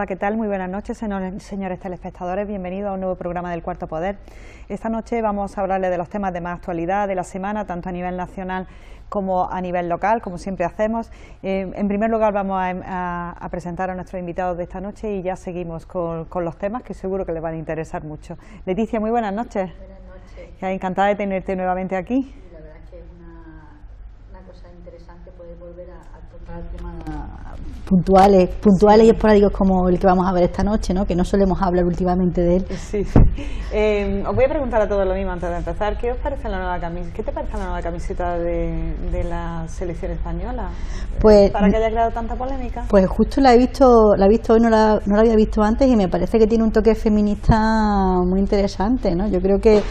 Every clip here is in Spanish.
Hola, ¿qué tal? Muy buenas noches, señores telespectadores. Bienvenidos a un nuevo programa del Cuarto Poder. Esta noche vamos a hablarles de los temas de más actualidad de la semana, tanto a nivel nacional como a nivel local, como siempre hacemos. En primer lugar vamos a presentar a nuestros invitados de esta noche y ya seguimos con los temas que seguro que les van a interesar mucho. Leticia, muy buenas noches. Buenas noches. Encantada de tenerte nuevamente aquí. Sí, la verdad es que es una cosa interesante poder volver a tocar temas puntuales y esporádicos como el que vamos a ver esta noche, ¿no? Que no solemos hablar últimamente de él. Sí. Os voy a preguntar a todos lo mismo antes de empezar. ¿Qué os parece la nueva camiseta? ¿Qué te parece la nueva camiseta de la selección española? Pues, para que haya creado tanta polémica. Pues justo la he visto hoy, no la había visto antes y me parece que tiene un toque feminista muy interesante, ¿no? Yo creo que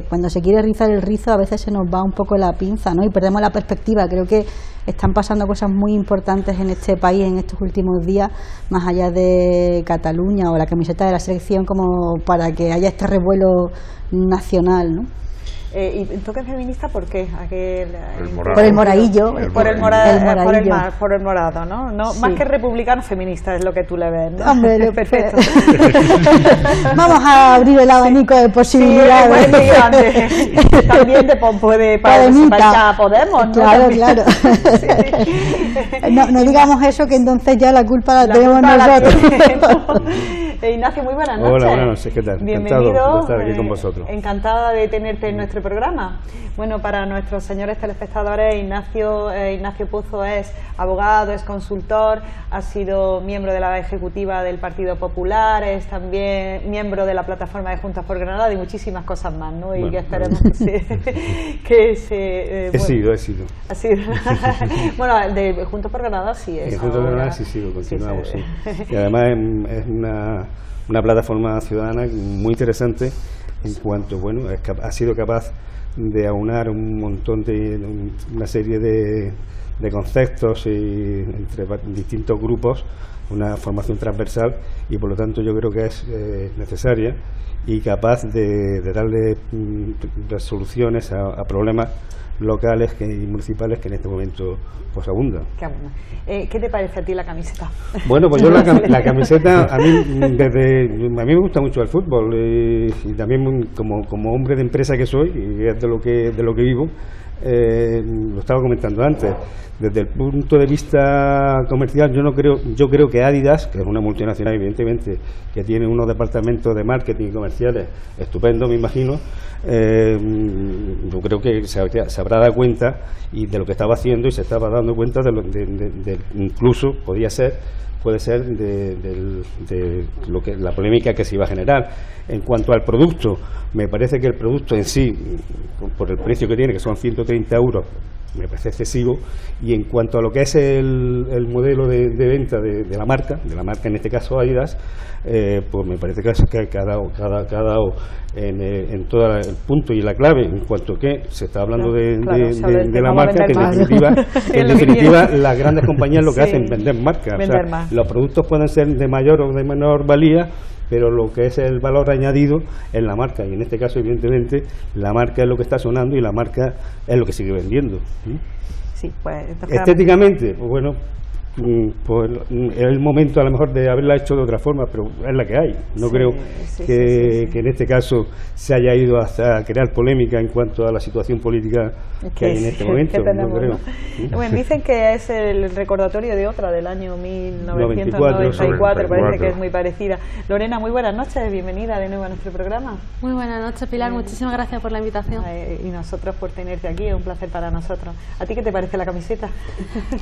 cuando se quiere rizar el rizo a veces se nos va un poco la pinza, ¿no? Y perdemos la perspectiva. Creo que están pasando cosas muy importantes en este país en estos últimos días, más allá de Cataluña o la camiseta de la selección, como para que haya este revuelo nacional, ¿no? ¿Y toque feminista por qué? Por el moradillo. Por el morado, ¿no? Sí. Más que republicano, feminista es lo que tú le ves, ¿no? Hombre, perfecto. Vamos a abrir el abanico de posibilidades. Sí, también puede para Podemos, ¿no? Claro. Sí. No digamos eso, que entonces ya la culpa la tenemos nosotros. Ignacio, muy buenas noches. Hola, buenas noches, ¿qué tal? Bienvenido. Encantado de estar aquí con vosotros. Encantada de tenerte en nuestro programa. Bueno, para nuestros señores telespectadores, Ignacio Pozo es abogado, es consultor, ha sido miembro de la ejecutiva del Partido Popular, es también miembro de la plataforma de Juntas por Granada y muchísimas cosas más, ¿no? Y que esperemos He sido. Ha sido. Bueno, de Juntas por Granada sí es. En Juntas por Granada sí, continuamos, sí. Y además es una plataforma ciudadana muy interesante en cuanto, ha sido capaz de aunar un montón una serie de conceptos entre distintos grupos, una formación transversal, y por lo tanto yo creo que es necesaria y capaz de darle resoluciones a problemas locales y municipales que en este momento pues abundan. ¿Qué te parece a ti la camiseta? Bueno, pues yo la camiseta, a mí me gusta mucho el fútbol y también como hombre de empresa que soy, y es de lo que vivo, lo estaba comentando antes. Desde el punto de vista comercial, yo creo que Adidas, que es una multinacional evidentemente, que tiene unos departamentos de marketing y comerciales estupendos, me imagino, yo creo que se habrá dado cuenta y de lo que estaba haciendo, y se estaba dando cuenta de incluso puede ser de lo que la polémica que se iba a generar. En cuanto al producto, me parece que el producto en sí, por el precio que tiene, que son 130 euros, me parece excesivo. Y en cuanto a lo que es el modelo de venta de la marca en este caso Adidas, pues me parece que ha dado en todo el punto y la clave, en cuanto que se está hablando de la marca, que en definitiva las grandes compañías lo que hacen es vender marca. Los productos pueden ser de mayor o de menor valía, pero lo que es el valor añadido es la marca, y en este caso evidentemente la marca es lo que está sonando y la marca es lo que sigue vendiendo. Sí, pues, estéticamente, pues es el momento a lo mejor de haberla hecho de otra forma, pero es la que hay. No creo que en este caso se haya ido hasta crear polémica en cuanto a la situación política que hay en este momento. Tenemos, no creo. ¿no? Bueno, dicen que es el recordatorio de otra del año 1994, parece que es muy parecida. Lorena, muy buenas noches, bienvenida de nuevo a nuestro programa. Muy buenas noches, Pilar, muchísimas gracias por la invitación. Y nosotros por tenerte aquí, es un placer para nosotros. ¿A ti qué te parece la camiseta?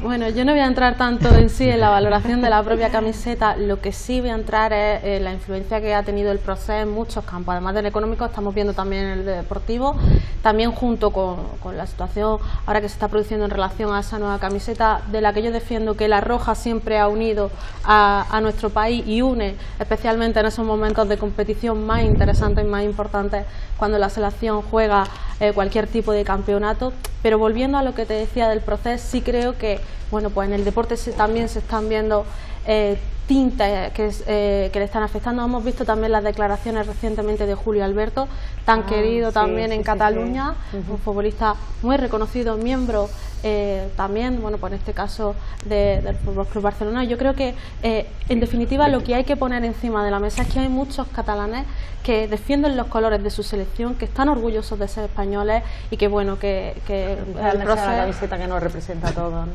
Bueno, yo no voy a entrar tanto en sí en la valoración de la propia camiseta. Lo que sí voy a entrar es la influencia que ha tenido el proceso en muchos campos, además del económico estamos viendo también el deportivo, también junto con la situación ahora que se está produciendo en relación a esa nueva camiseta, de la que yo defiendo que la roja siempre ha unido a nuestro país y une especialmente en esos momentos de competición más interesantes y más importantes, cuando la selección juega cualquier tipo de campeonato. Pero volviendo a lo que te decía del proceso, sí creo que pues en el deporte también se están viendo tintes que le están afectando. Hemos visto también las declaraciones recientemente de Julio Alberto, tan querido también en Cataluña, un futbolista muy reconocido, miembro también, bueno, pues en este caso del Fútbol Club Barcelona. Yo creo que en definitiva lo que hay que poner encima de la mesa es que hay muchos catalanes que defienden los colores de su selección, que están orgullosos de ser españoles y que bueno, que el proceso, la camiseta que nos representa a todos, ¿no?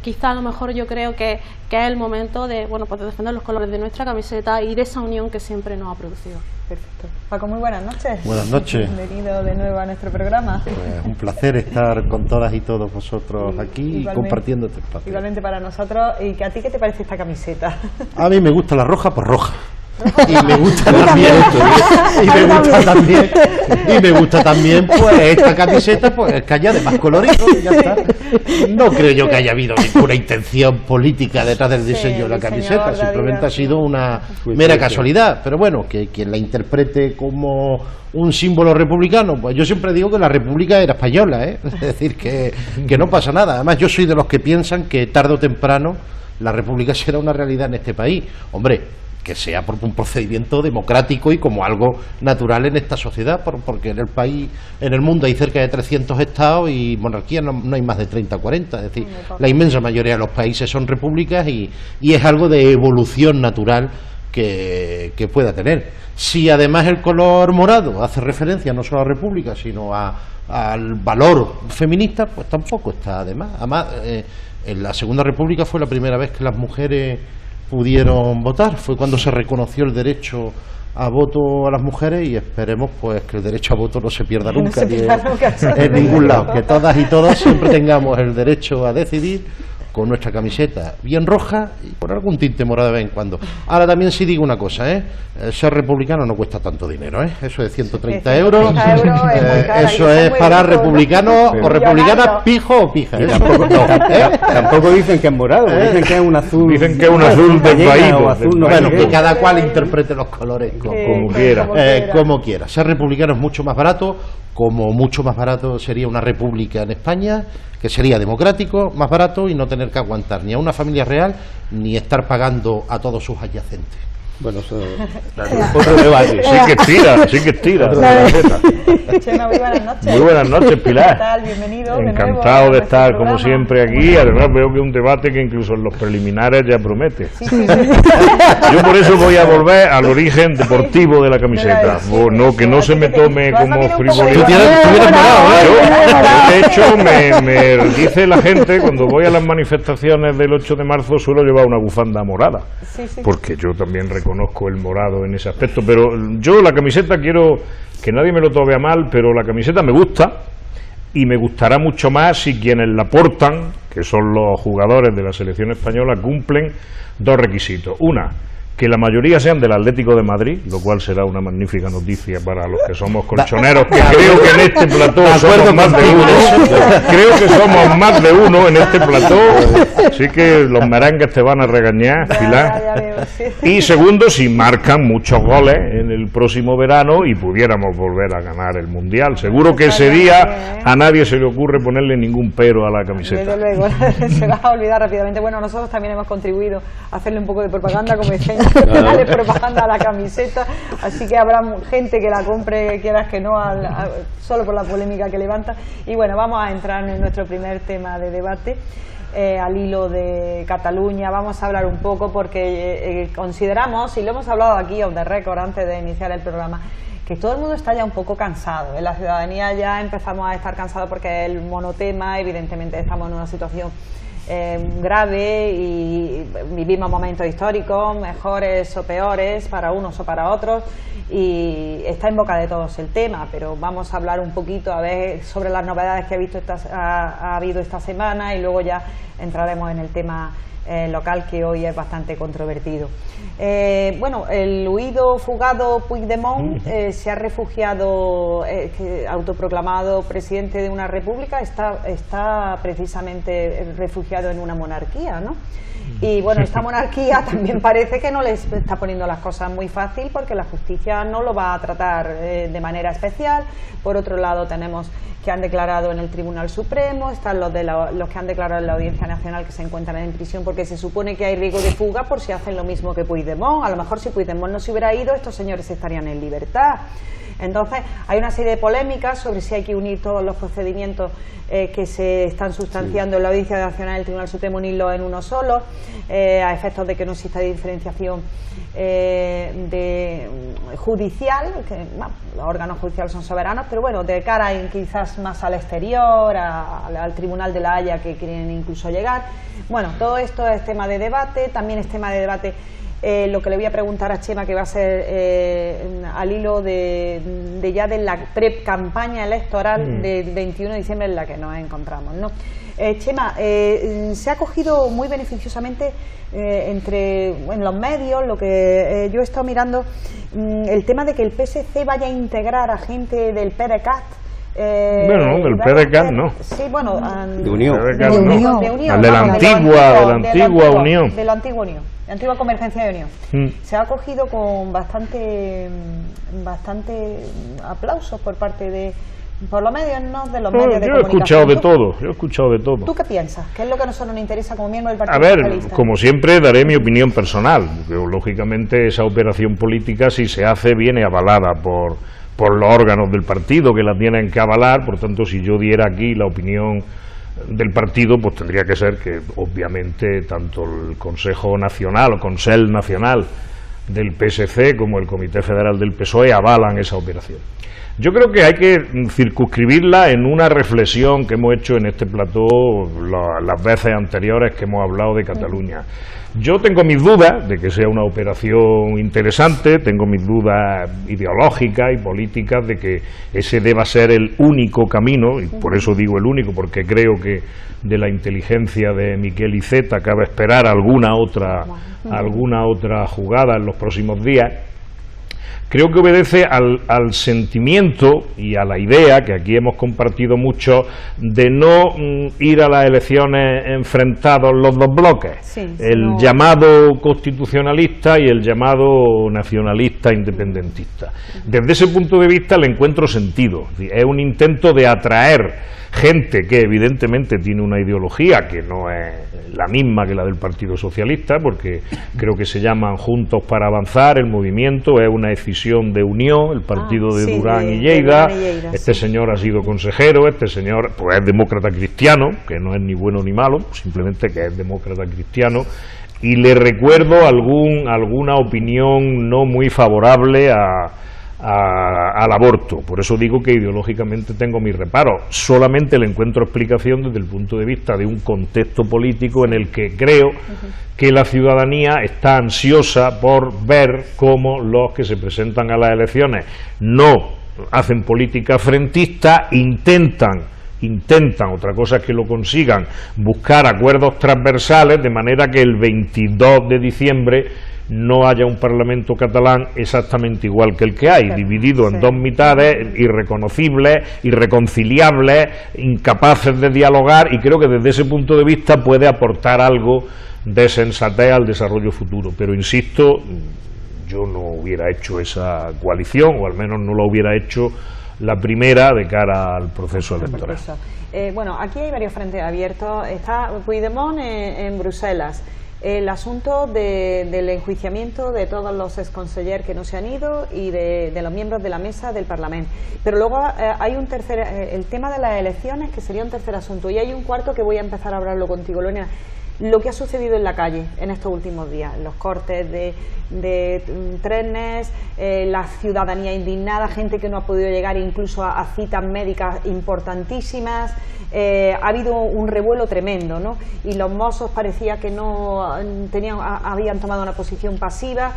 Quizá a lo mejor yo creo que es el momento de, bueno, pues de defender los colores de nuestra camiseta y de esa unión que siempre nos ha producido. Perfecto. Paco, muy buenas noches. Buenas noches. Bienvenido de nuevo a nuestro programa. Pues un placer estar con todas y todos vosotros aquí y compartiendo este espacio. Igualmente para nosotros. ¿Y que a ti qué te parece esta camiseta? A mí me gusta la roja por roja. Y me gusta también pues esta camiseta, pues que haya de más colorido y ya está. No creo yo que haya habido ninguna intención política detrás del diseño de la camiseta, simplemente ha sido una mera casualidad, pero bueno, que quien la interprete como un símbolo republicano, pues yo siempre digo que la república era española, es decir, que no pasa nada. Además yo soy de los que piensan que tarde o temprano la república será una realidad en este país. Hombre, que sea por un procedimiento democrático y como algo natural en esta sociedad, porque en el país, en el mundo hay cerca de 300 estados y monarquías no hay más de 30 o 40, es decir, la inmensa mayoría de los países son repúblicas y es algo de evolución natural que pueda tener. Si además el color morado hace referencia no solo a la república, sino al valor feminista, pues tampoco está de más. Además, en la Segunda República fue la primera vez que las mujeres pudieron votar, fue cuando se reconoció el derecho a voto a las mujeres y esperemos pues que el derecho a voto no se pierda nunca, en ningún lado, que todas y todos siempre tengamos el derecho a decidir con nuestra camiseta bien roja y con algún tinte morado de vez en cuando. Ahora también sí digo una cosa, ser republicano no cuesta tanto dinero, eso de 130 euros, eso es para republicanos o republicanas pijo o pija. Tampoco dicen que es morado, dicen que es un azul. Dicen que es un azul del país. Bueno, que cada cual interprete los colores como quiera. Ser republicano es mucho más barato, como mucho más barato sería una república en España, que sería democrático, más barato y no tener que aguantar ni a una familia real ni estar pagando a todos sus adyacentes. Bueno, eso otro debate. Sí que estira. Chema, muy buenas noches. Muy buenas noches, Pilar. ¿Qué tal? Bienvenido. Encantado de estar, como siempre, aquí. Además, veo que es un debate que incluso en los preliminares ya promete. Yo por eso voy a volver al origen deportivo de la camiseta. No, que no se me tome como frivolidad. De hecho, me dice la gente, cuando voy a las manifestaciones del 8 de marzo, suelo llevar una bufanda morada. Porque yo también reconozco el morado en ese aspecto, pero yo la camiseta quiero que nadie me lo tome a mal, pero la camiseta me gusta y me gustará mucho más si quienes la portan, que son los jugadores de la selección española, cumplen dos requisitos. Una, que la mayoría sean del Atlético de Madrid, lo cual será una magnífica noticia para los que somos colchoneros, que creo que en este plató somos más de uno. Creo que somos más de uno en este plató, así que los merengues te van a regañar, Pilar. Y segundo, si marcan muchos goles en el próximo verano y pudiéramos volver a ganar el Mundial. Seguro que ese día a nadie se le ocurre ponerle ningún pero a la camiseta. Desde luego, se va a olvidar rápidamente. Bueno, nosotros también hemos contribuido a hacerle un poco de propaganda, como decía, darle propaganda a la camiseta, así que habrá gente que la compre, quieras que no, solo por la polémica que levanta. Y bueno, vamos a entrar en nuestro primer tema de debate, al hilo de Cataluña. Vamos a hablar un poco porque consideramos, y lo hemos hablado aquí off the record antes de iniciar el programa, que todo el mundo está ya un poco cansado. En la ciudadanía ya empezamos a estar cansados porque el monotema, evidentemente estamos en una situación grave y vivimos momentos históricos, mejores o peores para unos o para otros, y está en boca de todos el tema, pero vamos a hablar un poquito a ver sobre las novedades que ha habido esta semana y luego ya entraremos en el tema local, que hoy es bastante controvertido. Bueno, el huido fugado Puigdemont se ha refugiado, autoproclamado presidente de una república, está precisamente refugiado en una monarquía, ¿no? Y bueno, esta monarquía también parece que no les está poniendo las cosas muy fácil, porque la justicia no lo va a tratar de manera especial. Por otro lado, tenemos que han declarado en el Tribunal Supremo, están los que han declarado en la Audiencia Nacional, que se encuentran en prisión porque se supone que hay riesgo de fuga por si hacen lo mismo que Puigdemont. A lo mejor si Puigdemont no se hubiera ido, estos señores estarían en libertad. Entonces, hay una serie de polémicas sobre si hay que unir todos los procedimientos que se están sustanciando en la Audiencia Nacional del Tribunal Supremo, unirlos en uno solo, a efectos de que no exista diferenciación judicial, que bueno, los órganos judiciales son soberanos, pero bueno, de cara quizás más al exterior, al Tribunal de la Haya, que quieren incluso llegar. Bueno, todo esto es tema de debate, también es tema de debate. Lo que le voy a preguntar a Chema, que va a ser al hilo de la pre-campaña electoral del 21 de diciembre en la que nos encontramos, ¿no? Chema, se ha cogido muy beneficiosamente en los medios, lo que yo he estado mirando, el tema de que el PSC vaya a integrar a gente del PDeCAT. Bueno, del PDeCAT no. Sí, bueno, de Unión. De Unión. De la antigua Unión. De la antigua Unión. La antigua Convergencia de Unión. Se ha acogido con bastante aplausos por parte de, por los medios, ¿no? De los medios de comunicación. Yo he escuchado de todo. ¿Tú qué piensas? ¿Qué es lo que a nosotros nos interesa como miembro del Partido Socialista? Como siempre, daré mi opinión personal. Lógicamente, esa operación política, si se hace, viene avalada por los órganos del partido, que la tienen que avalar. Por tanto, si yo diera aquí la opinión del partido, pues tendría que ser que, obviamente, tanto el Consejo Nacional o Consell Nacional del PSC como el Comité Federal del PSOE avalan esa operación. Yo creo que hay que circunscribirla en una reflexión que hemos hecho en este plató las veces anteriores que hemos hablado de Cataluña. Yo tengo mis dudas de que sea una operación interesante, tengo mis dudas ideológicas y políticas de que ese deba ser el único camino, y por eso digo el único, porque creo que de la inteligencia de Miquel Iceta cabe esperar alguna otra jugada en los próximos días. Creo que obedece al sentimiento y a la idea, que aquí hemos compartido mucho, de no ir a las elecciones enfrentados los dos bloques, el llamado constitucionalista y el llamado nacionalista independentista. Desde ese punto de vista le encuentro sentido, es un intento de atraer gente que evidentemente tiene una ideología que no es la misma que la del Partido Socialista, porque creo que se llaman Juntos para Avanzar, el movimiento es una escisión de Unión, el partido de Durán y Lleida. Este señor ha sido consejero, este señor pues es demócrata cristiano, que no es ni bueno ni malo, simplemente que es demócrata cristiano, y le recuerdo alguna opinión no muy favorable al aborto. Por eso digo que ideológicamente tengo mis reparos. Solamente le encuentro explicación desde el punto de vista de un contexto político en el que creo que la ciudadanía está ansiosa por ver cómo los que se presentan a las elecciones no hacen política frentista, intentan, otra cosa es que lo consigan, buscar acuerdos transversales, de manera que el 22 de diciembre no haya un Parlamento catalán exactamente igual que el que hay, dividido en dos mitades, irreconocibles, irreconciliables, incapaces de dialogar, y creo que desde ese punto de vista puede aportar algo de sensatez al desarrollo futuro. Pero insisto, yo no hubiera hecho esa coalición, o al menos no la hubiera hecho la primera de cara al proceso electoral. Bueno, aquí hay varios frentes abiertos. Está Puigdemont en Bruselas. El asunto del enjuiciamiento de todos los exconsellers que no se han ido y de los miembros de la mesa del Parlamento. Pero luego hay un tercer, el tema de las elecciones, que sería un tercer asunto. Y hay un cuarto que voy a empezar a hablarlo contigo, Lorena. Lo que ha sucedido en la calle en estos últimos días, los cortes de trenes, la ciudadanía indignada, gente que no ha podido llegar incluso a citas médicas importantísimas. Ha habido un revuelo tremendo, ¿no? Y los mozos parecía que no habían tomado una posición pasiva.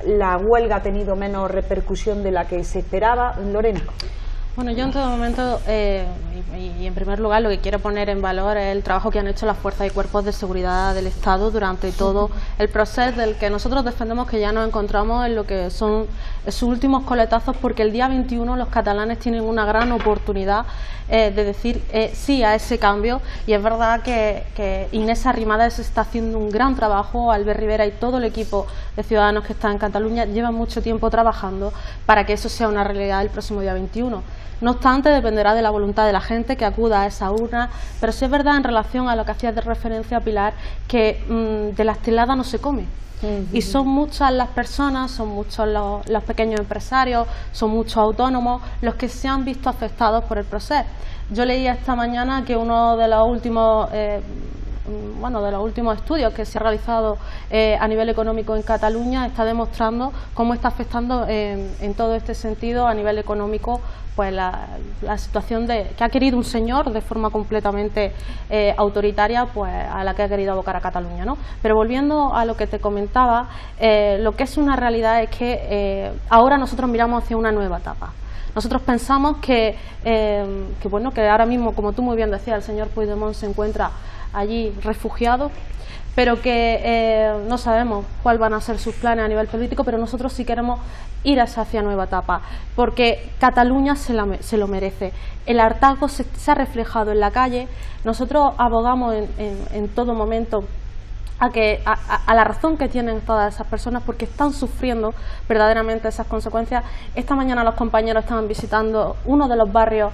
La huelga ha tenido menos repercusión de la que se esperaba. Lorena. Bueno, yo en todo momento, y en primer lugar, lo que quiero poner en valor es el trabajo que han hecho las fuerzas y cuerpos de seguridad del Estado durante todo el proceso, del que nosotros defendemos que ya nos encontramos en lo que son sus últimos coletazos, porque el día 21 los catalanes tienen una gran oportunidad de decir sí a ese cambio, y es verdad que Inés Arrimadas está haciendo un gran trabajo, Albert Rivera y todo el equipo de Ciudadanos que está en Cataluña llevan mucho tiempo trabajando para que eso sea una realidad el próximo día 21. No obstante, dependerá de la voluntad de la gente. gente que acuda a esa urna, pero sí es verdad en relación a lo que hacías de referencia, Pilar, que de la estelada no se come. Y son muchas las personas, son muchos los pequeños empresarios, son muchos autónomos los que se han visto afectados por el proceso. Yo leía esta mañana que uno de los últimos estudios que se ha realizado a nivel económico en Cataluña está demostrando cómo está afectando en todo este sentido a nivel económico pues la situación que ha querido un señor de forma completamente autoritaria, pues a la que ha querido abocar a Cataluña, ¿no? Pero volviendo a lo que te comentaba, lo que es una realidad es que ahora nosotros miramos hacia una nueva etapa. Nosotros pensamos que ahora mismo, como tú muy bien decías, el señor Puigdemont se encuentra allí refugiado, pero que no sabemos cuáles van a ser sus planes a nivel político, pero nosotros sí queremos ir hacia nueva etapa, porque Cataluña se lo merece. El hartazgo se ha reflejado en la calle. Nosotros abogamos en todo momento a la razón que tienen todas esas personas, porque están sufriendo verdaderamente esas consecuencias. Esta mañana los compañeros estaban visitando uno de los barrios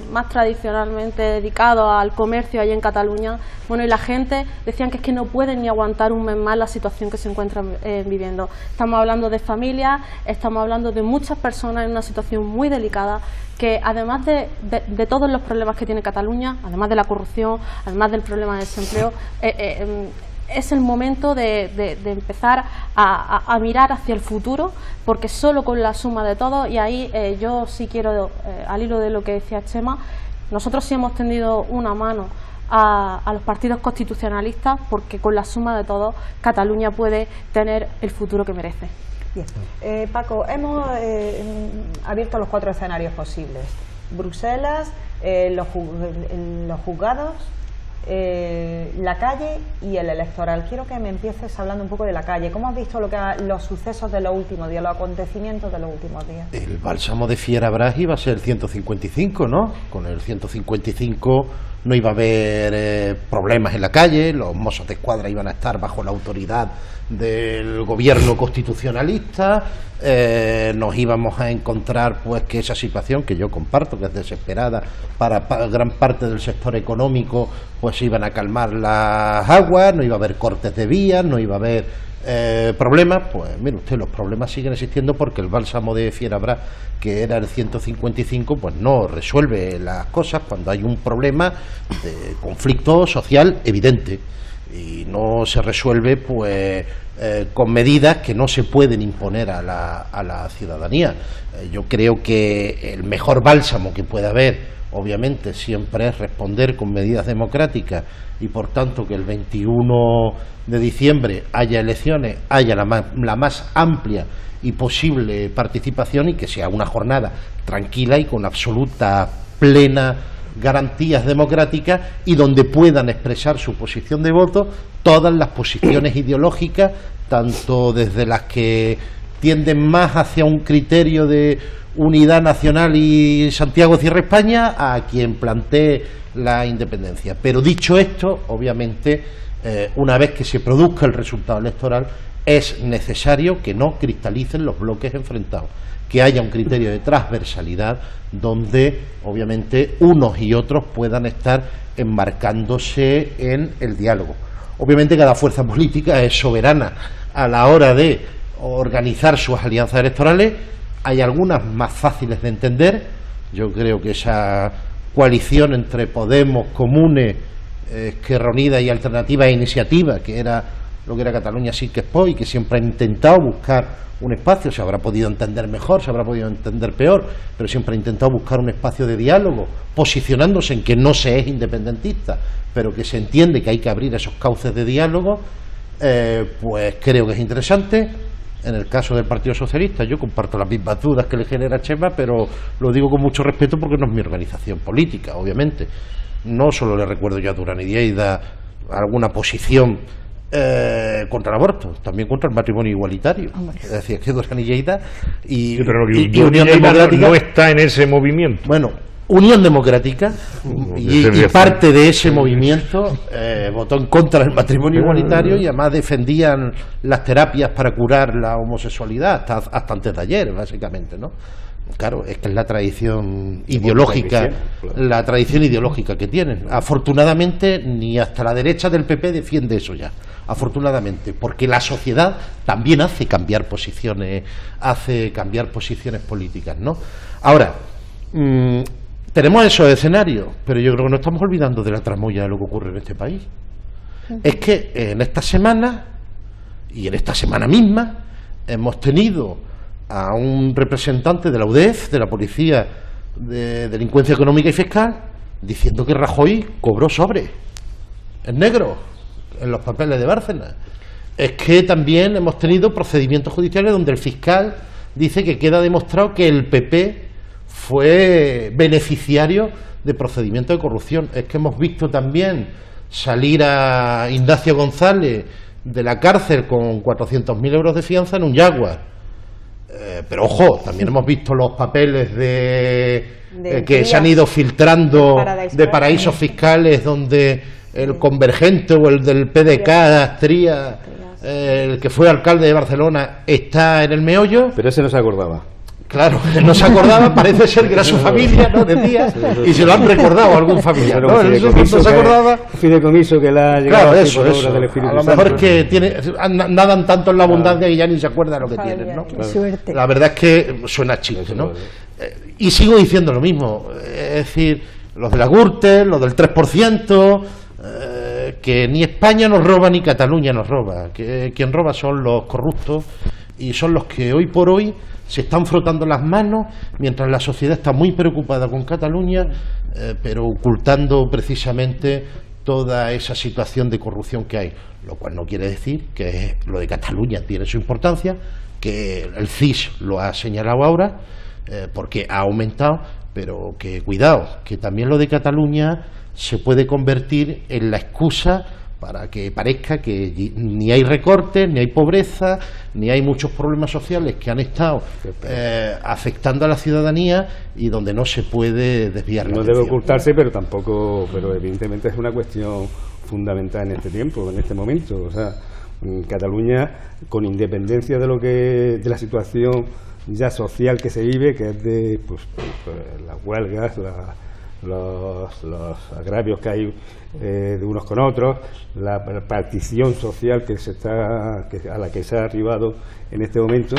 más tradicionalmente dedicados al comercio allí en Cataluña. Bueno, y la gente decían que es que no pueden ni aguantar un mes más la situación que se encuentran viviendo. Estamos hablando de familias, estamos hablando de muchas personas en una situación muy delicada, que además de todos los problemas que tiene Cataluña, además de la corrupción, además del problema de desempleo, es el momento de empezar a mirar hacia el futuro, porque solo con la suma de todo, y ahí yo sí quiero, al hilo de lo que decía Chema, nosotros sí hemos tendido una mano a los partidos constitucionalistas, porque con la suma de todo Cataluña puede tener el futuro que merece. Bien. Paco, hemos abierto los 4 escenarios posibles: Bruselas, los juzgados, la calle y el electoral. Quiero que me empieces hablando un poco de la calle. ¿Cómo has visto los sucesos de los últimos días, los acontecimientos de los últimos días? El bálsamo de Fierabrás iba a ser el 155, ¿no? Con el 155 no iba a haber problemas en la calle, los Mossos de Escuadra iban a estar bajo la autoridad del gobierno constitucionalista, nos íbamos a encontrar pues que esa situación, que yo comparto, que es desesperada para gran parte del sector económico, pues iban a calmar las aguas, no iba a haber cortes de vías, no iba a haber problemas. Pues mire usted, los problemas siguen existiendo, porque el bálsamo de Fierabrás, que era el 155, pues no resuelve las cosas cuando hay un problema de conflicto social evidente, y no se resuelve pues con medidas que no se pueden imponer a la ciudadanía. Yo creo que el mejor bálsamo que puede haber, obviamente, siempre es responder con medidas democráticas, y por tanto que el 21 de diciembre haya elecciones, haya la más amplia y posible participación, y que sea una jornada tranquila y con absoluta plena garantías democráticas, y donde puedan expresar su posición de voto todas las posiciones ideológicas, tanto desde las que tienden más hacia un criterio de unidad nacional y Santiago cierra España, a quien plantee la independencia. Pero dicho esto, obviamente, una vez que se produzca el resultado electoral, es necesario que no cristalicen los bloques enfrentados, que haya un criterio de transversalidad donde obviamente unos y otros puedan estar enmarcándose en el diálogo. Obviamente cada fuerza política es soberana a la hora de organizar sus alianzas electorales. Hay algunas más fáciles de entender. Yo creo que esa coalición entre Podemos, Comunes, Esquerra Unida y Alternativa e Iniciativa, que era lo que era Cataluña Sí que es Pot, y que siempre ha intentado buscar un espacio, se habrá podido entender mejor, se habrá podido entender peor, pero siempre ha intentado buscar un espacio de diálogo, posicionándose en que no se es independentista, pero que se entiende que hay que abrir esos cauces de diálogo. Pues creo que es interesante. En el caso del Partido Socialista, yo comparto las mismas dudas que le genera Chema, pero lo digo con mucho respeto, porque no es mi organización política, obviamente. No solo le recuerdo yo a Durán y Lleida alguna posición contra el aborto, también contra el matrimonio igualitario. Es decir, que Durán y Lleida y Unión Democrática no está en ese movimiento. Bueno, Unión Democrática y parte de ese movimiento votó en contra del matrimonio igualitario, y además defendían las terapias para curar la homosexualidad hasta antes de ayer, básicamente, ¿no? Claro, es que es la tradición ideológica, la tradición ideológica que tienen. Afortunadamente, ni hasta la derecha del PP defiende eso ya. Afortunadamente, porque la sociedad también hace cambiar posiciones políticas, ¿no? Ahora, tenemos esos escenarios, pero yo creo que no estamos olvidando de la tramoya de lo que ocurre en este país. Es que en esta semana, y en esta semana misma, hemos tenido a un representante de la UDEF, de la Policía de Delincuencia Económica y Fiscal, diciendo que Rajoy cobró sobre, en negro, en los papeles de Bárcenas. Es que también hemos tenido procedimientos judiciales donde el fiscal dice que queda demostrado que el PP fue beneficiario de procedimientos de corrupción. Es que hemos visto también salir a Ignacio González de la cárcel con 400.000 euros de fianza en un Jaguar. Pero ojo, también hemos visto los papeles que se han ido filtrando de paraísos fiscales donde el Convergente o el del PDK, Astrías, el que fue alcalde de Barcelona, está en el meollo. Pero ese no se acordaba. Claro, no se acordaba, parece ser que era su familia, ¿no? Decía, y se lo han recordado a algún familiar, ¿no? No se acordaba. Fideicomiso que la ha llegado. Claro, eso. A lo mejor es que nadan tanto en la abundancia que ya ni se acuerda de lo que tienen, ¿no? Suerte. La verdad es que suena chiste, ¿no? Y sigo diciendo lo mismo, es decir, los de la Gürtel, los del 3%, que ni España nos roba ni Cataluña nos roba, que quien roba son los corruptos y son los que hoy por hoy se están frotando las manos mientras la sociedad está muy preocupada con Cataluña, pero ocultando precisamente toda esa situación de corrupción que hay, lo cual no quiere decir que lo de Cataluña tiene su importancia, que el CIS lo ha señalado ahora, porque ha aumentado, pero que cuidado, que también lo de Cataluña se puede convertir en la excusa para que parezca que ni hay recortes, ni hay pobreza, ni hay muchos problemas sociales que han estado afectando a la ciudadanía y donde no se puede desviar la atención. No debe ocultarse, pero evidentemente es una cuestión fundamental en este tiempo, en este momento. O sea, Cataluña, con independencia de la situación ya social que se vive, que es de las huelgas, los agravios que hay de unos con otros, la partición social a la que se ha arribado en este momento,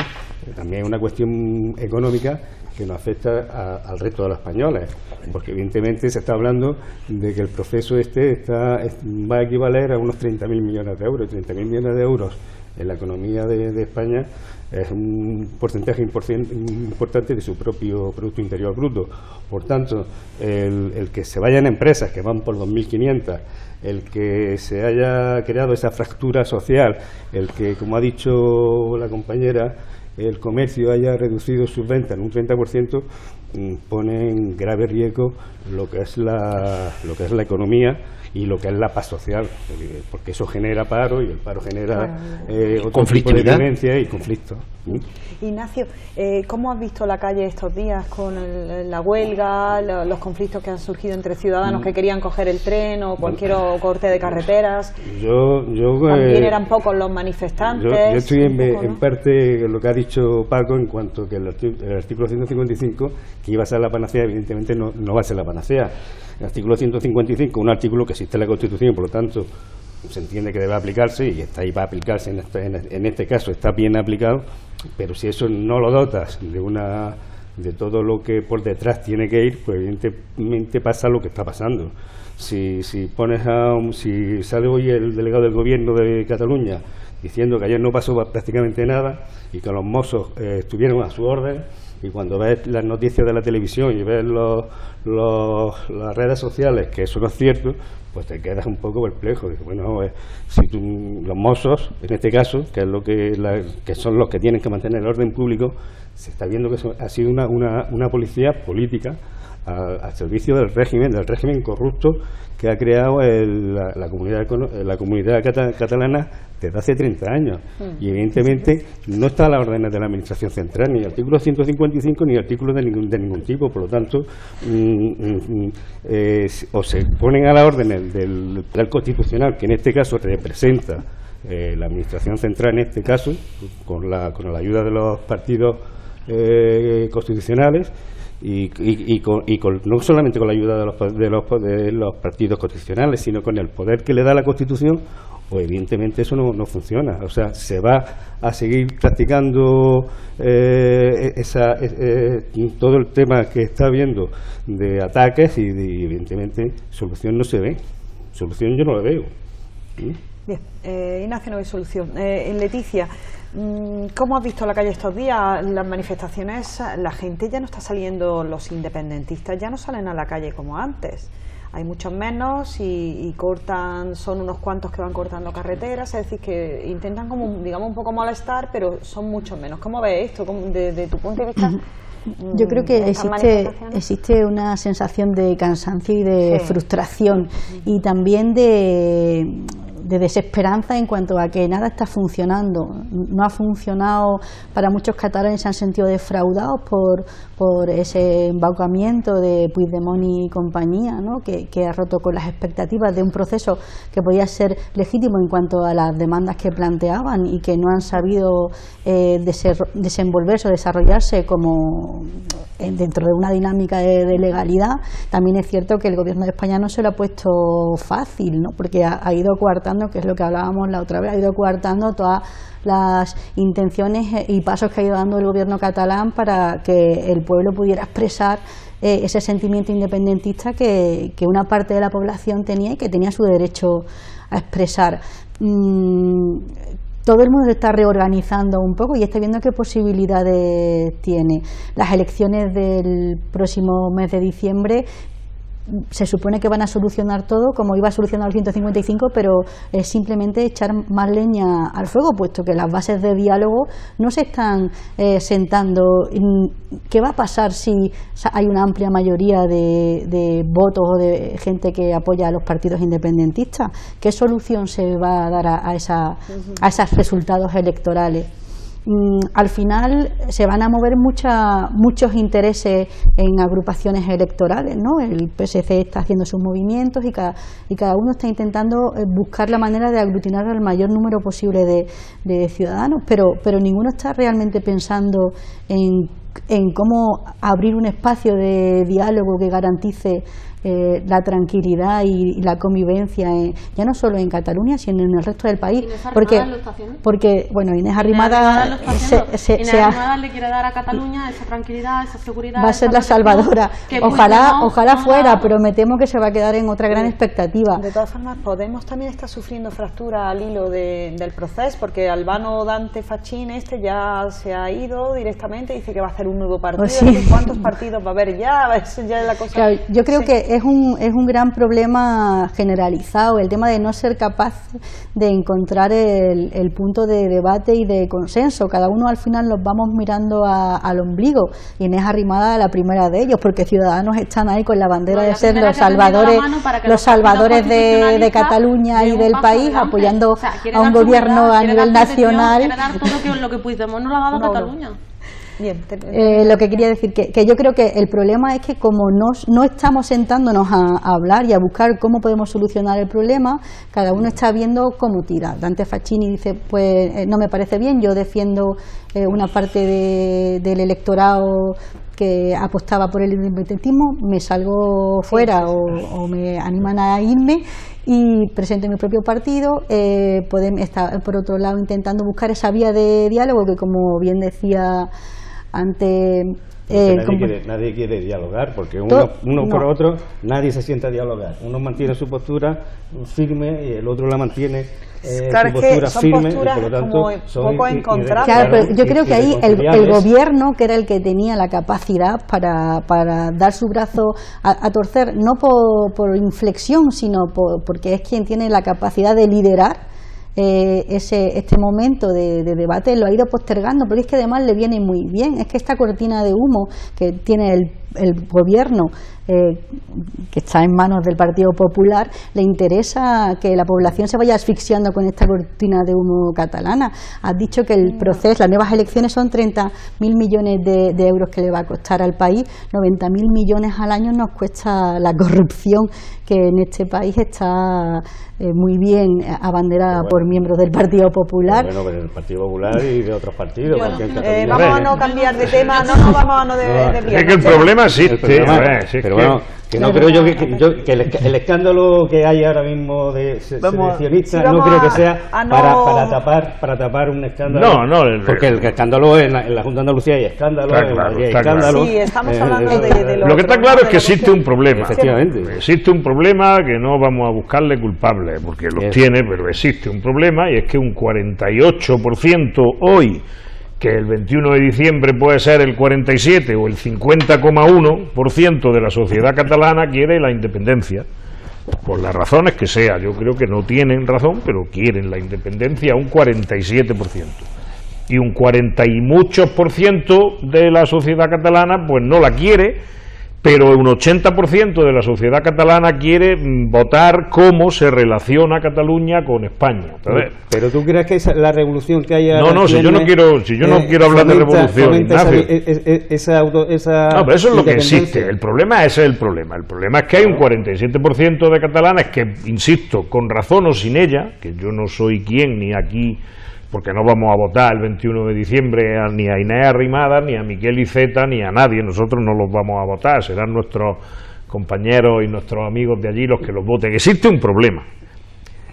también es una cuestión económica que nos afecta al resto de los españoles, porque evidentemente se está hablando de que el proceso va a equivaler a unos 30.000 millones de euros. 30.000 millones de euros en la economía de España es un porcentaje importante de su propio Producto Interior Bruto. Por tanto, el que se vayan empresas que van por 2.500, el que se haya creado esa fractura social, el que, como ha dicho la compañera, el comercio haya reducido sus ventas en un 30%, pone en grave riesgo lo que es la economía y lo que es la paz social, porque eso genera paro y el paro genera otro tipo de violencia y conflicto. Ignacio, ¿cómo has visto la calle estos días con la huelga, los conflictos que han surgido entre ciudadanos que querían coger el tren o cualquier corte de carreteras? También eran pocos los manifestantes. Yo estoy en parte lo que ha dicho Paco en cuanto que el artículo 155, que iba a ser la panacea, evidentemente no va a ser la panacea. El artículo 155, un artículo que existe en la Constitución, por lo tanto se entiende que debe aplicarse y está ahí para aplicarse, en este caso está bien aplicado, pero si eso no lo dotas de todo lo que por detrás tiene que ir, pues evidentemente pasa lo que está pasando. Si sale hoy el delegado del gobierno de Cataluña diciendo que ayer no pasó prácticamente nada y que los mozos estuvieron a su orden, y cuando ves las noticias de la televisión y ves las redes sociales que eso no es cierto, pues te quedas un poco perplejo. Bueno, si los mozos, en este caso, que es que son los que tienen que mantener el orden público, se está viendo que ha sido una policía política al servicio del régimen corrupto que ha creado la comunidad catalana desde hace 30 años. Y evidentemente no está a las órdenes de la Administración Central, ni el artículo 155 ni artículo de ningún tipo. Por lo tanto, o se ponen a las órdenes del Tribunal Constitucional, que en este caso representa la Administración Central, en este caso, con la ayuda de los partidos constitucionales no solamente con la ayuda de los partidos constitucionales, sino con el poder que le da la Constitución, pues evidentemente eso no funciona. O sea, se va a seguir practicando todo el tema que está habiendo de ataques y evidentemente solución no se ve. Solución yo no la veo. Bien, Ignacio, no hay solución. Leticia, ¿cómo has visto la calle estos días? Las manifestaciones, la gente ya no está saliendo, los independentistas ya no salen a la calle como antes. Hay muchos menos y cortan, son unos cuantos que van cortando carreteras, es decir, que intentan como, digamos, un poco molestar, pero son muchos menos. ¿Cómo ves esto desde tu punto de vista? Yo creo que existe una sensación de cansancio y de frustración y también de desesperanza en cuanto a que nada está funcionando. No ha funcionado para muchos catalanes, se han sentido defraudados por ese embaucamiento de Puigdemont y compañía, ¿no? que ha roto con las expectativas de un proceso que podía ser legítimo en cuanto a las demandas que planteaban y que no han sabido desenvolverse o desarrollarse como dentro de una dinámica de legalidad. También es cierto que el Gobierno de España no se lo ha puesto fácil, ¿no? Porque ha ido coartando, que es lo que hablábamos la otra vez, ha ido coartando todas las intenciones y pasos que ha ido dando el Gobierno catalán para que el pueblo pudiera expresar ese sentimiento independentista que una parte de la población tenía y que tenía su derecho a expresar. Todo el mundo se está reorganizando un poco y está viendo qué posibilidades tiene. Las elecciones del próximo mes de diciembre se supone que van a solucionar todo, como iba a solucionar el 155, pero es simplemente echar más leña al fuego, puesto que las bases de diálogo no se están sentando. ¿Qué va a pasar si hay una amplia mayoría de votos o de gente que apoya a los partidos independentistas? ¿Qué solución se va a dar a esos resultados electorales? Al final se van a mover muchos intereses en agrupaciones electorales, ¿no? El PSC está haciendo sus movimientos y cada uno está intentando buscar la manera de aglutinar al mayor número posible de ciudadanos, pero ninguno está realmente pensando en cómo abrir un espacio de diálogo que garantice la tranquilidad y la convivencia, ya no solo en Cataluña, sino en el resto del país. Porque bueno, Inés Arrimada le quiere dar a Cataluña esa tranquilidad, esa seguridad. Va a ser la salvadora. Ojalá fuera, pero me temo que se va a quedar en otra gran expectativa. De todas formas, Podemos también está sufriendo fractura al hilo del proceso, porque Albano Dante Fachin ya se ha ido directamente, dice que va a hacer un nuevo partido. Pues sí. ¿Cuántos partidos va a haber ya? Eso ya es la cosa. Claro, yo creo que es un gran problema generalizado, el tema de no ser capaz de encontrar el punto de debate y de consenso. Cada uno al final nos vamos mirando al ombligo. Inés Arrimada la primera de ellos, porque Ciudadanos están ahí con la bandera de ser los salvadores de Cataluña y del país, apoyando a un gobierno a nivel nacional. Quiere dar todo lo que Puigdemont no lo ha dado a Cataluña. Bien, lo que quería decir que yo creo que el problema es que como no estamos sentándonos a hablar y a buscar cómo podemos solucionar el problema, cada uno está viendo cómo tira. Dante Facchini dice, pues no me parece bien, yo defiendo una parte del electorado que apostaba por el independentismo, me salgo fuera o me animan a irme y presento mi propio partido. Podemos estar por otro lado intentando buscar esa vía de diálogo que, como bien decía antes, nadie quiere dialogar, porque uno por otro nadie se sienta a dialogar. Uno mantiene su postura firme y el otro la mantiene claro, su postura son firme, posturas y por lo tanto como poco encontradas. Claro, pero yo creo que ahí el gobierno, que era el que tenía la capacidad para dar su brazo a torcer, no por inflexión, sino porque es quien tiene la capacidad de liderar este momento de debate, lo ha ido postergando, porque es que además le viene muy bien. Es que esta cortina de humo que tiene el gobierno, que está en manos del Partido Popular, le interesa que la población se vaya asfixiando con esta cortina de humo catalana. Has dicho que el proceso, las nuevas elecciones son 30.000 millones de euros que le va a costar al país, 90.000 millones al año nos cuesta la corrupción, que en este país está muy bien abanderada por miembros del Partido Popular. Bueno, pero del Partido Popular y de otros partidos. Vamos a no cambiar de tema, no vamos a no desviar. Es que el problema existe. Pero bueno, que no creo yo que el escándalo que hay ahora mismo de secesionistas no creo que sea para tapar un escándalo. Porque el escándalo en la Junta de Andalucía hay escándalo, en Madrid hay escándalo. Sí, estamos hablando de lo que está claro es que existe un problema. Efectivamente. Existe un problema que no vamos a buscarle culpables, porque los tiene, pero existe un problema, y es que un 48% hoy, que el 21 de diciembre puede ser el 47 o el 50,1% de la sociedad catalana quiere la independencia, por las razones que sea. Yo creo que no tienen razón, pero quieren la independencia un 47%. Y un 40 y muchos % de la sociedad catalana pues no la quiere, pero un 80% de la sociedad catalana quiere votar cómo se relaciona Cataluña con España. ¿Sabes? Pero tú crees que la revolución que hay ahora... No, si yo no quiero hablar de revolución, Ignacio. No, pero eso es lo que existe. El problema ese es el problema. El problema es que hay un 47% de catalanes que, insisto, con razón o sin ella, que yo no soy quien ni aquí, porque no vamos a votar el 21 de diciembre ni a Inés Arrimadas, ni a Miquel Iceta, ni a nadie. Nosotros no los vamos a votar, serán nuestros compañeros y nuestros amigos de allí los que los voten. Existe un problema.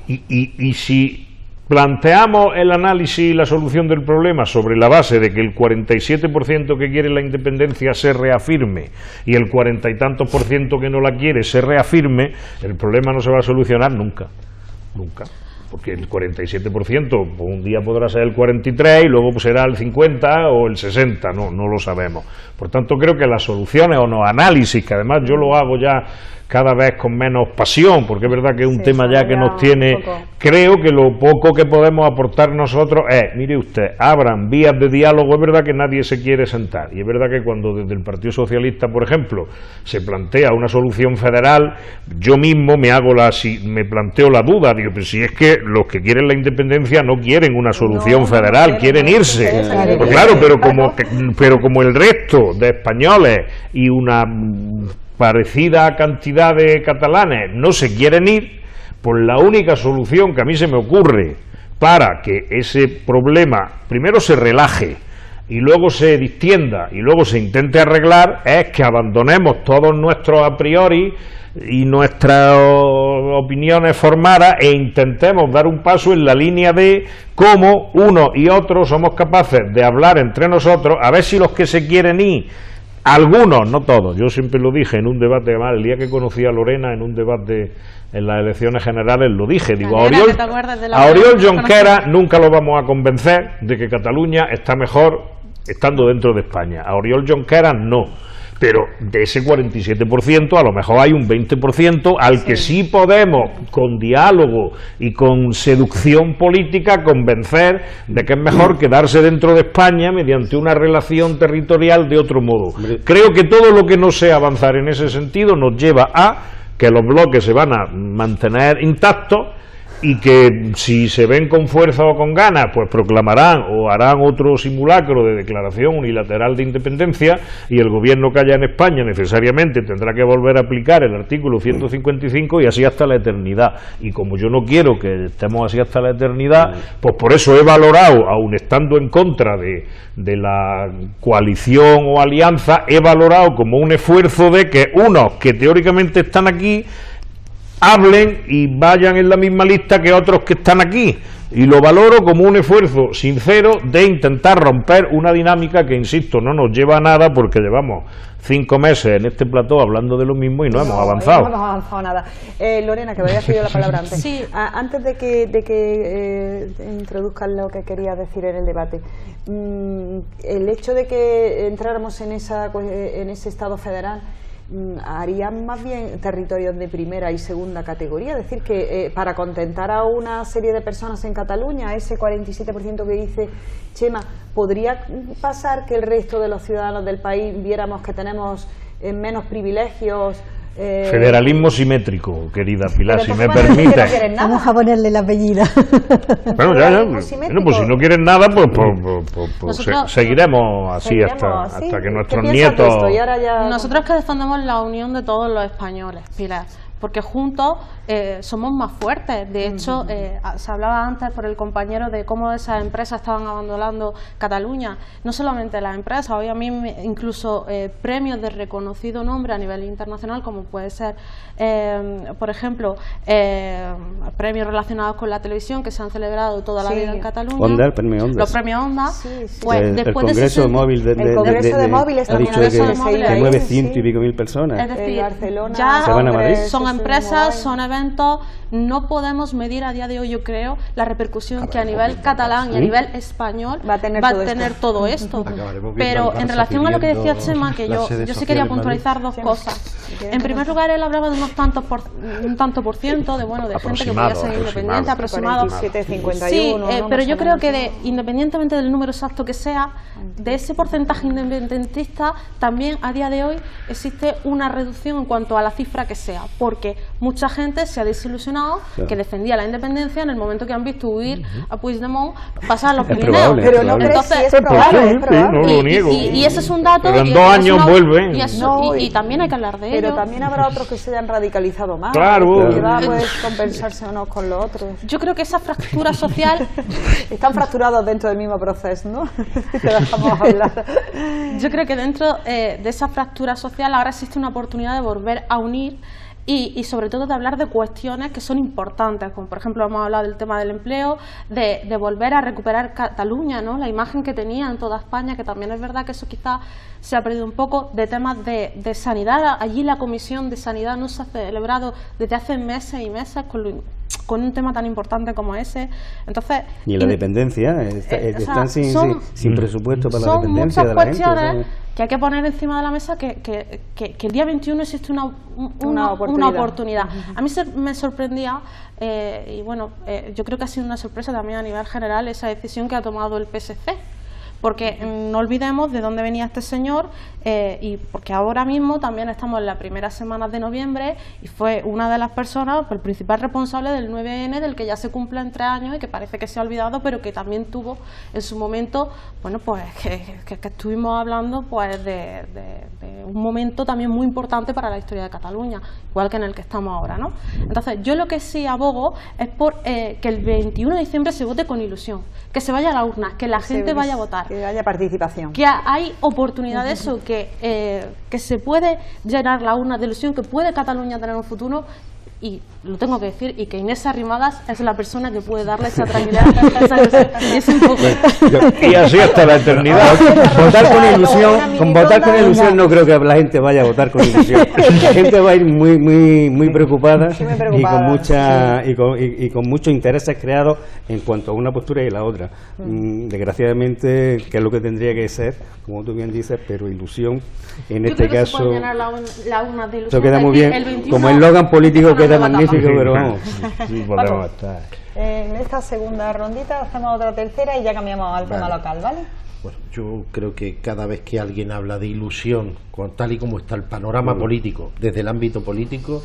Y si planteamos el análisis y la solución del problema sobre la base de que el 47% que quiere la independencia se reafirme y el 40 y tantos % que no la quiere se reafirme, el problema no se va a solucionar nunca. Porque el 47% pues un día podrá ser el 43 y luego pues será el 50 o el 60, no lo sabemos. Por tanto, creo que las soluciones o los análisis, que además yo lo hago ya cada vez con menos pasión, porque es verdad que es un tema ya que nos tiene, creo que lo poco que podemos aportar nosotros es, mire usted, abran vías de diálogo. Es verdad que nadie se quiere sentar, y es verdad que cuando desde el Partido Socialista, por ejemplo, se plantea una solución federal, yo mismo me planteo la duda, digo, pero si es que los que quieren la independencia no quieren una solución federal, quieren irse. Pues claro, pero como el resto de españoles y una parecida cantidad de catalanes no se quieren ir, pues la única solución que a mí se me ocurre para que ese problema primero se relaje y luego se distienda y luego se intente arreglar es que abandonemos todos nuestros a priori y nuestras opiniones formadas e intentemos dar un paso en la línea de cómo unos y otros somos capaces de hablar entre nosotros, a ver si los que se quieren ir, algunos, no todos, yo siempre lo dije en un debate, además el día que conocí a Lorena en un debate en las elecciones generales lo dije, digo, a Oriol Junqueras nunca lo vamos a convencer de que Cataluña está mejor estando dentro de España, a Oriol Junqueras no, pero de ese 47% a lo mejor hay un 20% al que sí podemos, con diálogo y con seducción política, convencer de que es mejor quedarse dentro de España mediante una relación territorial de otro modo. Creo que todo lo que no sea avanzar en ese sentido nos lleva a que los bloques se van a mantener intactos y que si se ven con fuerza o con ganas, pues proclamarán o harán otro simulacro de declaración unilateral de independencia y el gobierno que haya en España necesariamente tendrá que volver a aplicar el artículo 155 y así hasta la eternidad. Y como yo no quiero que estemos así hasta la eternidad, pues por eso he valorado, aun estando en contra de la coalición o alianza, he valorado como un esfuerzo de que unos que teóricamente están aquí hablen y vayan en la misma lista que otros que están aquí, y lo valoro como un esfuerzo sincero de intentar romper una dinámica que, insisto, no nos lleva a nada porque llevamos 5 meses en este plató hablando de lo mismo y no hemos avanzado. No hemos avanzado nada. Lorena, que me había pedido la palabra antes. Sí. Antes de que introduzcan lo que quería decir en el debate, el hecho de que entráramos en ese Estado federal harían más bien territorios de primera y segunda categoría, es decir, que para contentar a una serie de personas en Cataluña, ese 47% que dice Chema, ¿podría pasar que el resto de los ciudadanos del país viéramos que tenemos menos privilegios? Federalismo simétrico, querida Pilar, si me permite. Vamos a ponerle el apellido. Bueno, bueno, pues si no quieren nada, pues seguiremos así hasta que nuestros nietos... Nosotros que defendemos la unión de todos los españoles, Pilar, porque juntos somos más fuertes. De hecho, se hablaba antes por el compañero de cómo esas empresas estaban abandonando Cataluña. No solamente las empresas, hoy a mí incluso premios de reconocido nombre a nivel internacional, como puede ser, por ejemplo, premios relacionados con la televisión que se han celebrado toda la vida en Cataluña. Onda, el premio Onda. Los premios Onda. Pues, el después Congreso de Móvil el Congreso de Móviles ha dicho que mueve 100 y pico mil personas. Es decir, Barcelona, ya se van a Madrid. son empresas, son eventos. No podemos medir a día de hoy, yo creo, la repercusión que a nivel catalán y a nivel español va a tener todo esto. Pero en relación a lo que decía Chema, que yo sí quería puntualizar dos cosas. En primer lugar, él hablaba de un tanto por ciento de gente que podía ser independiente, aproximado. 47, sí, 51, pero yo creo que independientemente del número exacto que sea, de ese porcentaje independentista también a día de hoy existe una reducción en cuanto a la cifra que sea, porque mucha gente se ha desilusionado que defendía la independencia en el momento que han visto huir a Puigdemont pasar los Pirineos. Pero no crees si es probable, es probable. No lo niego. Y ese es un dato. Pero en 2 años vuelven. Y también hay que hablar de ello. Pero también habrá otros que se hayan radicalizado más. Claro. Que va a poder compensarse unos con los otros. Yo creo que esa fractura social están fracturados dentro del mismo proceso, ¿no? Te dejamos hablar. Yo creo que dentro de esa fractura social ahora existe una oportunidad de volver a unir y sobre todo de hablar de cuestiones que son importantes, como por ejemplo hemos hablado del tema del empleo, de volver a recuperar Cataluña, ¿no? La imagen que tenía en toda España, que también es verdad que eso quizás se ha perdido un poco, de temas de sanidad. Allí la Comisión de Sanidad no se ha celebrado desde hace meses y meses con un tema tan importante como ese. Entonces, y la dependencia, están sin presupuesto para la dependencia de la gente. Son muchas cuestiones que hay que poner encima de la mesa, que el día 21 existe una oportunidad. A mí me sorprendía, y bueno, yo creo que ha sido una sorpresa también a nivel general esa decisión que ha tomado el PSC. Porque no olvidemos de dónde venía este señor, y porque ahora mismo también estamos en las primeras semanas de noviembre y fue una de las personas, el principal responsable del 9N, del que ya se cumplen 3 años y que parece que se ha olvidado, pero que también tuvo en su momento, bueno, pues que estuvimos hablando pues de un momento también muy importante para la historia de Cataluña, igual que en el que estamos ahora, ¿no? Entonces, yo lo que sí abogo es por que el 21 de diciembre se vote con ilusión, que se vaya a la urna, que la gente vaya a votar. Que haya participación. Que hay oportunidad de eso, que se puede llenar la urna de ilusión, que puede Cataluña tener un futuro. Y lo tengo que decir, y que Inés Arrimadas es la persona que puede darle esa tranquilidad, esa ilusión, y es un poco... Y así hasta la eternidad. Votar con ilusión no creo que la gente vaya a votar con ilusión. La gente va a ir muy preocupada, y con mucha y con muchos intereses creados en cuanto a una postura y la otra. Desgraciadamente, que es lo que tendría que ser, como tú bien dices, pero ilusión en este caso. Se puede llenar la urna de ilusión. Eso queda muy bien, como el eslogan político queda magnífico, pero vamos. Sí, podemos estar. En esta segunda rondita hacemos otra tercera y ya cambiamos al tema local, ¿vale? Bueno, yo creo que cada vez que alguien habla de ilusión, tal y como está el panorama político, desde el ámbito político,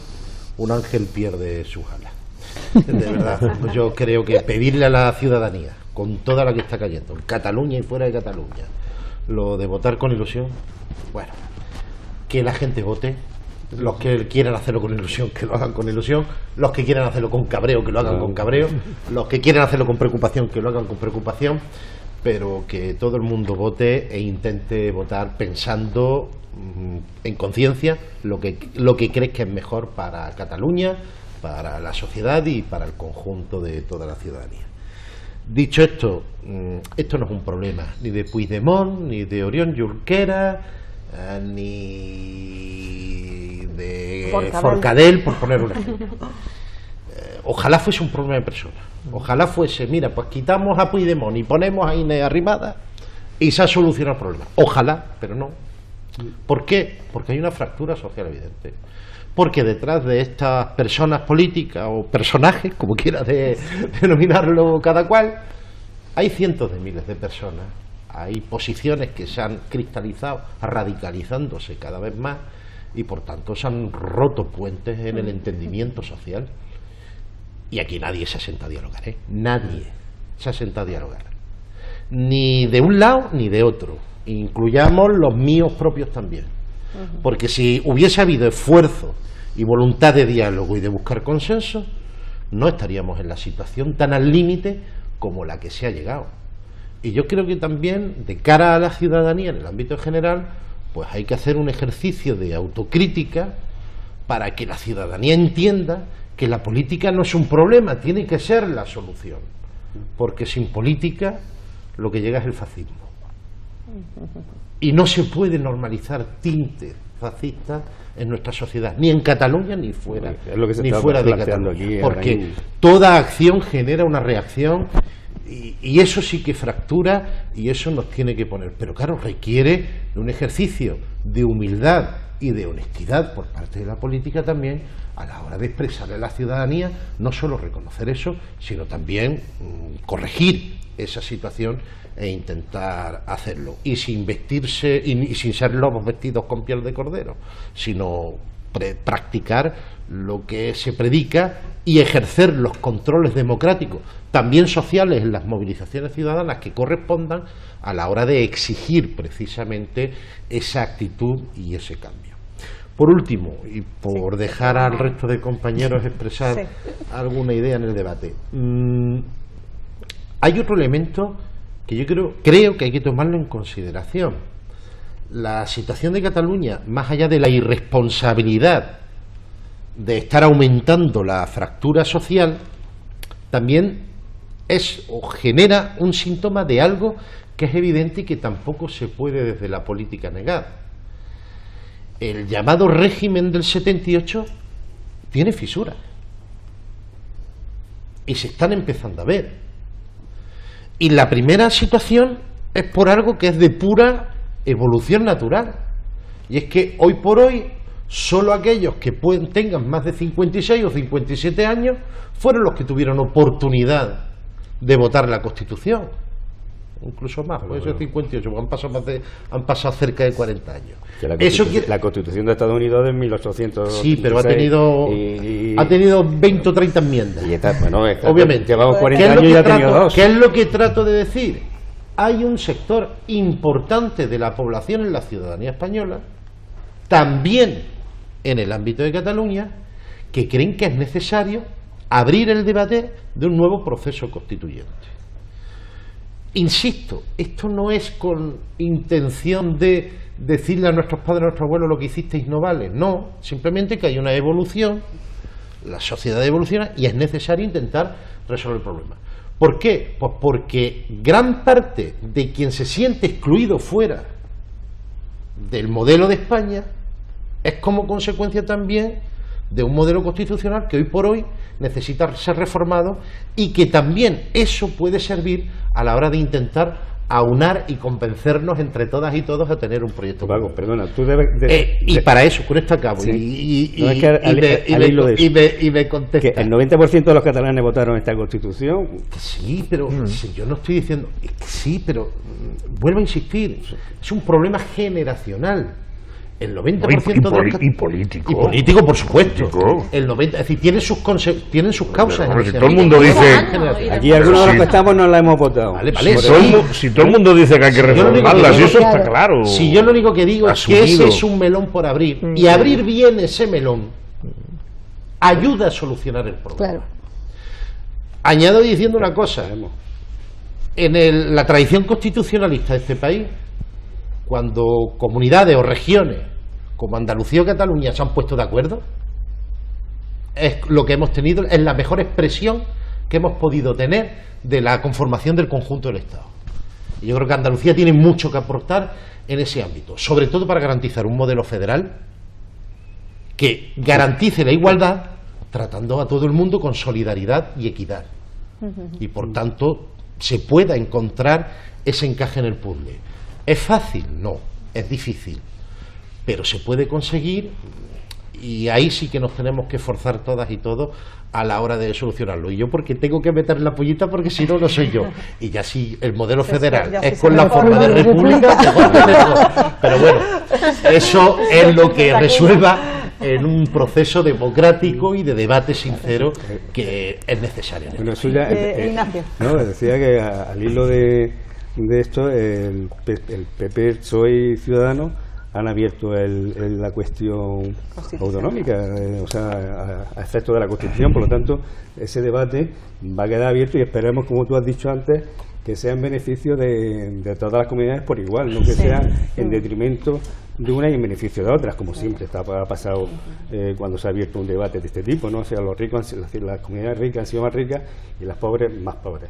un ángel pierde sus alas. De verdad, yo creo que pedirle a la ciudadanía, con toda la que está cayendo, en Cataluña y fuera de Cataluña, lo de votar con ilusión, bueno, que la gente vote. Los que quieran hacerlo con ilusión, que lo hagan con ilusión. Los que quieran hacerlo con cabreo, que lo hagan con cabreo. Los que quieran hacerlo con preocupación, que lo hagan con preocupación. Pero que todo el mundo vote e intente votar pensando en conciencia lo que cree que es mejor para Cataluña, para la sociedad y para el conjunto de toda la ciudadanía. Dicho esto, esto no es un problema ni de Puigdemont, ni de Oriol Junqueras, ni de Forcadell, por poner un ejemplo. Ojalá fuese un problema de personas. Ojalá fuese, mira, pues quitamos a Puigdemont y ponemos a Inés Arrimadas y se ha solucionado el problema. Ojalá, pero no. ¿Por qué? Porque hay una fractura social evidente. Porque detrás de estas personas políticas o personajes, como quiera denominarlo cada cual, hay cientos de miles de personas. Hay posiciones que se han cristalizado, radicalizándose cada vez más, y por tanto se han roto puentes en el entendimiento social. Y aquí nadie se ha sentado a dialogar, ¿eh? Nadie se ha sentado a dialogar. Ni de un lado ni de otro. Incluyamos los míos propios también. Porque si hubiese habido esfuerzo y voluntad de diálogo y de buscar consenso, no estaríamos en la situación tan al límite como la que se ha llegado. Y yo creo que también, de cara a la ciudadanía en el ámbito general, pues hay que hacer un ejercicio de autocrítica para que la ciudadanía entienda que la política no es un problema, tiene que ser la solución, porque sin política lo que llega es el fascismo. Y no se puede normalizar tintes fascistas en nuestra sociedad, ni en Cataluña ni fuera, es lo que se ni está fuera de planteando Cataluña, aquí, porque toda acción genera una reacción y eso sí que fractura y eso nos tiene que poner. Pero claro, requiere de un ejercicio de humildad y de honestidad por parte de la política también a la hora de expresarle a la ciudadanía, no solo reconocer eso, sino también corregir esa situación e intentar hacerlo, y sin vestirse y sin ser lobos vestidos con piel de cordero, sino practicar lo que se predica y ejercer los controles democráticos, también sociales, en las movilizaciones ciudadanas que correspondan a la hora de exigir precisamente esa actitud y ese cambio. Por último, y por dejar al resto de compañeros expresar alguna idea en el debate, hay otro elemento que yo creo que hay que tomarlo en consideración. La situación de Cataluña, más allá de la irresponsabilidad de estar aumentando la fractura social, también es o genera un síntoma de algo que es evidente y que tampoco se puede desde la política negar. El llamado régimen del 78 tiene fisuras y se están empezando a ver. Y la primera situación es por algo que es de pura evolución natural, y es que hoy por hoy solo aquellos que tengan más de 56 o 57 años fueron los que tuvieron oportunidad de votar la Constitución, incluso más, puede ser 58, han pasado cerca de 40 años. La Constitución de Estados Unidos es de 1800. Sí, pero ha tenido 20 o 30 enmiendas. Y obviamente. Llevamos 40 años y ya ha tenido dos. ¿Qué es lo que trato de decir? Hay un sector importante de la población en la ciudadanía española, también en el ámbito de Cataluña, que creen que es necesario abrir el debate de un nuevo proceso constituyente. Insisto, esto no es con intención de decirle a nuestros padres, a nuestros abuelos, lo que hicisteis no vale, no, simplemente que hay una evolución, la sociedad evoluciona y es necesario intentar resolver el problema. ¿Por qué? Pues porque gran parte de quien se siente excluido fuera del modelo de España es como consecuencia también de un modelo constitucional que hoy por hoy necesita ser reformado, y que también eso puede servir a la hora de intentar aunar y convencernos entre todas y todos a tener un proyecto común. Perdona, tú debes y para eso, con esto acabo. Sí. Y me contesta. Que el 90% de los catalanes votaron esta Constitución. Sí, pero si yo no estoy diciendo. Sí, pero vuelvo a insistir, es un problema generacional. El 90% y político. Y político, por supuesto. Político. El 90, es decir, tienen sus causas. Pero si todo el mundo dice. Aquí algunos de los que estamos no la hemos votado. Vale. Si todo el mundo dice que hay que reformarlas, y eso está claro. Si yo lo único que digo es que ese es un melón por abrir, y abrir bien ese melón ayuda a solucionar el problema. Claro. Añado diciendo una cosa. En la tradición constitucionalista de este país, cuando comunidades o regiones como Andalucía o Cataluña se han puesto de acuerdo, es lo que hemos tenido, es la mejor expresión que hemos podido tener de la conformación del conjunto del Estado. Y yo creo que Andalucía tiene mucho que aportar en ese ámbito, sobre todo para garantizar un modelo federal que garantice la igualdad, tratando a todo el mundo con solidaridad y equidad, y por tanto se pueda encontrar ese encaje en el puzzle. ¿Es fácil? No, es difícil, pero se puede conseguir, y ahí sí que nos tenemos que esforzar todas y todos a la hora de solucionarlo. Y yo porque tengo que meter la pollita, porque si no, no soy yo. Y ya si el modelo federal es con la forma de república, mejor tenerlo. Pero bueno, eso es lo que resuelva en un proceso democrático y de debate sincero que es necesario. Bueno, eso ya, Ignacio. No, decía que al hilo de esto, el PP, PSOE y Ciudadanos han abierto la cuestión autonómica, o sea, a efectos de la Constitución. Por lo tanto, ese debate va a quedar abierto y esperemos, como tú has dicho antes, que sea en beneficio de todas las comunidades por igual, no que sea en detrimento de una y en beneficio de otras, como siempre ha pasado cuando se ha abierto un debate de este tipo, ¿no? O sea, los ricos, las comunidades ricas han sido más ricas y las pobres más pobres.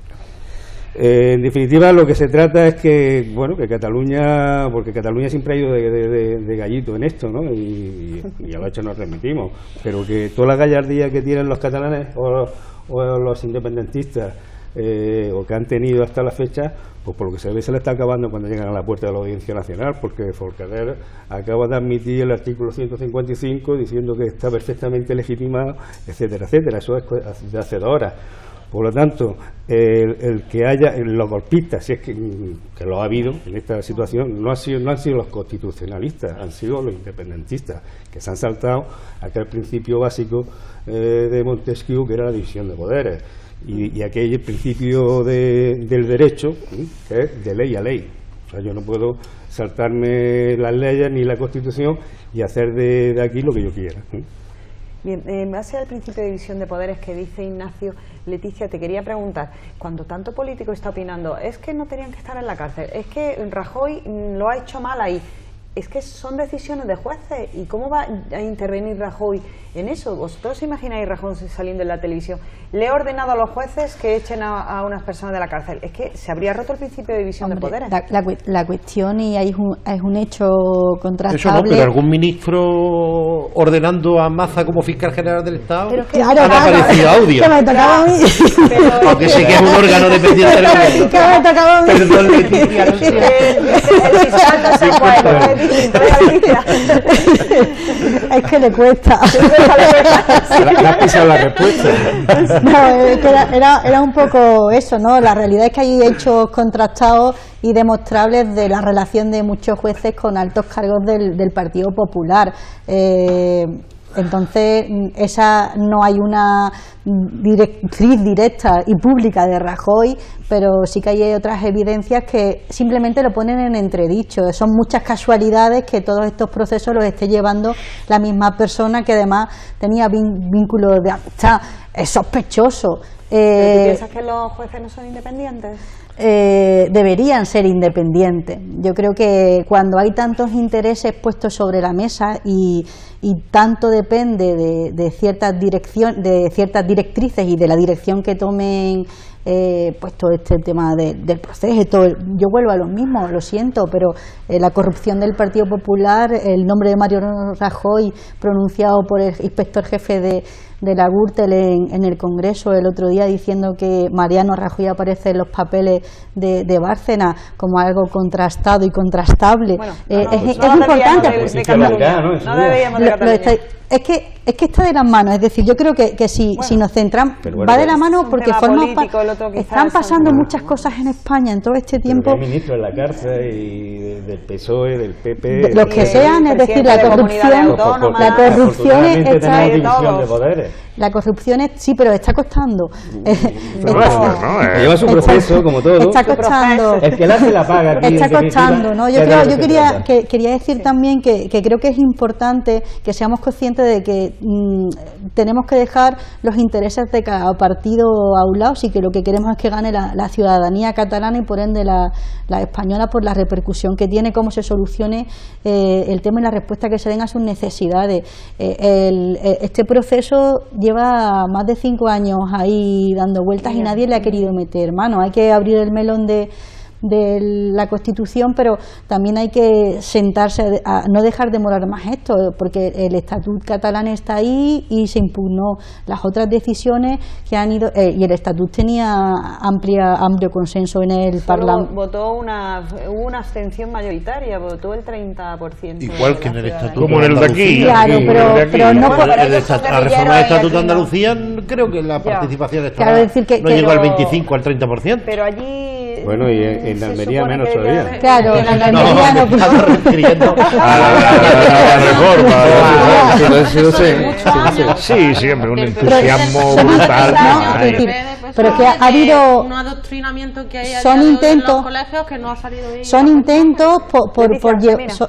En definitiva, lo que se trata es que, bueno, que Cataluña, porque Cataluña siempre ha ido de gallito en esto, ¿no? Y a lo hecho nos remitimos, pero que toda la gallardía que tienen los catalanes o los independentistas, o que han tenido hasta la fecha, pues por lo que se ve se le está acabando cuando llegan a la puerta de la Audiencia Nacional, porque Forcadell acaba de admitir el artículo 155 diciendo que está perfectamente legitimado, etcétera, etcétera. Eso es de hace 2 horas. Por lo tanto, el que haya los golpistas, si es que lo ha habido en esta situación, no han sido los constitucionalistas, han sido los independentistas, que se han saltado aquel principio básico de Montesquieu, que era la división de poderes. Y aquel principio del derecho, que es de ley a ley. O sea, yo no puedo saltarme las leyes ni la Constitución y hacer de aquí lo que yo quiera. Bien, en base al principio de división de poderes que dice Ignacio, Leticia, te quería preguntar, cuando tanto político está opinando, es que no tenían que estar en la cárcel, es que Rajoy lo ha hecho mal ahí, es que son decisiones de jueces, ¿y cómo va a intervenir Rajoy en eso? ¿Vosotros os imagináis Rajoy saliendo en la televisión? Le he ordenado a los jueces que echen a unas personas de la cárcel. Es que se habría roto el principio de división de poderes. La cuestión, y ahí es un hecho contrastable. Eso no, pero algún ministro ordenando a Maza como fiscal general del Estado, pero han aparecido audio. Que me tocaba a mí. Aunque sé que es un órgano dependiente del gobierno. Que me tocaba a mí. Perdón, Leticia, no sé. El fiscal no se puede. Es que le cuesta. Le has pisado la respuesta. No, es que era un poco eso, ¿no? La realidad es que hay hechos contrastados y demostrables de la relación de muchos jueces con altos cargos del Partido Popular. Entonces, no hay una directriz directa y pública de Rajoy, pero sí que hay otras evidencias que simplemente lo ponen en entredicho. Son muchas casualidades que todos estos procesos los esté llevando la misma persona, que además tenía vínculos de amistad. Es sospechoso. ¿Pero tú piensas que los jueces no son independientes? Deberían ser independientes. Yo creo que cuando hay tantos intereses puestos sobre la mesa y tanto depende de ciertas directrices y de la dirección que tomen pues todo este tema del proceso, yo vuelvo a lo mismo, lo siento, pero la corrupción del Partido Popular, el nombre de Mariano Rajoy pronunciado por el inspector jefe de la Gürtel en el Congreso el otro día, diciendo que Mariano Rajoy aparece en los papeles de Bárcena como algo contrastado y contrastable. Bueno, es importante. No deberíamos de Cataluña. Es que está de las manos, es decir, yo creo que si nos centramos, va de la mano porque están pasando muchas cosas en España en todo este tiempo. Hay ministros en la cárcel y del PSOE, del PP, los que sean, es decir, la corrupción sí, pero está costando. Lleva su proceso, como todo. Está costando. El que la hace la paga. Está costando, ¿no? Yo quería decir también que creo que es importante que seamos conscientes de que tenemos que dejar los intereses de cada partido a un lado, y que lo que queremos es que gane la ciudadanía catalana y por ende la española, por la repercusión que tiene, cómo se solucione el tema y la respuesta que se den a sus necesidades. Este proceso lleva más de 5 años ahí dando vueltas y nadie le ha querido meter mano. Hay que abrir el melón de la Constitución, pero también hay que sentarse a no dejar demorar más esto, porque el Estatut catalán está ahí y se impugnó las otras decisiones que han ido, y el Estatut tenía amplio consenso en el Parlamento. Votó una abstención mayoritaria, votó el 30%. Igual que en el Estatuto, como en el de aquí. Claro, pero no por la reforma del Estatuto de Andalucía, creo que la participación estaba, no llegó al 25, al 30%. Pero allí... Bueno, y en Almería menos todavía. Claro, en Almería no. Estaba refiriendo a la reforma. Sí, Sí, siempre un entusiasmo brutal. pero es que ha habido un adoctrinamiento que hay son intentos en los colegios que no ha salido bien. Son intentos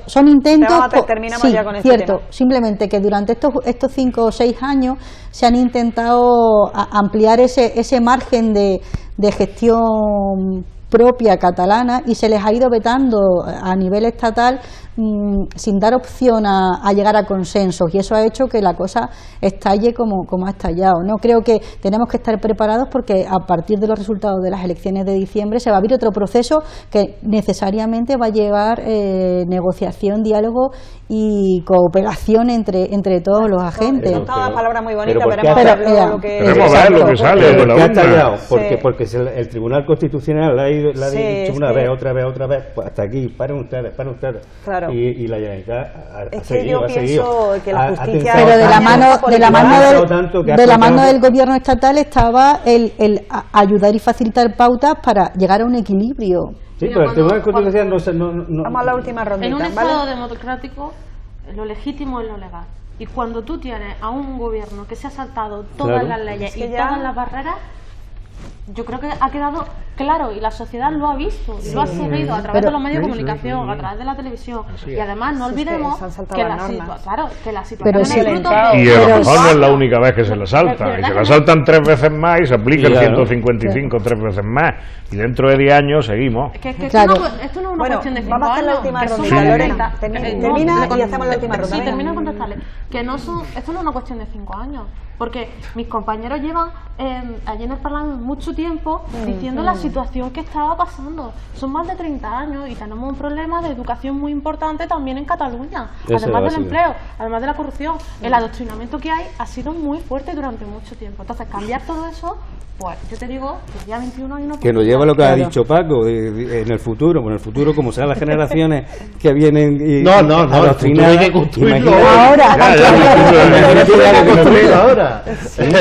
son intentos terminamos sí, ya con este cierto, tema. simplemente que durante estos 5 o 6 años se han intentado ampliar ese margen de gestión propia catalana y se les ha ido vetando a nivel estatal sin dar opción a llegar a consensos, y eso ha hecho que la cosa estalle como ha estallado. No creo que tenemos que estar preparados, porque a partir de los resultados de las elecciones de diciembre se va a abrir otro proceso que necesariamente va a llevar negociación, diálogo y cooperación entre todos los agentes. Son todas palabras muy bonitas, pero veremos lo que sale de la ¿Qué ha urna? estallado? Porque el Tribunal Constitucional la ha dicho una vez, otra vez, pues hasta aquí, paren ustedes. Claro. Y la Generalitat ha seguido. Yo pienso que la justicia... Pero de la mano del gobierno estatal estaba el ayudar y facilitar pautas para llegar a un equilibrio. Sí, pero el Tribunal Constitucional no... Vamos a la última rondita. En un ¿vale? Estado democrático, lo legítimo es lo legal. Y cuando tú tienes a un gobierno que se ha saltado todas las leyes y todas las barreras, yo creo que ha quedado claro, y la sociedad lo ha visto, y lo ha seguido a través de los medios de comunicación, a través de la televisión. Y además no olvidemos que la situación es fruto de... Y a lo mejor no es la única vez que se la salta, y se la saltan 3 veces más y se aplica el 155 3 veces más, y dentro de 10 años seguimos. Claro. Esto no es una cuestión de 5 vamos a hacer la años, última que son ronda. Lorena, 30. termina y hacemos la última ronda. Sí, termino de contestarle. Que no son, esto no es una cuestión de 5 años, porque mis compañeros llevan allí en el Parlamento mucho tiempo diciendo la situación que estaba pasando. Son más de 30 años y tenemos un problema de educación muy importante también en Cataluña, además del empleo, además de la corrupción. El adoctrinamiento que hay ha sido muy fuerte durante mucho tiempo. Entonces, cambiar todo eso, pues yo te digo que el día 21 hay una que nos lleva a lo que ha dicho Paco, en el futuro, como sean las generaciones que vienen y adoctrinadas, hay que construirlo ahora.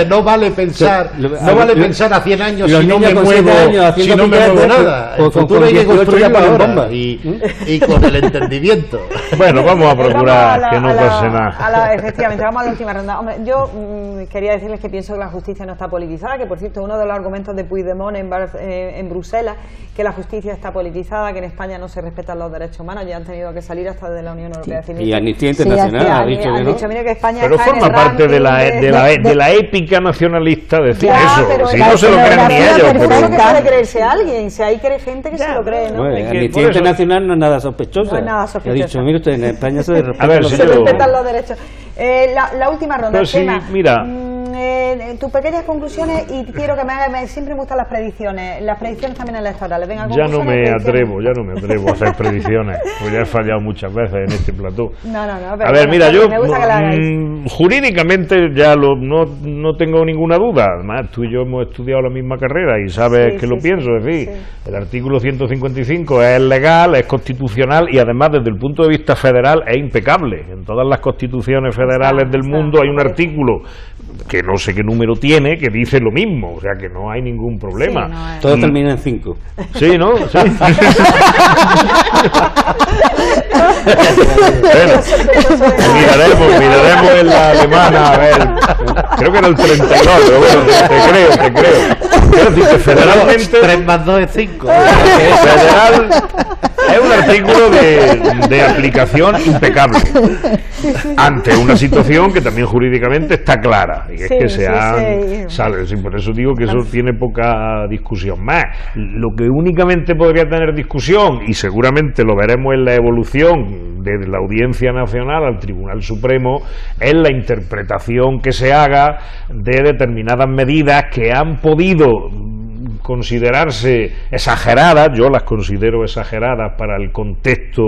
No vale pensar a 100 años si no me muevo nada. El futuro hay que construirlo ahora y con el entendimiento. Bueno, vamos a procurar que no pase nada. Efectivamente, vamos a la última ronda. Hombre, yo quería decirles que pienso que la justicia no está politizada, que por cierto uno de los argumentos de Puigdemont en Bruselas, que la justicia está politizada, que en España no se respetan los derechos humanos, ya han tenido que salir hasta de la Unión Europea. Sí. Y Amnistía Internacional ha dicho que no. Mira, que España pero está forma en el parte de la épica nacionalista decir eso. Si no se lo creen ni ellos. Pero que puede creerse alguien, si hay gente que se lo cree, ¿no? Amnistía Internacional no es nada sospechosa. No es nada sospechosa. Ha dicho, mire usted, en España se respetan los derechos. La última ronda. Pero sí, mira. Tus pequeñas conclusiones, y quiero que siempre me gustan las predicciones también electorales. Venga, ya no me atrevo a hacer predicciones, pues ya he fallado muchas veces en este plató. Pero a ver, mira, yo jurídicamente ya no tengo ninguna duda. Además, tú y yo hemos estudiado la misma carrera y sabes que lo pienso. Es decir, el artículo 155 es legal, es constitucional y además desde el punto de vista federal es impecable. En todas las constituciones federales del mundo hay un artículo que no sé qué número tiene, que dice lo mismo, o sea que no hay ningún problema. Todo termina en 5. Sí, ¿no? Sí. Bueno, miraremos en la alemana, a ver, creo que era el 32, pero bueno, te creo. Quiero decir que federalmente 3 más 2 es 5. Federal es un artículo de aplicación impecable ante una situación que también jurídicamente está clara y es que por eso digo que eso tiene poca discusión más. Lo que únicamente podría tener discusión, y seguramente lo veremos en la evolución de la Audiencia Nacional al Tribunal Supremo, es la interpretación que se haga de determinadas medidas que han podido considerarse exageradas. Yo las considero exageradas para el contexto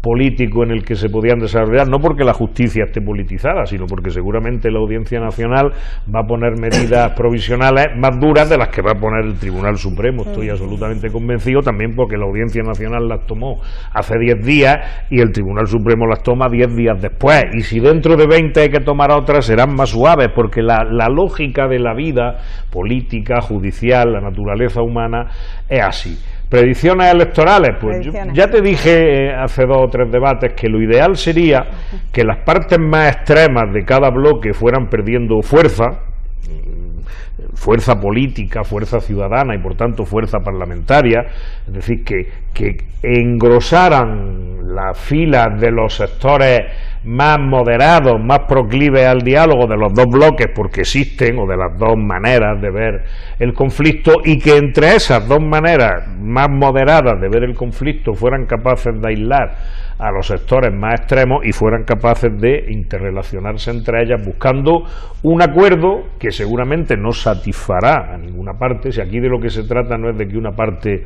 político en el que se podían desarrollar, no porque la justicia esté politizada, sino porque seguramente la Audiencia Nacional va a poner medidas provisionales más duras de las que va a poner el Tribunal Supremo. Estoy absolutamente convencido, también porque la Audiencia Nacional las tomó hace 10 días y el Tribunal Supremo las toma 10 días después, y si dentro de 20 hay que tomar otras serán más suaves, porque la lógica de la vida política, judicial, la naturaleza humana es así. Predicciones electorales, pues ya te dije hace 2 o 3 debates que lo ideal sería que las partes más extremas de cada bloque fueran perdiendo fuerza, fuerza política, fuerza ciudadana y por tanto fuerza parlamentaria, es decir, que engrosaran las filas de los sectores más moderados, más proclives al diálogo de los dos bloques, porque existen, o de las dos maneras de ver el conflicto, y que entre esas dos maneras más moderadas de ver el conflicto fueran capaces de aislar a los sectores más extremos y fueran capaces de interrelacionarse entre ellas buscando un acuerdo que seguramente no satisfará a ninguna parte. Si aquí de lo que se trata no es de que una parte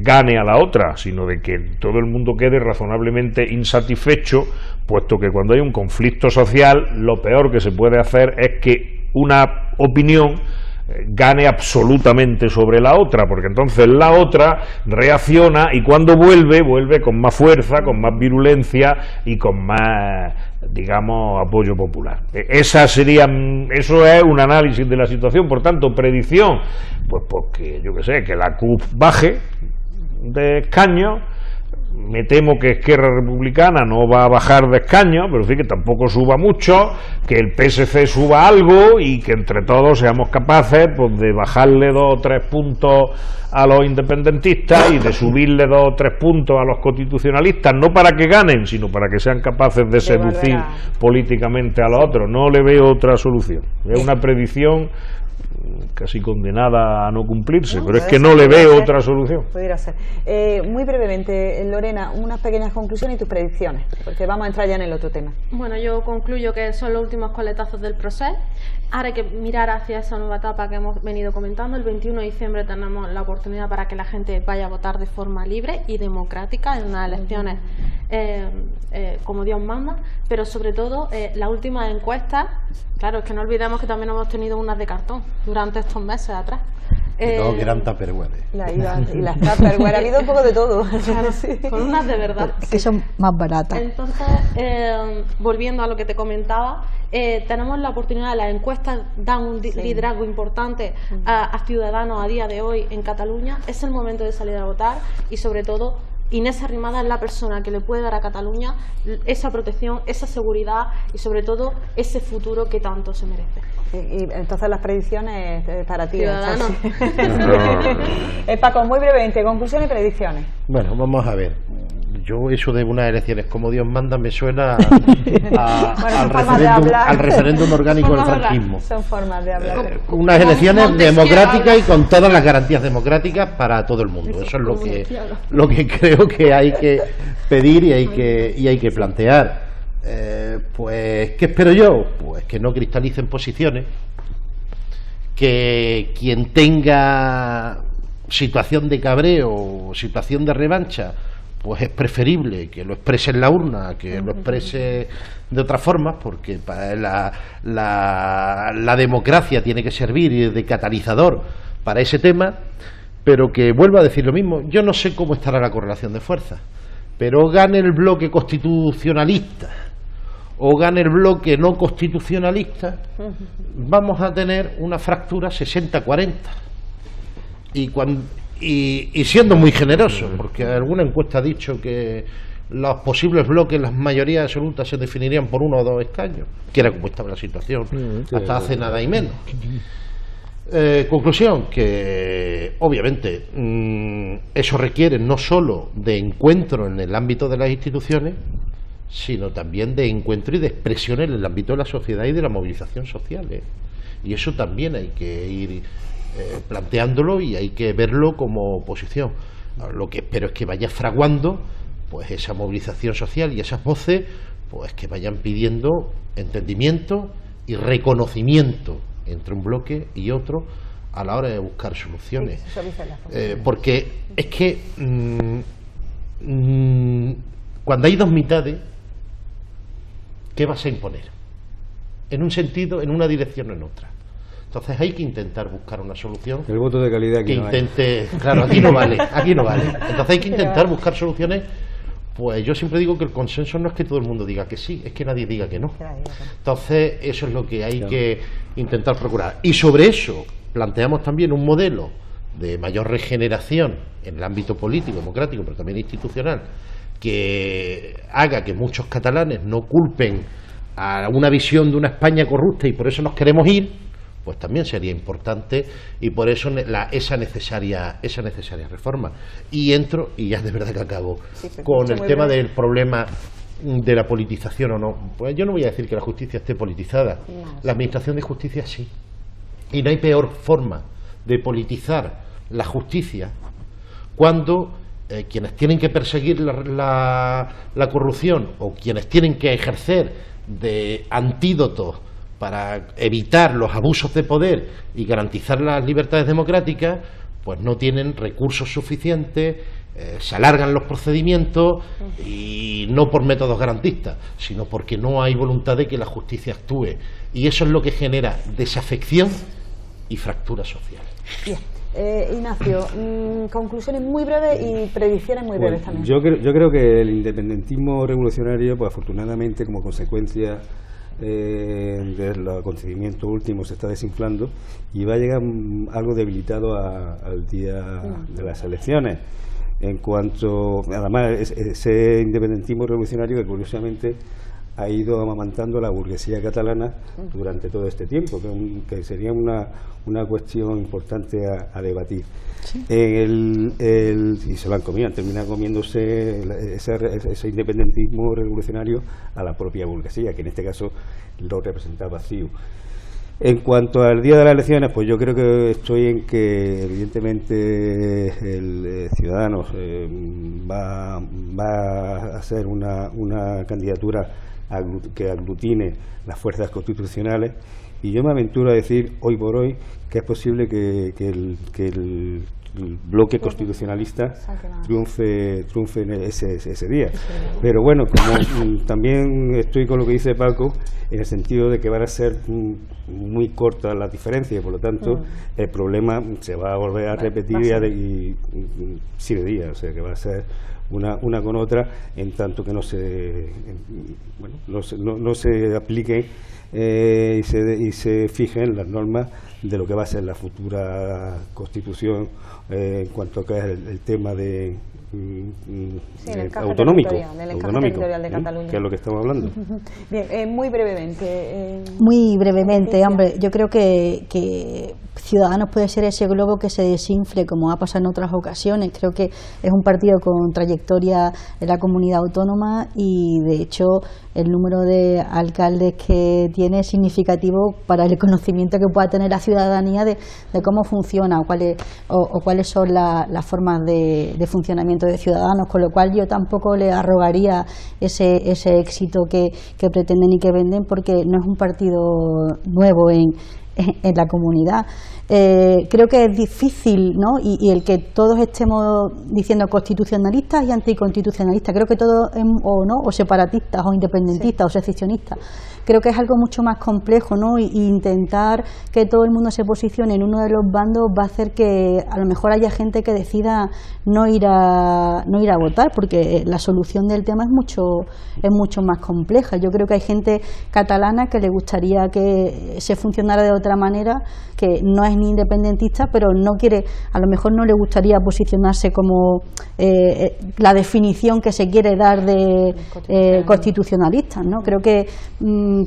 gane a la otra, sino de que todo el mundo quede razonablemente insatisfecho, puesto que cuando hay un conflicto social lo peor que se puede hacer es que una opinión gane absolutamente sobre la otra, porque entonces la otra reacciona y cuando vuelve con más fuerza, con más virulencia y con más, digamos, apoyo popular. Eso es un análisis de la situación. Por tanto, predicción, pues porque yo que sé, que la CUP baje de escaños. Me temo que Esquerra Republicana no va a bajar de escaño, pero en fin, que tampoco suba mucho, que el PSC suba algo y que entre todos seamos capaces pues, de bajarle 2 o 3 puntos a los independentistas y de subirle 2 o 3 puntos a los constitucionalistas, no para que ganen, sino para que sean capaces de seducir políticamente a los otros. No le veo otra solución. Es una predicción casi condenada a no cumplirse, pero es que no le veo otra solución. Pudiera ser. Muy brevemente, Lorena, unas pequeñas conclusiones y tus predicciones, porque vamos a entrar ya en el otro tema. Bueno, yo concluyo que son los últimos coletazos del proceso. Ahora hay que mirar hacia esa nueva etapa que hemos venido comentando. El 21 de diciembre tenemos la oportunidad para que la gente vaya a votar de forma libre y democrática en unas elecciones como Dios manda, pero sobre todo las últimas encuestas, claro, es que no olvidemos que también hemos tenido unas de cartón durante estos meses atrás. No, que eran Tupperware. Y las Tupperware, ha habido un poco de todo. Claro, sí. Con unas de verdad. Que son más baratas. Entonces, volviendo a lo que te comentaba, tenemos la oportunidad, las encuestas dan un liderazgo importante a ciudadanos a día de hoy en Cataluña. Es el momento de salir a votar y sobre todo Inés Arrimadas es la persona que le puede dar a Cataluña esa protección, esa seguridad y sobre todo ese futuro que tanto se merece. Y entonces las predicciones para ti. Ciudadanos. Paco, muy brevemente, conclusiones y predicciones. Bueno, vamos a ver. Yo eso de unas elecciones como Dios manda me suena al referéndum orgánico del franquismo. Son formas de hablar. Unas elecciones democráticas y con todas las garantías democráticas para todo el mundo. Eso es lo que creo que hay que pedir y hay que plantear. Pues, ¿qué espero yo? Pues que no cristalicen posiciones, que quien tenga situación de cabreo o situación de revancha, pues es preferible que lo exprese en la urna, que lo exprese de otra forma, porque para la democracia tiene que servir de catalizador para ese tema, pero que vuelvo a decir lo mismo. Yo no sé cómo estará la correlación de fuerzas, pero gane el bloque constitucionalista o gane el bloque no constitucionalista, vamos a tener una fractura 60-40. Y siendo muy generoso, porque alguna encuesta ha dicho que los posibles bloques, las mayorías absolutas, se definirían por 1 o 2 escaños, que era como estaba la situación hasta hace nada y menos. Conclusión, que obviamente eso requiere no solo de encuentro en el ámbito de las instituciones, sino también de encuentro y de expresión en el ámbito de la sociedad y de la movilización social. Y eso también hay que ir planteándolo y hay que verlo como oposición. Lo que espero es que vaya fraguando pues esa movilización social y esas voces pues que vayan pidiendo entendimiento y reconocimiento entre un bloque y otro a la hora de buscar soluciones. Porque es que cuando hay dos mitades, ¿qué vas a imponer? En un sentido, en una dirección o en otra. Entonces hay que intentar buscar una solución. El voto de calidad que intente, claro, aquí no vale. Entonces hay que intentar buscar soluciones. Pues yo siempre digo que el consenso no es que todo el mundo diga que sí, es que nadie diga que no. Entonces eso es lo que hay que intentar procurar. Y sobre eso planteamos también un modelo de mayor regeneración en el ámbito político, democrático, pero también institucional, que haga que muchos catalanes no culpen a una visión de una España corrupta y por eso nos queremos ir, pues también sería importante, y por eso esa necesaria reforma. Y entro, y ya de verdad que acabo, con el tema del problema de la politización o no. Pues yo no voy a decir que la justicia esté politizada, la administración de justicia sí, y no hay peor forma de politizar la justicia cuando quienes tienen que perseguir la corrupción, o quienes tienen que ejercer de antídotos para evitar los abusos de poder y garantizar las libertades democráticas, pues no tienen recursos suficientes, se alargan los procedimientos, y no por métodos garantistas, sino porque no hay voluntad de que la justicia actúe, y eso es lo que genera desafección y fractura social. Bien. Ignacio, conclusiones muy breves y predicciones muy breves también. Yo creo que el independentismo revolucionario, pues afortunadamente, como consecuencia de los acontecimientos últimos, se está desinflando y va a llegar algo debilitado al día de las elecciones. En cuanto, además, ese independentismo revolucionario que curiosamente ha ido amamantando a la burguesía catalana durante todo este tiempo, que sería una cuestión importante a debatir. Sí. Y se lo han comido, han terminado comiéndose ese independentismo revolucionario a la propia burguesía, que en este caso lo representaba CiU. En cuanto al día de las elecciones, pues yo creo que estoy en que evidentemente el Ciudadanos va a hacer una candidatura que aglutine las fuerzas constitucionales, y yo me aventuro a decir hoy por hoy que es posible que el bloque constitucionalista triunfe en ese día. Pero bueno, como también estoy con lo que dice Paco, en el sentido de que van a ser muy cortas las diferencias, y por lo tanto el problema se va a volver a repetir de día, o sea que va a ser una con otra, en tanto que no se apliquen y se fijen las normas de lo que va a ser la futura Constitución en cuanto a que es el tema de autonómico, del encaje territorial de Cataluña, que es lo que estamos hablando. Bien, muy brevemente. Muy brevemente, hombre, yo creo que Ciudadanos puede ser ese globo que se desinfle, como ha pasado en otras ocasiones. Creo que es un partido con trayectoria en la comunidad autónoma, y de hecho el número de alcaldes que tiene es significativo para el conocimiento que pueda tener la ciudadanía de cómo funciona o cuáles son las formas de funcionamiento de Ciudadanos, con lo cual yo tampoco le arrogaría ese éxito que pretenden y que venden, porque no es un partido nuevo en la comunidad. Creo que es difícil, ¿no? Y el que todos estemos diciendo constitucionalistas y anticonstitucionalistas, creo que todos o separatistas o independentistas o secesionistas, creo que es algo mucho más complejo, ¿no? Y intentar que todo el mundo se posicione en uno de los bandos va a hacer que a lo mejor haya gente que decida no ir a votar, porque la solución del tema es mucho más compleja. Yo creo que hay gente catalana que le gustaría que se funcionara de otra manera, que no es ni independentista, pero no quiere, a lo mejor no le gustaría posicionarse como la definición que se quiere dar de constitucionalistas, ¿no? Creo que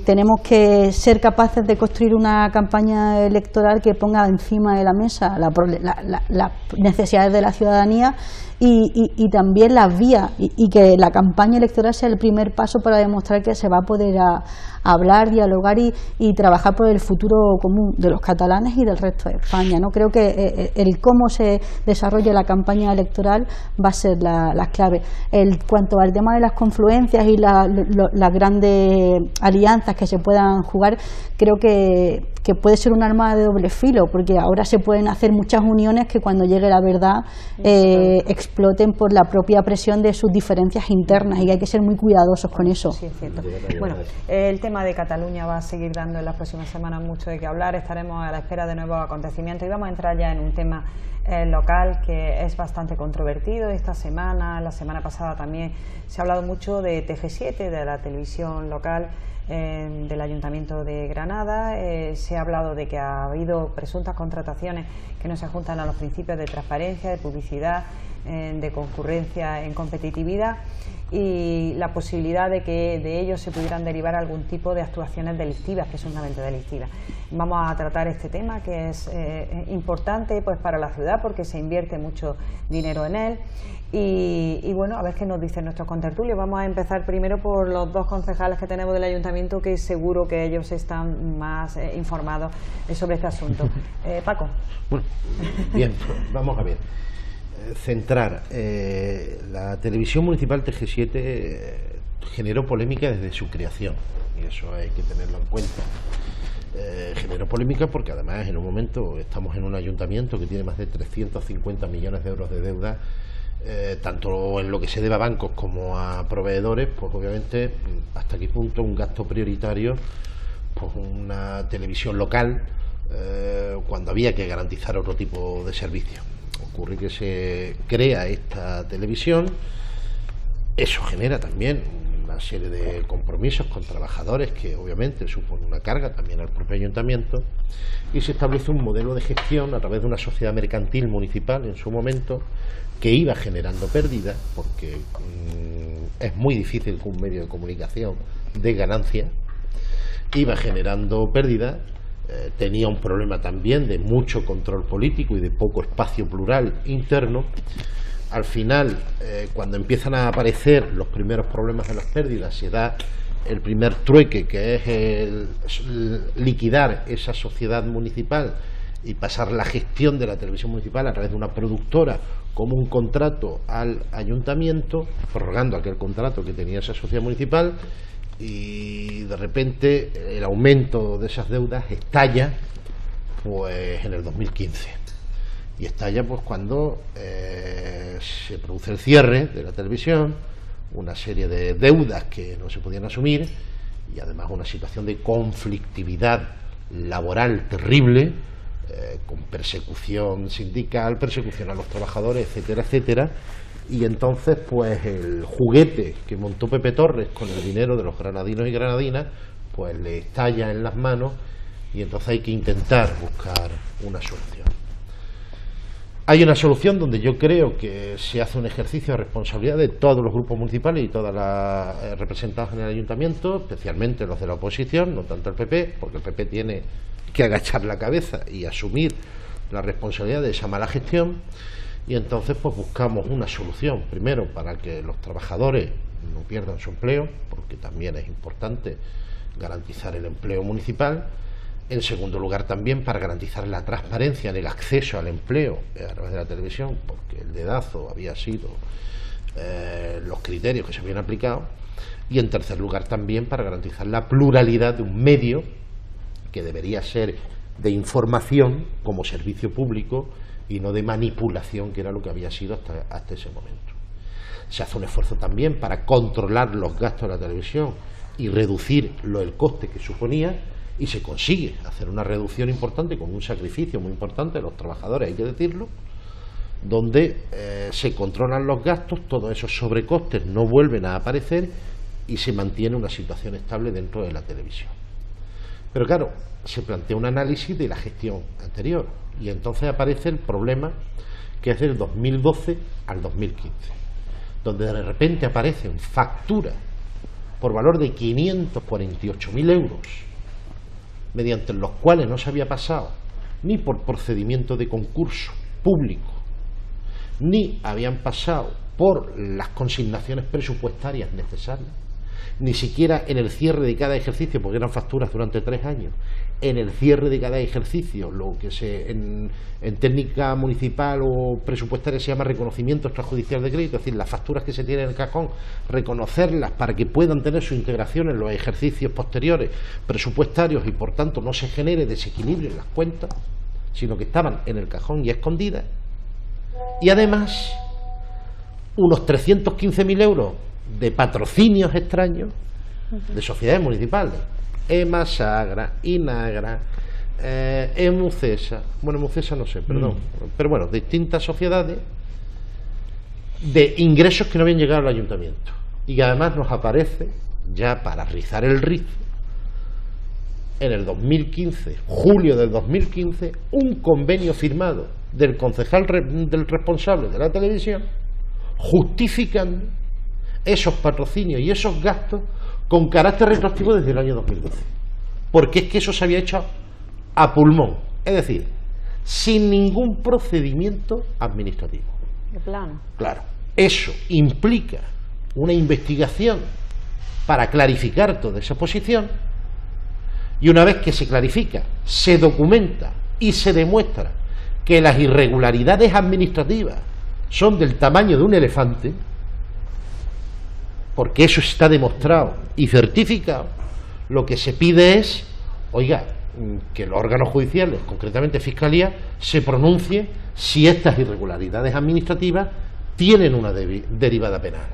tenemos que ser capaces de construir una campaña electoral que ponga encima de la mesa las necesidades de la ciudadanía y también las vías, y que la campaña electoral sea el primer paso para demostrar que se va a poder hablar, dialogar y trabajar por el futuro común de los catalanes y del resto de España, ¿no? Creo que el cómo se desarrolle la campaña electoral va a ser la clave. Cuanto al tema de las confluencias y las grandes alianzas que se puedan jugar, creo que puede ser un arma de doble filo, porque ahora se pueden hacer muchas uniones que cuando llegue la verdad exploten por la propia presión de sus diferencias internas, y hay que ser muy cuidadosos con eso. Sí, es cierto. Bueno, el tema de Cataluña va a seguir dando en las próximas semanas mucho de qué hablar. Estaremos a la espera de nuevos acontecimientos y vamos a entrar ya en un tema local que es bastante controvertido esta semana. La semana pasada también se ha hablado mucho de TG7, de la televisión local del Ayuntamiento de Granada. Se ha hablado de que ha habido presuntas contrataciones que no se ajustan a los principios de transparencia, de publicidad, de concurrencia en competitividad y la posibilidad de que de ellos se pudieran derivar algún tipo de actuaciones delictivas, presuntamente delictivas. Vamos a tratar este tema que es importante pues para la ciudad porque se invierte mucho dinero en él y bueno, a ver qué nos dicen nuestros contertulios. Vamos a empezar primero por los dos concejales que tenemos del ayuntamiento, que seguro que ellos están más informados sobre este asunto. Paco. Bueno, bien, vamos a ver. Centrar. La televisión municipal TG7 generó polémica desde su creación y eso hay que tenerlo en cuenta. Generó polémica porque además en un momento estamos en un ayuntamiento que tiene más de 350 millones de euros de deuda, tanto en lo que se debe a bancos como a proveedores, pues obviamente hasta qué punto un gasto prioritario, pues una televisión local, cuando había que garantizar otro tipo de servicios. Ocurre que se crea esta televisión, eso genera también una serie de compromisos con trabajadores que obviamente supone una carga también al propio ayuntamiento y se establece un modelo de gestión a través de una sociedad mercantil municipal en su momento que iba generando pérdidas porque es muy difícil que un medio de comunicación dé ganancia, iba generando pérdidas. Tenía un problema también de mucho control político y de poco espacio plural interno. Al final, cuando empiezan a aparecer los primeros problemas de las pérdidas, se da el primer trueque, que es el liquidar esa sociedad municipal y pasar la gestión de la televisión municipal a través de una productora como un contrato al ayuntamiento, prorrogando aquel contrato que tenía esa sociedad municipal. Y de repente el aumento de esas deudas estalla pues en el 2015 y estalla pues cuando se produce el cierre de la televisión, una serie de deudas que no se podían asumir y además una situación de conflictividad laboral terrible, con persecución sindical, persecución a los trabajadores, etcétera, etcétera. Y entonces pues el juguete que montó Pepe Torres con el dinero de los granadinos y granadinas pues le estalla en las manos y entonces hay que intentar buscar una solución. Hay una solución donde yo creo que se hace un ejercicio de responsabilidad de todos los grupos municipales y todas las representadas en el ayuntamiento, especialmente los de la oposición, no tanto el PP, porque el PP tiene que agachar la cabeza y asumir la responsabilidad de esa mala gestión. Y entonces pues buscamos una solución, primero para que los trabajadores no pierdan su empleo, porque también es importante garantizar el empleo municipal. En segundo lugar también para garantizar la transparencia en el acceso al empleo a través de la televisión, porque el dedazo había sido los criterios que se habían aplicado. Y en tercer lugar también para garantizar la pluralidad de un medio que debería ser de información como servicio público y no de manipulación, que era lo que había sido hasta ese momento. Se hace un esfuerzo también para controlar los gastos de la televisión y reducir el coste que suponía, y se consigue hacer una reducción importante con un sacrificio muy importante de los trabajadores, hay que decirlo, donde se controlan los gastos, todos esos sobrecostes no vuelven a aparecer y se mantiene una situación estable dentro de la televisión. Pero claro, se plantea un análisis de la gestión anterior y entonces aparece el problema que es del 2012 al 2015, donde de repente aparecen facturas por valor de 548.000 euros, mediante los cuales no se había pasado ni por procedimiento de concurso público, ni habían pasado por las consignaciones presupuestarias necesarias, ni siquiera en el cierre de cada ejercicio, porque eran facturas durante 3 años, en el cierre de cada ejercicio, lo que en técnica municipal o presupuestaria se llama reconocimiento extrajudicial de crédito, es decir, las facturas que se tienen en el cajón, reconocerlas para que puedan tener su integración en los ejercicios posteriores presupuestarios y por tanto no se genere desequilibrio en las cuentas, sino que estaban en el cajón y escondidas. Y además unos 315.000 euros de patrocinios extraños de sociedades municipales, EMA, Sagra, Inagra, Emucesa, bueno, Emucesa no sé, perdón, pero bueno, distintas sociedades de ingresos que no habían llegado al ayuntamiento y que además nos aparece, ya para rizar el rizo, en el 2015, julio del 2015, un convenio firmado del concejal del responsable de la televisión, justificando esos patrocinios y esos gastos con carácter retroactivo desde el año 2012. Porque es que eso se había hecho a pulmón, es decir, sin ningún procedimiento administrativo. De plano. Claro, eso implica una investigación para clarificar toda esa posición, y una vez que se clarifica, se documenta y se demuestra que las irregularidades administrativas son del tamaño de un elefante, porque eso está demostrado y certificado, lo que se pide es, oiga, que los órganos judiciales, concretamente Fiscalía, se pronuncie si estas irregularidades administrativas tienen una derivada penal.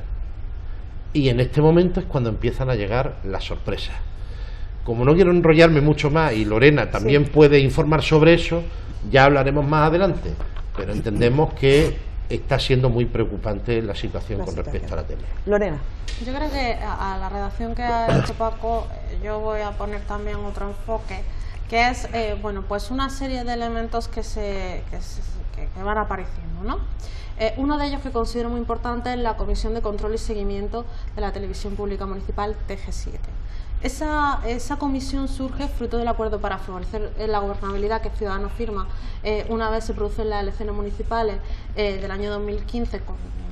Y en este momento es cuando empiezan a llegar las sorpresas. Como no quiero enrollarme mucho más, y Lorena también puede informar sobre eso, ya hablaremos más adelante, pero entendemos que está siendo muy preocupante la situación con respecto a la tele. Lorena. Yo creo que a la redacción que ha hecho Paco, yo voy a poner también otro enfoque, que es bueno, pues una serie de elementos que van apareciendo, ¿no? Uno de ellos que considero muy importante es la Comisión de Control y Seguimiento de la Televisión Pública Municipal, TG7. Esa comisión surge fruto del acuerdo para favorecer la gobernabilidad que Ciudadanos firma una vez se producen las elecciones municipales del año 2015,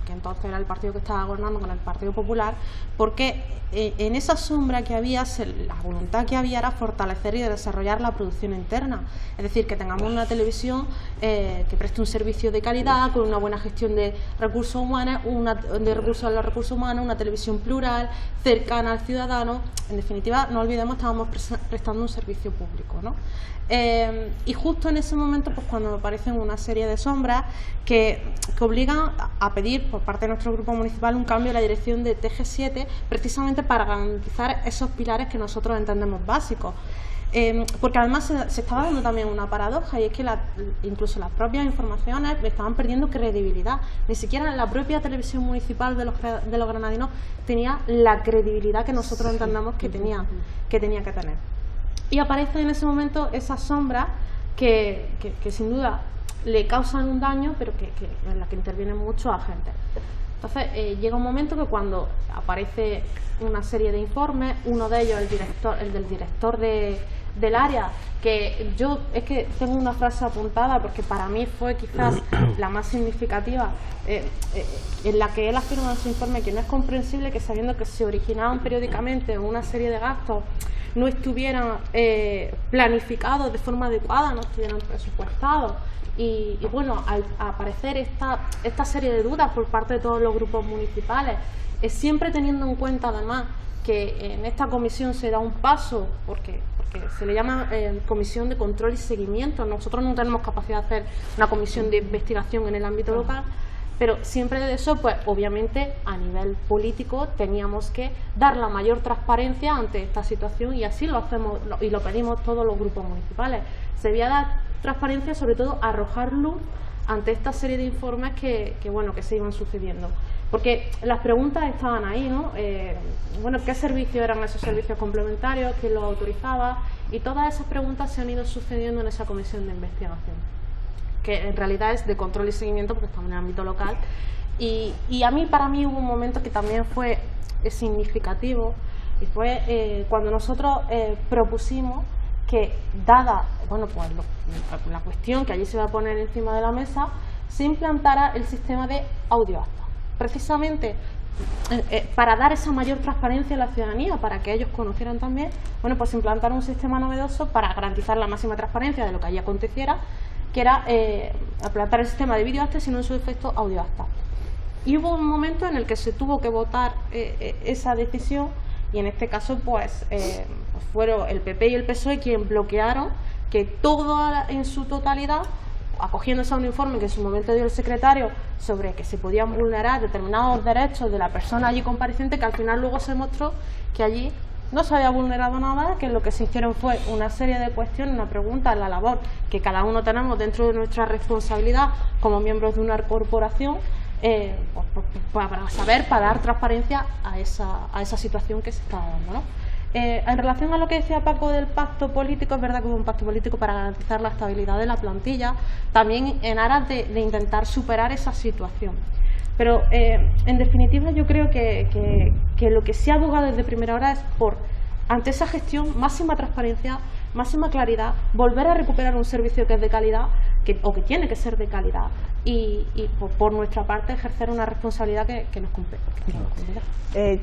que entonces era el partido que estaba gobernando con el Partido Popular, porque en esa sombra que había, la voluntad que había era fortalecer y desarrollar la producción interna, es decir, que tengamos una televisión que preste un servicio de calidad, con una buena gestión de recursos humanos, de recursos a los recursos humanos, una televisión plural, cercana al ciudadano. En definitiva, no olvidemos, estábamos prestando un servicio público, ¿no? Y justo en ese momento, pues cuando aparecen una serie de sombras que obligan a pedir por parte de nuestro grupo municipal un cambio en la dirección de TG7, precisamente para garantizar esos pilares que nosotros entendemos básicos. Porque además se estaba dando también una paradoja, y es que incluso las propias informaciones estaban perdiendo credibilidad. Ni siquiera la propia televisión municipal de los granadinos tenía la credibilidad que nosotros entendamos que tenía que tener. Y aparecen en ese momento esas sombras que sin duda le causan un daño, pero en la que intervienen muchos agentes. Entonces llega un momento que cuando aparece una serie de informes, uno de ellos el del director del área, que yo es que tengo una frase apuntada porque para mí fue quizás la más significativa, en la que él afirma en su informe que no es comprensible que, sabiendo que se originaban periódicamente una serie de gastos, no estuvieran planificados de forma adecuada, no estuvieran presupuestados. Y bueno, al aparecer esta serie de dudas por parte de todos los grupos municipales, siempre teniendo en cuenta además que en esta comisión se da un paso, porque se le llama Comisión de Control y Seguimiento. Nosotros no tenemos capacidad de hacer una comisión de investigación en el ámbito local, pero siempre de eso, pues obviamente a nivel político teníamos que dar la mayor transparencia ante esta situación, y así lo hacemos y lo pedimos todos los grupos municipales. Se debía dar transparencia, sobre todo arrojar luz ante esta serie de informes que se iban sucediendo, porque las preguntas estaban ahí, ¿no? Bueno, ¿qué servicios eran esos servicios complementarios? ¿Quién los autorizaba? Y todas esas preguntas se han ido sucediendo en esa comisión de investigación, que en realidad es de control y seguimiento porque estamos en el ámbito local. Y para mí hubo un momento que también fue significativo, y fue cuando nosotros propusimos que, dada la cuestión que allí se va a poner encima de la mesa, se implantara el sistema de audioacta, precisamente para dar esa mayor transparencia a la ciudadanía, para que ellos conocieran también, pues implantar un sistema novedoso para garantizar la máxima transparencia de lo que allí aconteciera, que era implantar el sistema de videoacta, sino en su efecto audioacta. Y hubo un momento en el que se tuvo que votar esa decisión, y en este caso pues fueron el PP y el PSOE quienes bloquearon que todo en su totalidad, acogiéndose a un informe que en su momento dio el secretario sobre que se podían vulnerar determinados derechos de la persona allí compareciente, que al final luego se mostró que allí no se había vulnerado nada, que lo que se hicieron fue una serie de cuestiones, una pregunta, la labor que cada uno tenemos dentro de nuestra responsabilidad como miembros de una corporación, para dar transparencia a esa situación que se estaba dando, ¿no? En relación a lo que decía Paco del pacto político, es verdad que hubo un pacto político para garantizar la estabilidad de la plantilla, también en aras de intentar superar esa situación. Pero en definitiva yo creo que lo que se ha abogado desde primera hora es por, ante esa gestión, máxima transparencia, máxima claridad, volver a recuperar un servicio que es de calidad, o que tiene que ser de calidad, y por nuestra parte ejercer una responsabilidad que nos compete.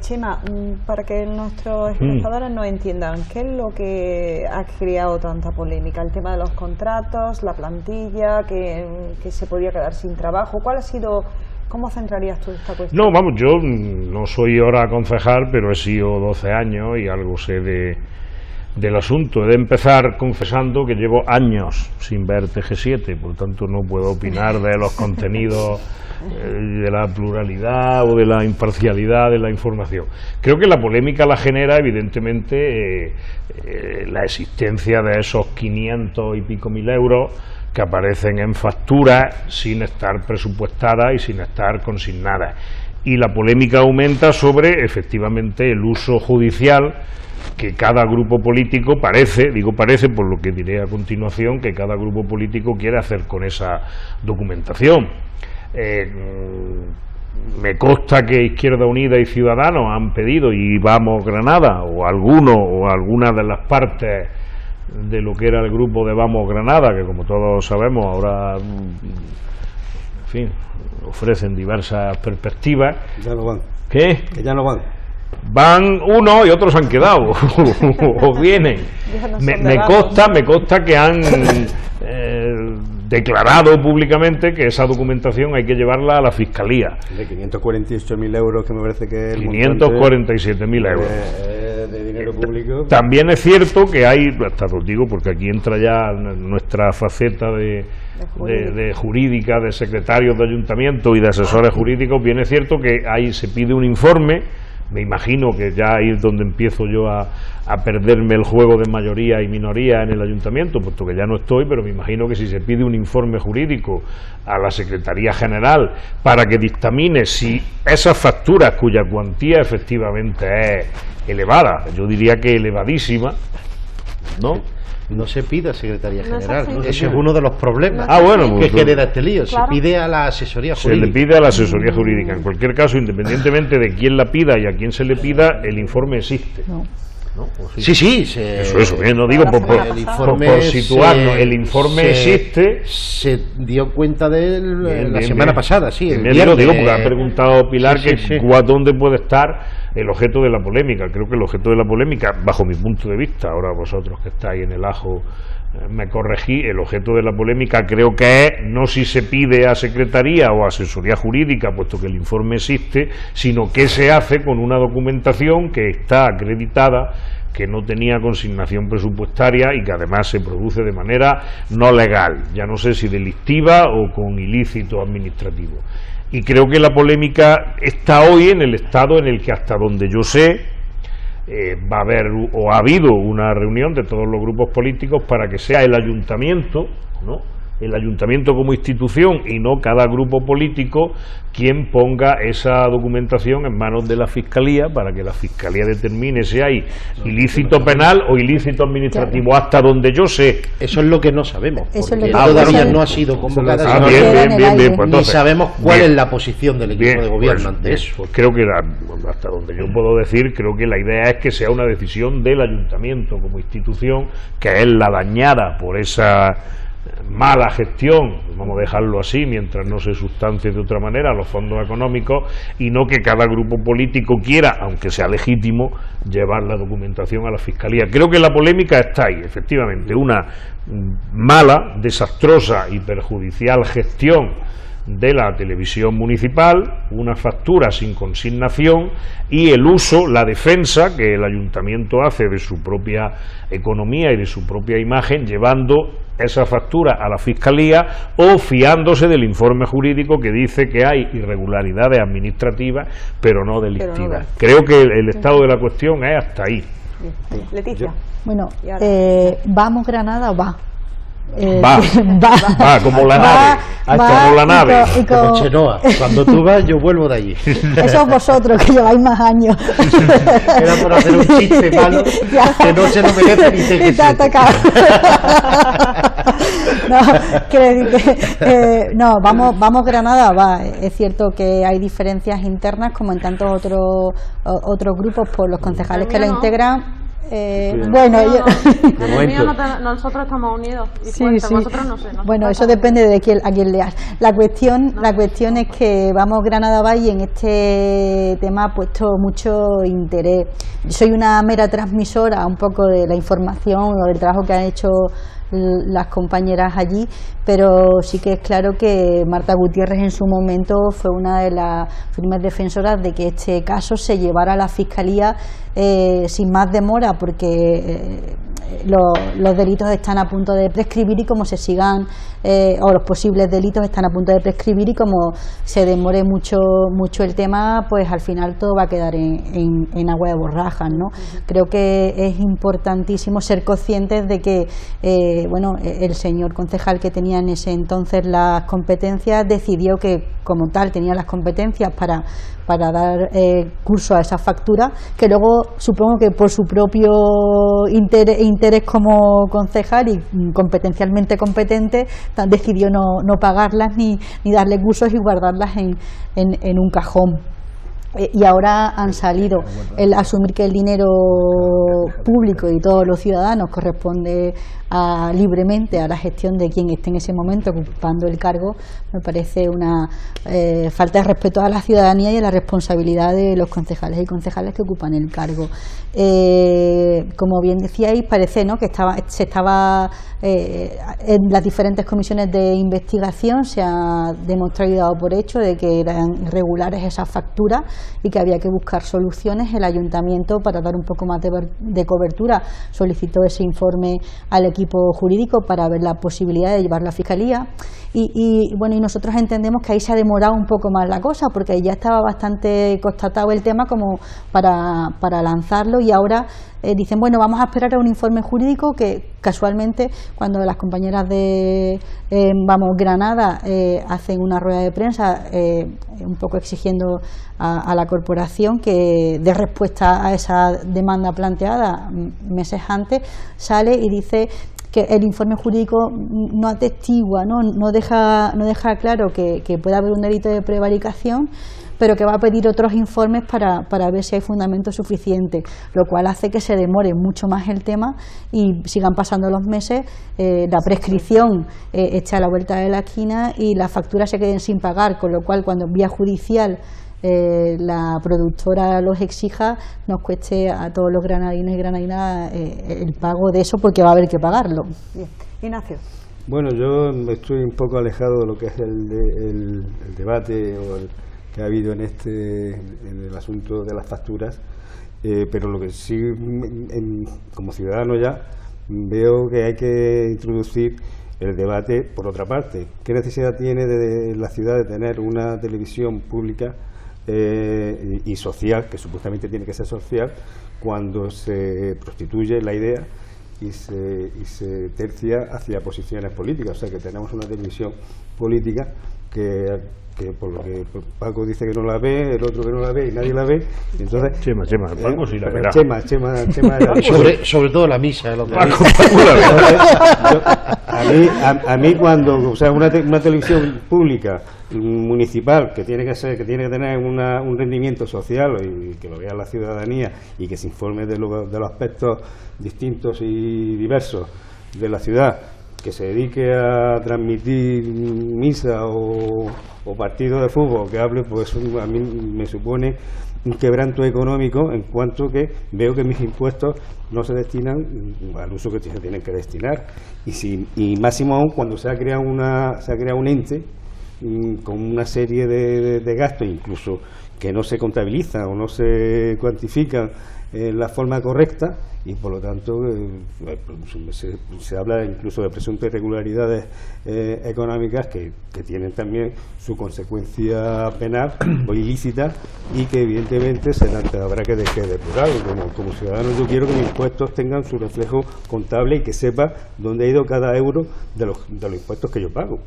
Chema, para que nuestros espectadores nos entiendan, ¿qué es lo que ha creado tanta polémica? ¿El tema de los contratos, la plantilla, que se podía quedar sin trabajo? ¿Cuál ha sido? ¿Cómo centrarías tú esta cuestión? No, vamos, yo no soy ahora concejal, pero he sido 12 años y algo sé del asunto. He de empezar confesando que llevo años sin ver TG7, por tanto no puedo opinar de los contenidos, de la pluralidad o de la imparcialidad de la información. Creo que la polémica la genera evidentemente la existencia de esos 500 y pico mil euros que aparecen en facturas sin estar presupuestadas y sin estar consignadas. Y la polémica aumenta sobre, efectivamente, el uso judicial que cada grupo político parece por lo que diré a continuación, que cada grupo político quiere hacer con esa documentación. Me consta que Izquierda Unida y Ciudadanos han pedido, y Vamos Granada, o alguna de las partes de lo que era el grupo de Vamos Granada, que como todos sabemos ahora, en fin, ofrecen diversas perspectivas. Ya no van. ¿Qué? Que ya no van. Van unos y otros han quedado, o vienen. Me consta que han declarado públicamente que esa documentación hay que llevarla a la Fiscalía. De 548.000 euros, que me parece que es 547.000 euros. De dinero público. También es cierto que hay, hasta os digo, porque aquí entra ya nuestra faceta de jurídica, de secretarios de ayuntamiento y de asesores jurídicos. Bien es cierto que ahí se pide un informe. Me imagino que ya ahí es donde empiezo yo a perderme el juego de mayoría y minoría en el ayuntamiento, puesto que ya no estoy, pero me imagino que si se pide un informe jurídico a la Secretaría General para que dictamine si esas facturas, cuya cuantía efectivamente es elevada, yo diría que elevadísima, ¿no? No se pide a Secretaría General, ese es uno de los problemas pues, que genera este lío. Claro. Se pide a la asesoría jurídica. Se le pide a la asesoría jurídica. En cualquier caso, independientemente de quién la pida y a quién se le pida, el informe existe. ¿No? Sí. Eso, no digo por situarnos. El informe existe. Se dio cuenta de él la semana pasada, sí. Digo, porque ha preguntado Pilar dónde puede estar el objeto de la polémica. Creo que el objeto de la polémica, bajo mi punto de vista, ahora vosotros que estáis en el ajo me corregí, el objeto de la polémica creo que es no si se pide a Secretaría o a Asesoría Jurídica, puesto que el informe existe, sino qué se hace con una documentación que está acreditada, que no tenía consignación presupuestaria y que además se produce de manera no legal, ya no sé si delictiva o con ilícito administrativo. Y creo que la polémica está hoy en el estado en el que, hasta donde yo sé, va a haber o ha habido una reunión de todos los grupos políticos para que sea el ayuntamiento, ¿no?, el ayuntamiento como institución y no cada grupo político quien ponga esa documentación en manos de la Fiscalía para que la Fiscalía determine si hay ilícito penal o ilícito administrativo, hasta donde yo sé. Eso es lo que no sabemos, porque es todavía no ha sido convocada. Bien, pues ni sabemos cuál es la posición del equipo de gobierno ante eso. Pues creo que hasta donde yo puedo decir, creo que la idea es que sea una decisión del ayuntamiento como institución, que es la dañada por esa mala gestión, vamos a dejarlo así mientras no se sustancie de otra manera, los fondos económicos, y no que cada grupo político quiera, aunque sea legítimo, llevar la documentación a la Fiscalía. Creo que la polémica está ahí, efectivamente, una mala, desastrosa y perjudicial gestión de la televisión municipal, una factura sin consignación y el uso, la defensa que el ayuntamiento hace de su propia economía y de su propia imagen, llevando esa factura a la Fiscalía o fiándose del informe jurídico que dice que hay irregularidades administrativas pero no delictivas. Creo que el estado de la cuestión es hasta ahí. Leticia. Bueno, ¿vamos Granada o va? Va, como la nave. Como la nave. Como Chenoa. Cuando tú vas, yo vuelvo de allí. Eso vosotros, que lleváis más años. Era por hacer un chiste malo que no se lo merece ni sé que se. No, quiero decir que no, vamos Granada, va. Es cierto que hay diferencias internas como en tantos otros grupos por los concejales que lo integran. Nosotros estamos unidos y sí. vosotros no sé. Bueno, eso depende de a quién leas. La cuestión es que vamos Granada va y en este tema ha puesto mucho interés. Soy una mera transmisora un poco de la información o del trabajo que han hecho las compañeras allí, pero sí que es claro que Marta Gutiérrez en su momento fue una de las firmes defensoras de que este caso se llevara a la Fiscalía sin más demora, porque los delitos están a punto de prescribir y como se sigan, o los posibles delitos están a punto de prescribir y como se demore mucho el tema, pues al final todo va a quedar en agua de borrajas, ¿no? Creo que es importantísimo ser conscientes de que el señor concejal que tenía en ese entonces las competencias decidió que como tal tenía las competencias para dar curso a esa factura, que luego supongo que por su propio interés como concejal y competencialmente competente decidió no pagarlas ni darle cursos y guardarlas en un cajón. Y ahora han salido. El asumir que el dinero público y todos los ciudadanos corresponde libremente a la gestión de quien esté en ese momento ocupando el cargo, me parece una falta de respeto a la ciudadanía y a la responsabilidad de los concejales y concejales que ocupan el cargo. Como bien decíais, parece, ¿no?, que se estaba en las diferentes comisiones de investigación se ha demostrado y dado por hecho de que eran irregulares esas facturas y que había que buscar soluciones. El ayuntamiento, para dar un poco más de cobertura, solicitó ese informe al equipo jurídico para ver la posibilidad de llevarlo a Fiscalía y nosotros entendemos que ahí se ha demorado un poco más la cosa porque ya estaba bastante constatado el tema como para lanzarlo y ahora dicen, bueno, vamos a esperar a un informe jurídico que casualmente cuando las compañeras de Granada hacen una rueda de prensa un poco exigiendo a la corporación que dé respuesta a esa demanda planteada meses antes, sale y dice que el informe jurídico no atestigua, no deja claro que pueda haber un delito de prevaricación, pero que va a pedir otros informes para ver si hay fundamento suficiente, lo cual hace que se demore mucho más el tema y sigan pasando los meses, la prescripción esté a la vuelta de la esquina y las facturas se queden sin pagar, con lo cual cuando vía judicial la productora los exija, nos cueste a todos los granadinos y granadinas el pago de eso porque va a haber que pagarlo. Bien. Ignacio. Bueno, yo estoy un poco alejado de lo que es el debate que ha habido en el asunto de las facturas, pero lo que sí, como ciudadano ya, veo que hay que introducir el debate por otra parte. ¿Qué necesidad tiene de la ciudad de tener una televisión pública y social, que supuestamente tiene que ser social, cuando se prostituye la idea y se tercia hacia posiciones políticas? O sea, que tenemos una televisión política que por lo que Paco dice que no la ve, el otro que no la ve y nadie la ve, entonces Chema, Paco sí la verá. Chema sobre todo la misa, Paco a mí cuando, o sea, una televisión pública municipal que tiene que tener un rendimiento social y que lo vea la ciudadanía y que se informe de los aspectos distintos y diversos de la ciudad, que se dedique a transmitir misa o partido de fútbol, que hable, pues a mí me supone un quebranto económico, en cuanto que veo que mis impuestos no se destinan al uso que se tienen que destinar, y máximo aún cuando se ha creado un ente con una serie de gastos incluso que no se contabilizan o no se cuantifican la forma correcta, y por lo tanto se habla incluso de presuntas irregularidades económicas que tienen también su consecuencia penal o ilícita, y que evidentemente habrá que depurar. Como ciudadano, yo quiero que mis impuestos tengan su reflejo contable y que sepa dónde ha ido cada euro de los impuestos que yo pago.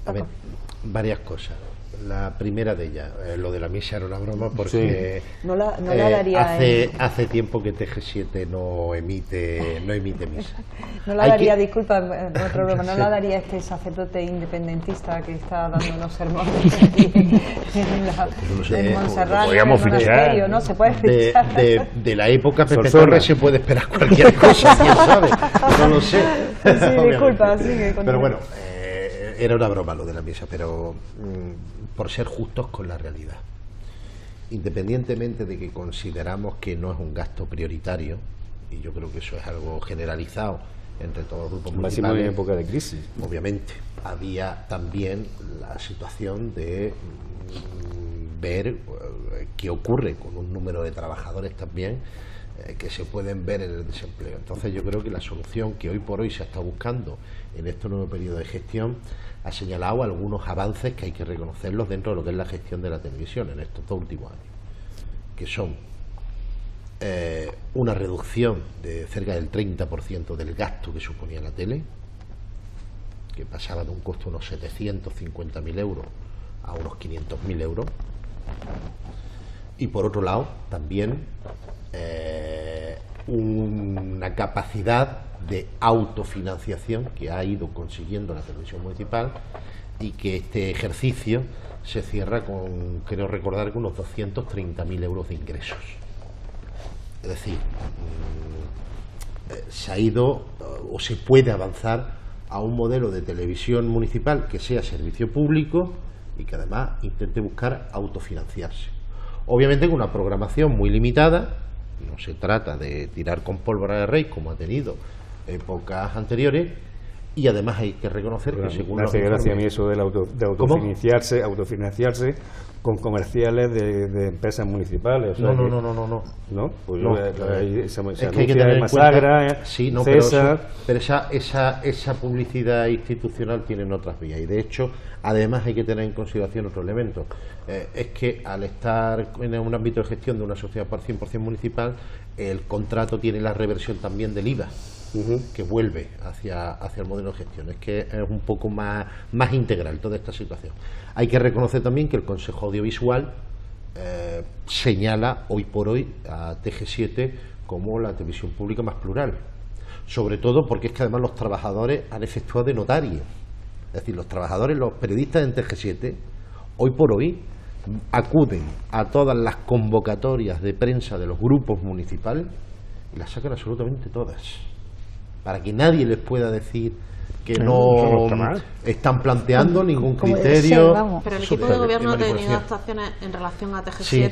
A ver, varias cosas. La primera de ellas, lo de la misa era una broma, porque sí. No la daría hace tiempo que TG7 no emite misa. No la daría, disculpa, otro broma, no la daría este sacerdote independentista que está dando unos sermones aquí en Montserrat, podríamos fichar. ¿no? Se puede fichar. De la época Pepe Torres se puede esperar cualquier cosa, quién sabe, no lo sé. Sí, disculpa, sigue. Pero bueno, era una broma lo de la misa, pero por ser justos con la realidad. Independientemente de que consideramos que no es un gasto prioritario, y yo creo que eso es algo generalizado entre todos los grupos municipales. Máximo en época de crisis. Obviamente, había también la situación de ver qué ocurre con un número de trabajadores también que se pueden ver en el desempleo. Entonces yo creo que la solución que hoy por hoy se está buscando en este nuevo periodo de gestión ha señalado algunos avances que hay que reconocerlos dentro de lo que es la gestión de la televisión en estos 2 últimos años, que son una reducción de cerca del 30% del gasto que suponía la tele, que pasaba de un costo de unos 750.000 euros a unos 500.000 euros, y por otro lado también una capacidad de autofinanciación que ha ido consiguiendo la televisión municipal, y que este ejercicio se cierra con, creo recordar, con unos 230.000 euros de ingresos. Es decir, se ha ido o se puede avanzar a un modelo de televisión municipal que sea servicio público y que además intente buscar autofinanciarse. Obviamente con una programación muy limitada. No se trata de tirar con pólvora de rey como ha tenido épocas anteriores, y además hay que reconocer que según me hace gracia a mí eso de autofinanciarse con comerciales de empresas municipales. O sea, no, pues no, se anuncia de Masagra, sí, no, César. pero esa publicidad institucional tiene otras vías, y de hecho además hay que tener en consideración otro elemento. Es que al estar en un ámbito de gestión de una sociedad por 100% municipal, el contrato tiene la reversión también del IVA, que vuelve hacia el modelo de gestión. Es que es un poco más integral toda esta situación. Hay que reconocer también que el Consejo Audiovisual señala hoy por hoy a TG7 como la televisión pública más plural, sobre todo porque es que además los trabajadores han efectuado de notario. Es decir, los trabajadores, los periodistas en TG7 hoy por hoy acuden a todas las convocatorias de prensa de los grupos municipales y las sacan absolutamente todas, para que nadie les pueda decir que no están planteando ningún criterio. Pero el equipo de gobierno ha tenido actuaciones en relación a TG7, sí,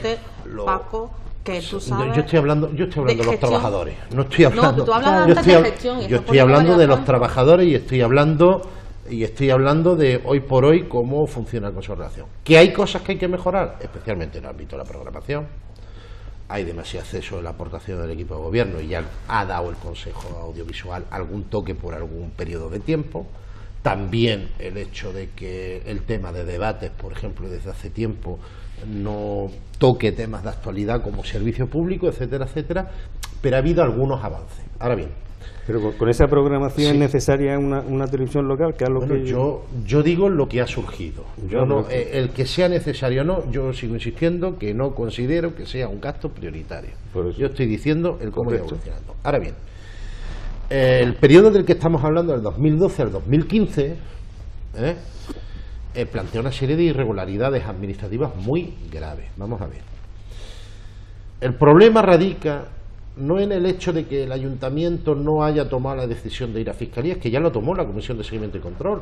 Paco, que tú sabes. Yo estoy hablando de los trabajadores, no estoy hablando. No, tú hablas antes de gestión. Yo estoy hablando de los trabajadores y estoy hablando de hoy por hoy cómo funciona el Consejo de Relación. ¿Que hay cosas que hay que mejorar? Especialmente en el ámbito de la programación. Hay demasiado acceso a la aportación del equipo de gobierno y ya ha dado el Consejo Audiovisual algún toque por algún periodo de tiempo. También el hecho de que el tema de debates, por ejemplo, desde hace tiempo no toque temas de actualidad como servicio público, etcétera, etcétera, pero ha habido algunos avances. Ahora bien, pero con esa programación es necesaria una televisión local, que es lo que yo digo lo que ha surgido. El que sea necesario o no, yo sigo insistiendo que no considero que sea un gasto prioritario. Yo estoy diciendo el cómo está evolucionando. Ahora bien, el periodo del que estamos hablando, del 2012 al 2015, plantea una serie de irregularidades administrativas muy graves. Vamos a ver. El problema radica no en el hecho de que el ayuntamiento no haya tomado la decisión de ir a Fiscalía, es que ya lo tomó la Comisión de Seguimiento y Control.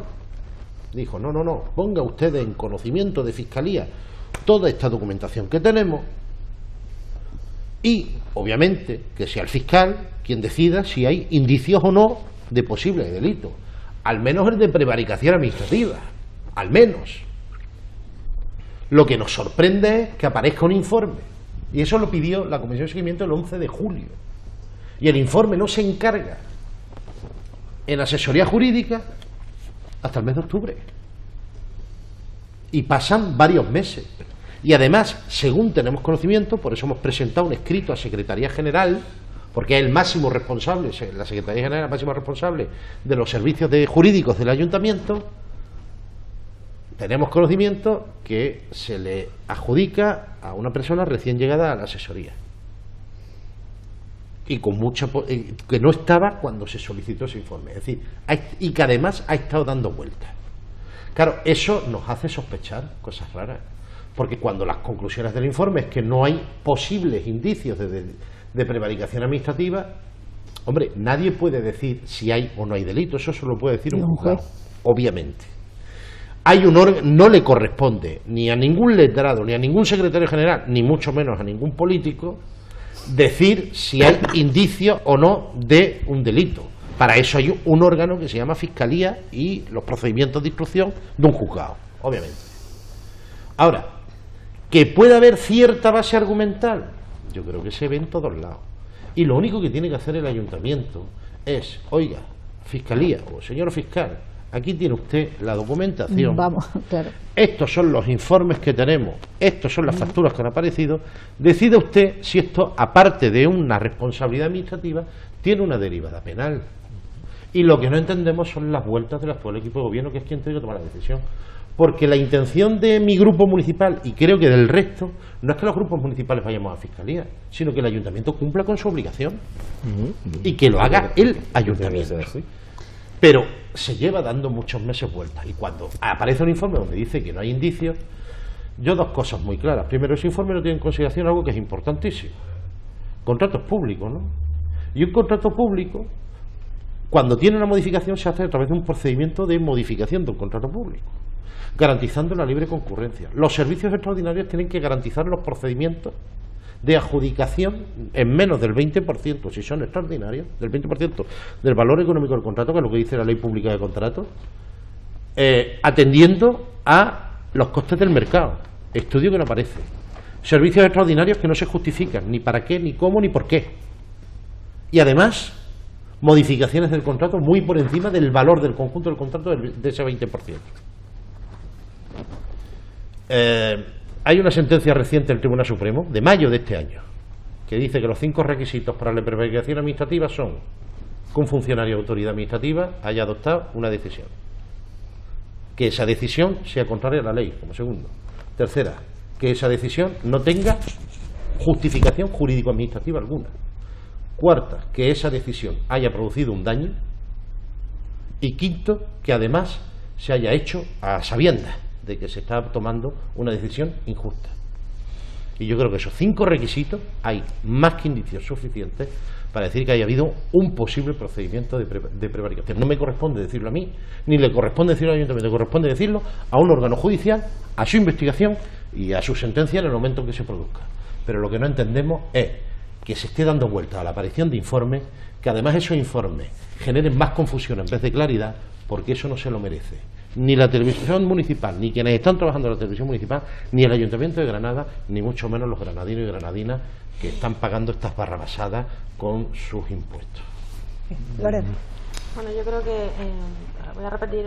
Dijo, no, ponga ustedes en conocimiento de Fiscalía toda esta documentación que tenemos, y obviamente que sea el fiscal quien decida si hay indicios o no de posible delito, al menos el de prevaricación administrativa, al menos. Lo que nos sorprende es que aparezca un informe Y eso lo pidió la Comisión de Seguimiento el 11 de julio. Y el informe no se encarga en asesoría jurídica hasta el mes de octubre. Y pasan varios meses. Y además, según tenemos conocimiento, por eso hemos presentado un escrito a Secretaría General, porque es el máximo responsable, la Secretaría General es el máximo responsable de los servicios jurídicos del Ayuntamiento, tenemos conocimiento que se le adjudica a una persona recién llegada a la asesoría. Y con mucha que no estaba cuando se solicitó ese informe. Es decir, y que además ha estado dando vueltas. Claro, eso nos hace sospechar cosas raras. Porque cuando las conclusiones del informe es que no hay posibles indicios de prevaricación administrativa, hombre, nadie puede decir si hay o no hay delito, eso solo puede decir un juzgado, obviamente. Hay un órgano, no le corresponde ni a ningún letrado, ni a ningún secretario general, ni mucho menos a ningún político, decir si hay indicios o no de un delito. Para eso hay un órgano que se llama Fiscalía y los procedimientos de instrucción de un juzgado, obviamente. Ahora, que puede haber cierta base argumental, yo creo que se ve en todos lados. Y lo único que tiene que hacer el ayuntamiento es, oiga, Fiscalía o señor fiscal, aquí tiene usted la documentación. Vamos, claro. Estos son los informes que tenemos, estos son las facturas que han aparecido. Decida usted si esto, aparte de una responsabilidad administrativa, tiene una derivada penal. Y lo que no entendemos son las vueltas del actual equipo de gobierno, que es quien tiene que tomar la decisión. Porque la intención de mi grupo municipal, y creo que del resto, no es que los grupos municipales vayamos a Fiscalía, sino que el ayuntamiento cumpla con su obligación y que lo haga el ayuntamiento. Pero se lleva dando muchos meses vueltas, y cuando aparece un informe donde dice que no hay indicios, yo dos cosas muy claras. Primero, ese informe no tiene en consideración algo que es importantísimo: contratos públicos, ¿no? Y un contrato público, cuando tiene una modificación, se hace a través de un procedimiento de modificación de un contrato público, garantizando la libre concurrencia. Los servicios extraordinarios tienen que garantizar los procedimientos de adjudicación en menos del 20%, si son extraordinarios, del 20% del valor económico del contrato, que es lo que dice la Ley Pública de Contratos, atendiendo a los costes del mercado. Estudio que no aparece. Servicios extraordinarios que no se justifican ni para qué, ni cómo, ni por qué. Y además, modificaciones del contrato muy por encima del valor del conjunto del contrato de ese 20%. Hay una sentencia reciente del Tribunal Supremo, de mayo de este año, que dice que los 5 requisitos para la prevaricación administrativa son que un funcionario de autoridad administrativa haya adoptado una decisión, que esa decisión sea contraria a la ley, como segundo. Tercera, que esa decisión no tenga justificación jurídico-administrativa alguna. Cuarta, que esa decisión haya producido un daño. Y quinto, que además se haya hecho a sabiendas de que se está tomando una decisión injusta. Y yo creo que esos 5 requisitos hay más que indicios suficientes para decir que haya habido un posible procedimiento de prevaricación. No me corresponde decirlo a mí, ni le corresponde decirlo al ayuntamiento, le corresponde decirlo a un órgano judicial, a su investigación y a su sentencia en el momento que se produzca. Pero lo que no entendemos es que se esté dando vuelta a la aparición de informes, que además esos informes generen más confusión en vez de claridad, porque eso no se lo merece ni la televisión municipal, ni quienes están trabajando en la televisión municipal, ni el Ayuntamiento de Granada, ni mucho menos los granadinos y granadinas que están pagando estas barrabasadas con sus impuestos. Lorena. Bueno, yo creo que voy a repetir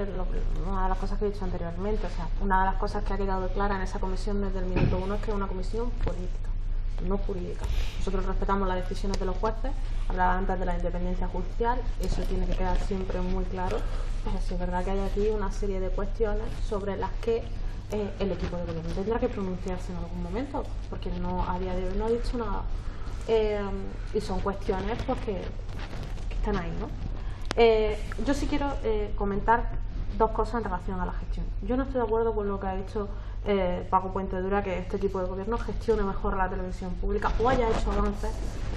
una de las cosas que he dicho anteriormente. O sea, una de las cosas que ha quedado clara en esa comisión desde el minuto 1 es que es una comisión política, no jurídica. Nosotros respetamos las decisiones de los jueces. Hablaba antes de la independencia judicial, eso tiene que quedar siempre muy claro. Pero sí es verdad que hay aquí una serie de cuestiones sobre las que el equipo de gobierno tendrá que pronunciarse en algún momento, porque no, a día de hoy no ha dicho nada. Y son cuestiones pues, que están ahí, ¿no? Yo sí quiero comentar 2 cosas en relación a la gestión. Yo no estoy de acuerdo con lo que ha dicho Paco Puentedura, que este equipo de gobierno gestione mejor la televisión pública o haya hecho avances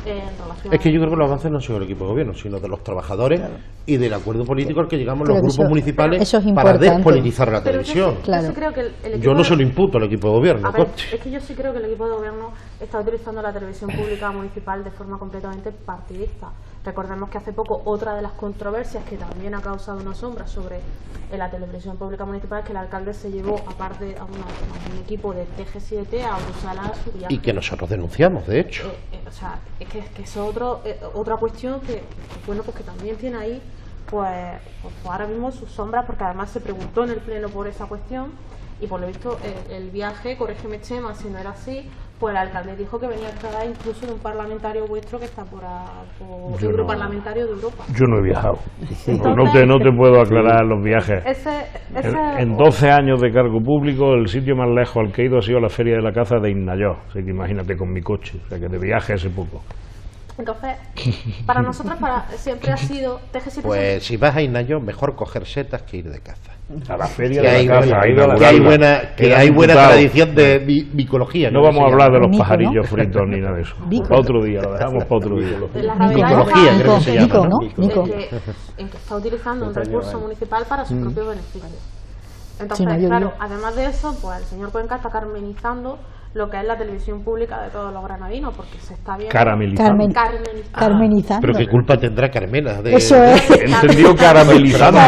en relación. Es que yo creo que los avances no son del equipo de gobierno, sino de los trabajadores, claro, y del acuerdo político al que llegamos los grupos municipales para despolitizar la televisión. Yo sí creo que el equipo yo no se lo imputo al equipo de gobierno. A ver, es que yo sí creo que el equipo de gobierno está utilizando la televisión pública municipal de forma completamente partidista. Recordemos que hace poco otra de las controversias que también ha causado una sombra sobre la televisión pública municipal es que el alcalde se llevó aparte a un equipo de TG7 a Bruselas su viaje. Y que nosotros denunciamos, de hecho. O sea, es que es otra cuestión que bueno, pues que también tiene ahí pues ahora mismo sus sombras, porque además se preguntó en el pleno por esa cuestión y por lo visto el viaje, corrígeme Chema si no era así, pues el alcalde dijo que venía a tratar incluso de un parlamentario vuestro que está por europarlamentario de Europa. Yo no he viajado. Entonces, no te puedo aclarar los viajes. En 12 años de cargo público, el sitio más lejos al que he ido ha sido la Feria de la Caza de Innayó. Así que imagínate con mi coche, o sea que de viaje hace poco. Entonces, para nosotros siempre ha sido TG7. Pues si vas a Innayó, mejor coger setas que ir de caza. A la Feria de la Caza, que hay buena tradición de micología. No vamos a hablar de los pajarillos fritos ni nada de eso. Para otro día, lo dejamos para otro día. Micología, creo que se llama, ¿no? En que está utilizando un recurso municipal para su propio beneficio. Entonces, claro, además de eso, pues el señor Cuenca está carmenizando lo que es la televisión pública de todos los granadinos, porque se está viendo... Caramelizando. Carmenizando. Pero qué culpa tendrá Carmena de... Eso es. Entendió caramelizando.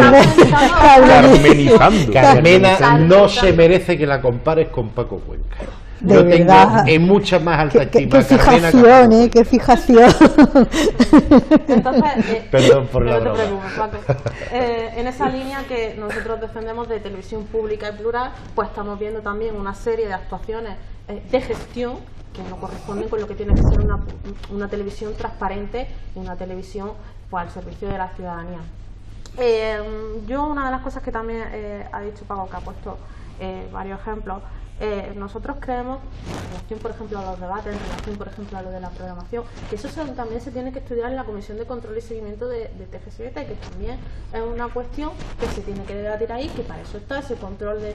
Carmenizando. Carmena no se merece que la compares con Paco Cuenca. De Yo verdad. tengo en mucha más alta estima Qué Carmena fijación, qué fijación. Entonces, perdón por la no te broma. preocupes, Paco. En esa línea que nosotros defendemos de televisión pública y plural, pues estamos viendo también una serie de actuaciones de gestión que no corresponden con lo que tiene que ser una televisión transparente y una televisión pues, al servicio de la ciudadanía. Yo una de las cosas que también ha dicho Paco, que ha puesto varios ejemplos, nosotros creemos, en relación por ejemplo a los debates, en relación por ejemplo a lo de la programación, que eso también se tiene que estudiar en la Comisión de Control y Seguimiento de TG7, que también es una cuestión que se tiene que debatir ahí, que para eso está ese control de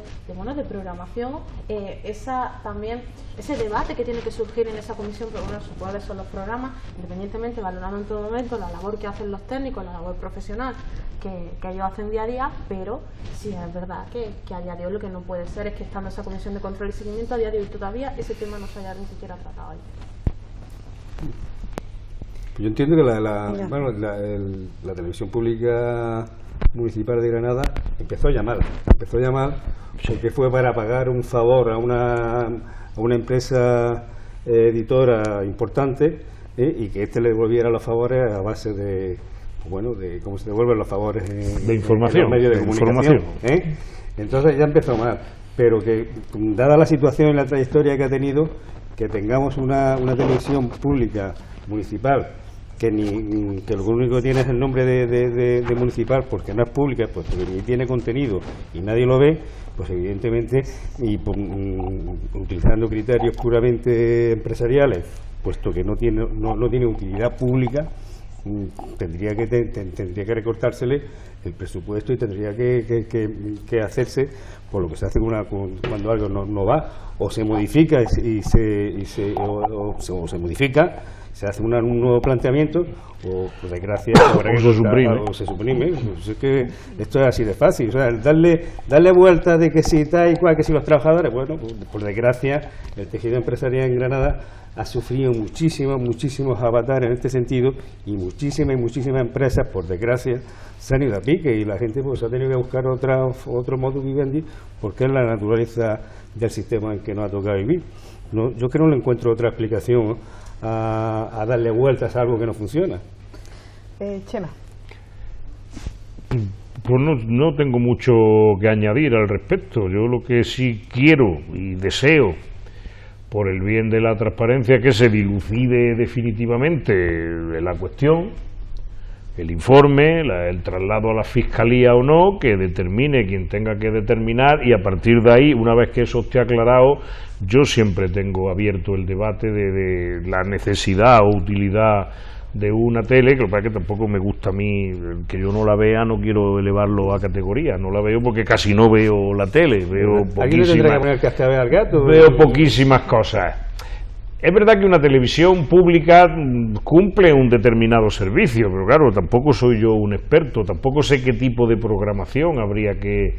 programación, ese debate que tiene que surgir en esa comisión, pero bueno, cuáles son los programas, independientemente, valorando en todo momento la labor que hacen los técnicos, la labor profesional que ellos hacen día a día, pero sí es verdad que a día de hoy lo que no puede ser es que estando esa comisión de control y seguimiento, a día de hoy todavía ese tema no se haya ni siquiera tratado ahí. Yo entiendo que la televisión pública municipal de Granada empezó ya mal porque fue para pagar un favor a una empresa editora importante y que éste le devolviera los favores a base de cómo se devuelven los favores de información, en los medios de comunicación. Entonces ya empezó mal, pero que dada la situación y la trayectoria que ha tenido, que tengamos una televisión pública municipal que lo único que tiene es el nombre de municipal, porque no es pública, pues ni tiene contenido y nadie lo ve, pues evidentemente, y utilizando criterios puramente empresariales, puesto que no tiene utilidad pública, tendría que recortársele el presupuesto y tendría que hacerse por lo que se hace cuando algo no va, o se modifica o se modifica, se hace un nuevo planteamiento, o por desgracia se suprime. Pues es que esto es así de fácil, o sea, darle vuelta de que si tal y cual, que si los trabajadores, bueno, pues, por desgracia el tejido empresarial en Granada ha sufrido muchísimos avatares en este sentido, y muchísimas empresas, por desgracia, se han ido a pique, y la gente pues ha tenido que buscar otro modus vivendi, porque es la naturaleza del sistema en que nos ha tocado vivir. Yo creo que no le encuentro otra explicación a darle vueltas a algo que no funciona. Chema. Pues no tengo mucho que añadir al respecto. Yo lo que sí quiero y deseo, por el bien de la transparencia, que se dilucide definitivamente la cuestión, el informe, el traslado a la Fiscalía o no, que determine quien tenga que determinar, y a partir de ahí, una vez que eso esté aclarado, yo siempre tengo abierto el debate de la necesidad o utilidad de una tele, que lo que pasa es que tampoco me gusta a mí, que yo no la vea, no quiero elevarlo a categoría, no la veo porque casi no veo la tele, veo poquísimas cosas. Es verdad que una televisión pública cumple un determinado servicio, pero claro, tampoco soy yo un experto, tampoco sé qué tipo de programación habría que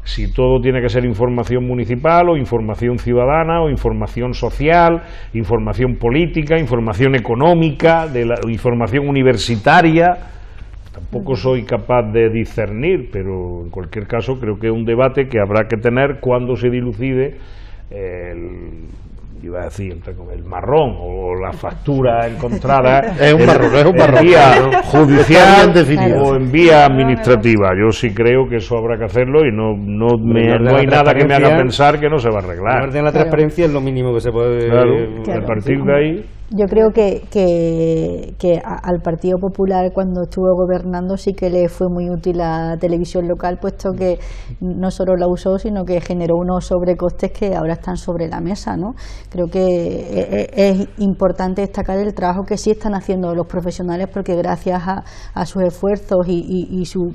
si todo tiene que ser información municipal o información ciudadana o información social, información política, información económica, información universitaria. Tampoco soy capaz de discernir, pero en cualquier caso creo que es un debate que habrá que tener cuando se dilucide iba a decir, el marrón o la factura encontrada es un marrón, en vía judicial o en vía administrativa. Yo sí creo que eso habrá que hacerlo y no hay nada que me haga pensar que no se va a arreglar. La transparencia es lo mínimo que se puede... Claro. A partir de ahí... Yo creo que al Partido Popular, cuando estuvo gobernando, sí que le fue muy útil la televisión local, puesto que no solo la usó, sino que generó unos sobrecostes que ahora están sobre la mesa, ¿no? Creo que es importante destacar el trabajo que sí están haciendo los profesionales, porque gracias a sus esfuerzos y sus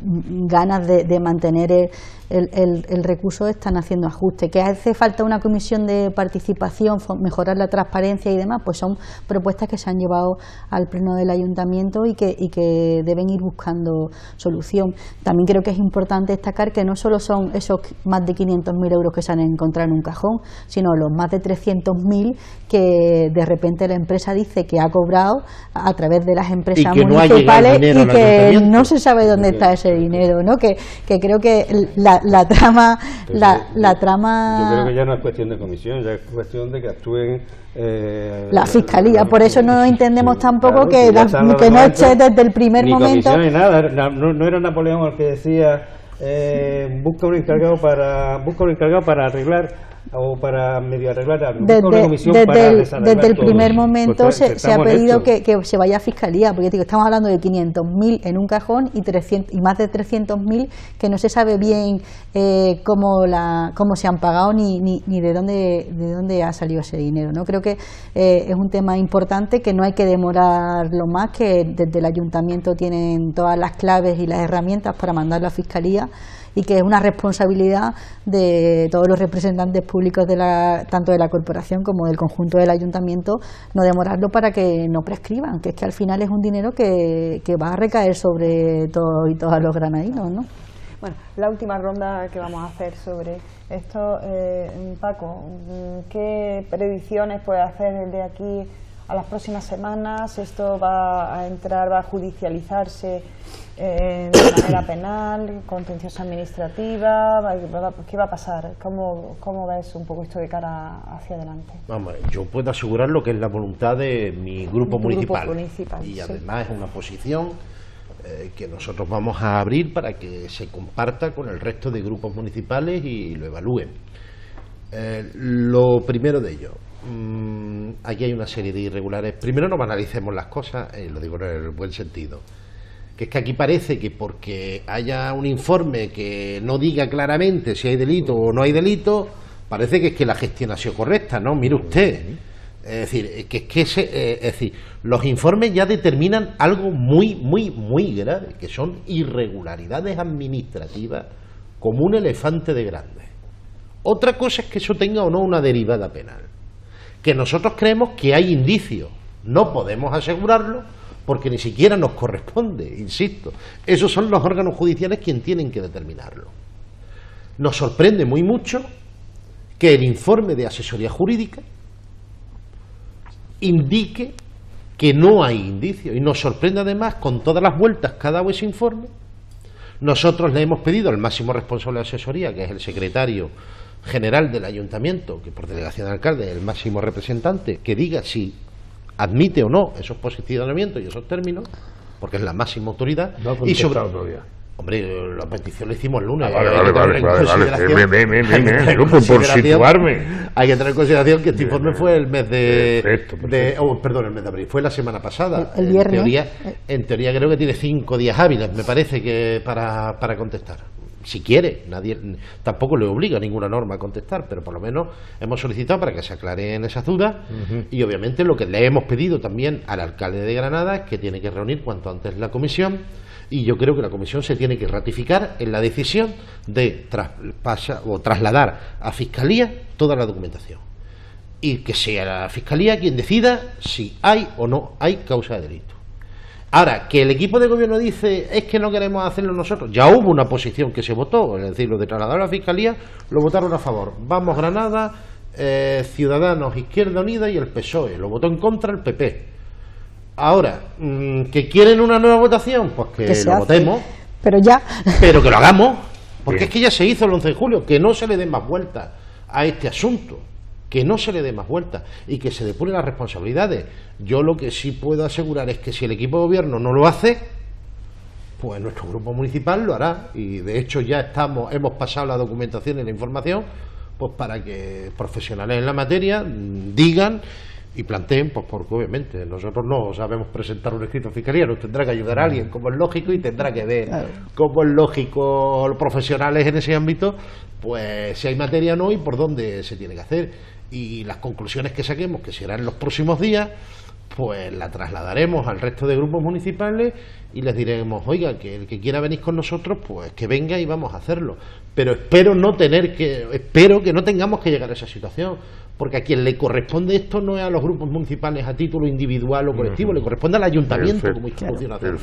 ganas de mantener el recurso están haciendo ajustes. ¿Que hace falta una comisión de participación, mejorar la transparencia y demás? Pues son propuestas que se han llevado al pleno del ayuntamiento y que deben ir buscando solución. También creo que es importante destacar que no solo son esos más de 500.000 euros que se han encontrado en un cajón, sino los más de 300.000 que de repente la empresa dice que ha cobrado a través de las empresas municipales y que no se sabe dónde está ese dinero, ¿no? Que creo que la trama... Yo creo que ya no es cuestión de comisión, ya es cuestión de que actúen... la Fiscalía, por eso no entendemos tampoco que no eche desde el primer momento... Ni nada, no era Napoleón el que decía busca un encargado para arreglar o para medio arreglar, una comisión desde el primer momento pues se ha pedido que se vaya a Fiscalía, porque digo, estamos hablando de 500.000 en un cajón y más de 300.000 que no se sabe bien cómo se han pagado ni de dónde ha salido ese dinero, ¿no? Creo que es un tema importante, que no hay que demorarlo más, que desde el ayuntamiento tienen todas las claves y las herramientas para mandarlo a Fiscalía, y que es una responsabilidad de todos los representantes públicos tanto de la corporación como del conjunto del ayuntamiento, no demorarlo para que no prescriban, que es que al final es un dinero que va a recaer sobre todos y todas los granadinos, ¿no? Bueno, la última ronda que vamos a hacer sobre esto, Paco, ¿qué predicciones puede hacer de aquí a las próximas semanas? ¿Esto va a judicializarse de manera penal, contenciosa administrativa? ¿Qué va a pasar? ¿Cómo ves un poco esto de cara hacia adelante? Vamos, yo puedo asegurar lo que es la voluntad de mi grupo municipal. Y sí. Además es una posición que nosotros vamos a abrir para que se comparta con el resto de grupos municipales y lo evalúen. Lo primero de ello, aquí hay una serie de irregulares. Primero no banalicemos las cosas, lo digo en el buen sentido, que es que aquí parece que porque haya un informe que no diga claramente si hay delito o no hay delito, parece que es que la gestión ha sido correcta, ¿no? Mire usted, es decir, los informes ya determinan algo muy grave, que son irregularidades administrativas como un elefante de grande. Otra cosa es que eso tenga o no una derivada penal, que nosotros creemos que hay indicios, no podemos asegurarlo porque ni siquiera nos corresponde, insisto, esos son los órganos judiciales quienes tienen que determinarlo. Nos sorprende muy mucho que el informe de asesoría jurídica indique que no hay indicios, y nos sorprende además con todas las vueltas que ha dado ese informe. Nosotros le hemos pedido al máximo responsable de asesoría, que es el secretario general del ayuntamiento, que por delegación del alcalde es el máximo representante, que diga si admite o no esos posicionamientos y esos términos, porque es la máxima autoridad. No ha contestado todavía. Hombre, la petición la hicimos el lunes. Vale. Por situarme. Hay que tener en consideración que este informe fue el mes Perfecto. El mes de abril. Fue la semana pasada. El viernes. En teoría creo que tiene 5 días hábiles, me parece, que para contestar. Si quiere, nadie tampoco le obliga a ninguna norma a contestar, pero por lo menos hemos solicitado para que se aclaren esas dudas. Y obviamente lo que le hemos pedido también al alcalde de Granada es que tiene que reunir cuanto antes la comisión, y yo creo que la comisión se tiene que ratificar en la decisión de trasladar a Fiscalía toda la documentación, y que sea la Fiscalía quien decida si hay o no hay causa de delito. Ahora, que el equipo de gobierno dice es que no queremos hacerlo nosotros, ya hubo una posición que se votó, es decir, lo de trasladar a la Fiscalía lo votaron a favor. Vamos Granada, Ciudadanos, Izquierda Unida y el PSOE, lo votó en contra el PP. Ahora, ¿que quieren una nueva votación? Pues que lo votemos, pero que lo hagamos, porque es que ya se hizo el 11 de julio, que no se le den más vueltas a este asunto. Que no se le dé más vueltas y que se depuren las responsabilidades. Yo lo que sí puedo asegurar es que si el equipo de gobierno no lo hace, pues nuestro grupo municipal lo hará, y de hecho ya hemos pasado la documentación y la información pues para que profesionales en la materia digan y planteen, pues porque obviamente nosotros no sabemos presentar un escrito a Fiscalía, nos tendrá que ayudar a alguien, como es lógico, y tendrá que ver cómo es lógico los profesionales en ese ámbito, pues si hay materia o no y por dónde se tiene que hacer. Y las conclusiones que saquemos, que serán en los próximos días, pues la trasladaremos al resto de grupos municipales y les diremos, oiga, que el que quiera venir con nosotros, pues que venga y vamos a hacerlo. Pero espero que no tengamos que llegar a esa situación, porque a quien le corresponde esto no es a los grupos municipales a título individual o colectivo, le corresponde al ayuntamiento como institución hacerlo.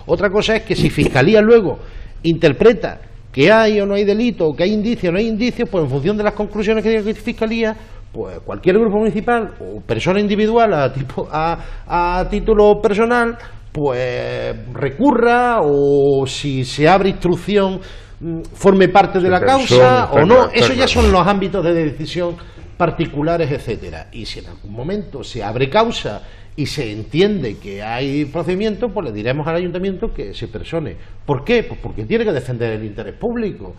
Otra cosa es que si Fiscalía luego interpreta que hay o no hay delito, o que hay indicios o no hay indicios, pues en función de las conclusiones que diga Fiscalía, pues cualquier grupo municipal o persona individual a título personal, pues recurra, o si se abre instrucción forme parte de la causa o no. Eso ya son los ámbitos de decisión particulares, etcétera. Y si en algún momento se abre causa y se entiende que hay procedimiento, pues le diremos al ayuntamiento que se persone. ¿Por qué? Pues porque tiene que defender el interés público.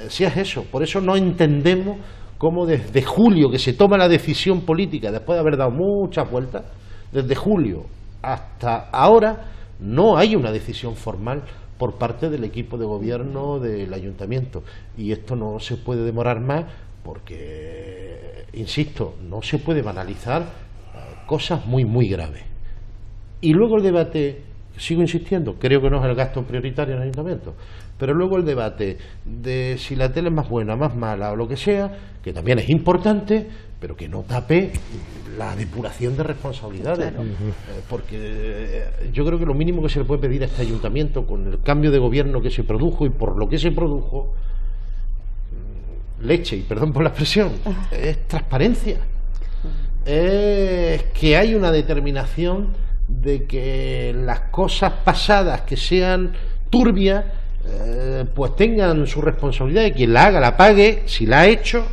Si es eso, por eso no entendemos cómo desde julio que se toma la decisión política, después de haber dado muchas vueltas, desde julio hasta ahora no hay una decisión formal por parte del equipo de gobierno del ayuntamiento, y esto no se puede demorar más porque, insisto, no se puede banalizar cosas muy graves. Y luego el debate, sigo insistiendo, creo que no es el gasto prioritario en el ayuntamiento, pero luego el debate de si la tele es más buena, más mala o lo que sea, que también es importante, pero que no tape la depuración de responsabilidades. Claro. Porque yo creo que lo mínimo que se le puede pedir a este ayuntamiento, con el cambio de gobierno que se produjo y por lo que se produjo, leche, y perdón por la expresión, es transparencia. Es que hay una determinación de que las cosas pasadas que sean turbias, pues tengan su responsabilidad, y quien la haga la pague si la ha hecho,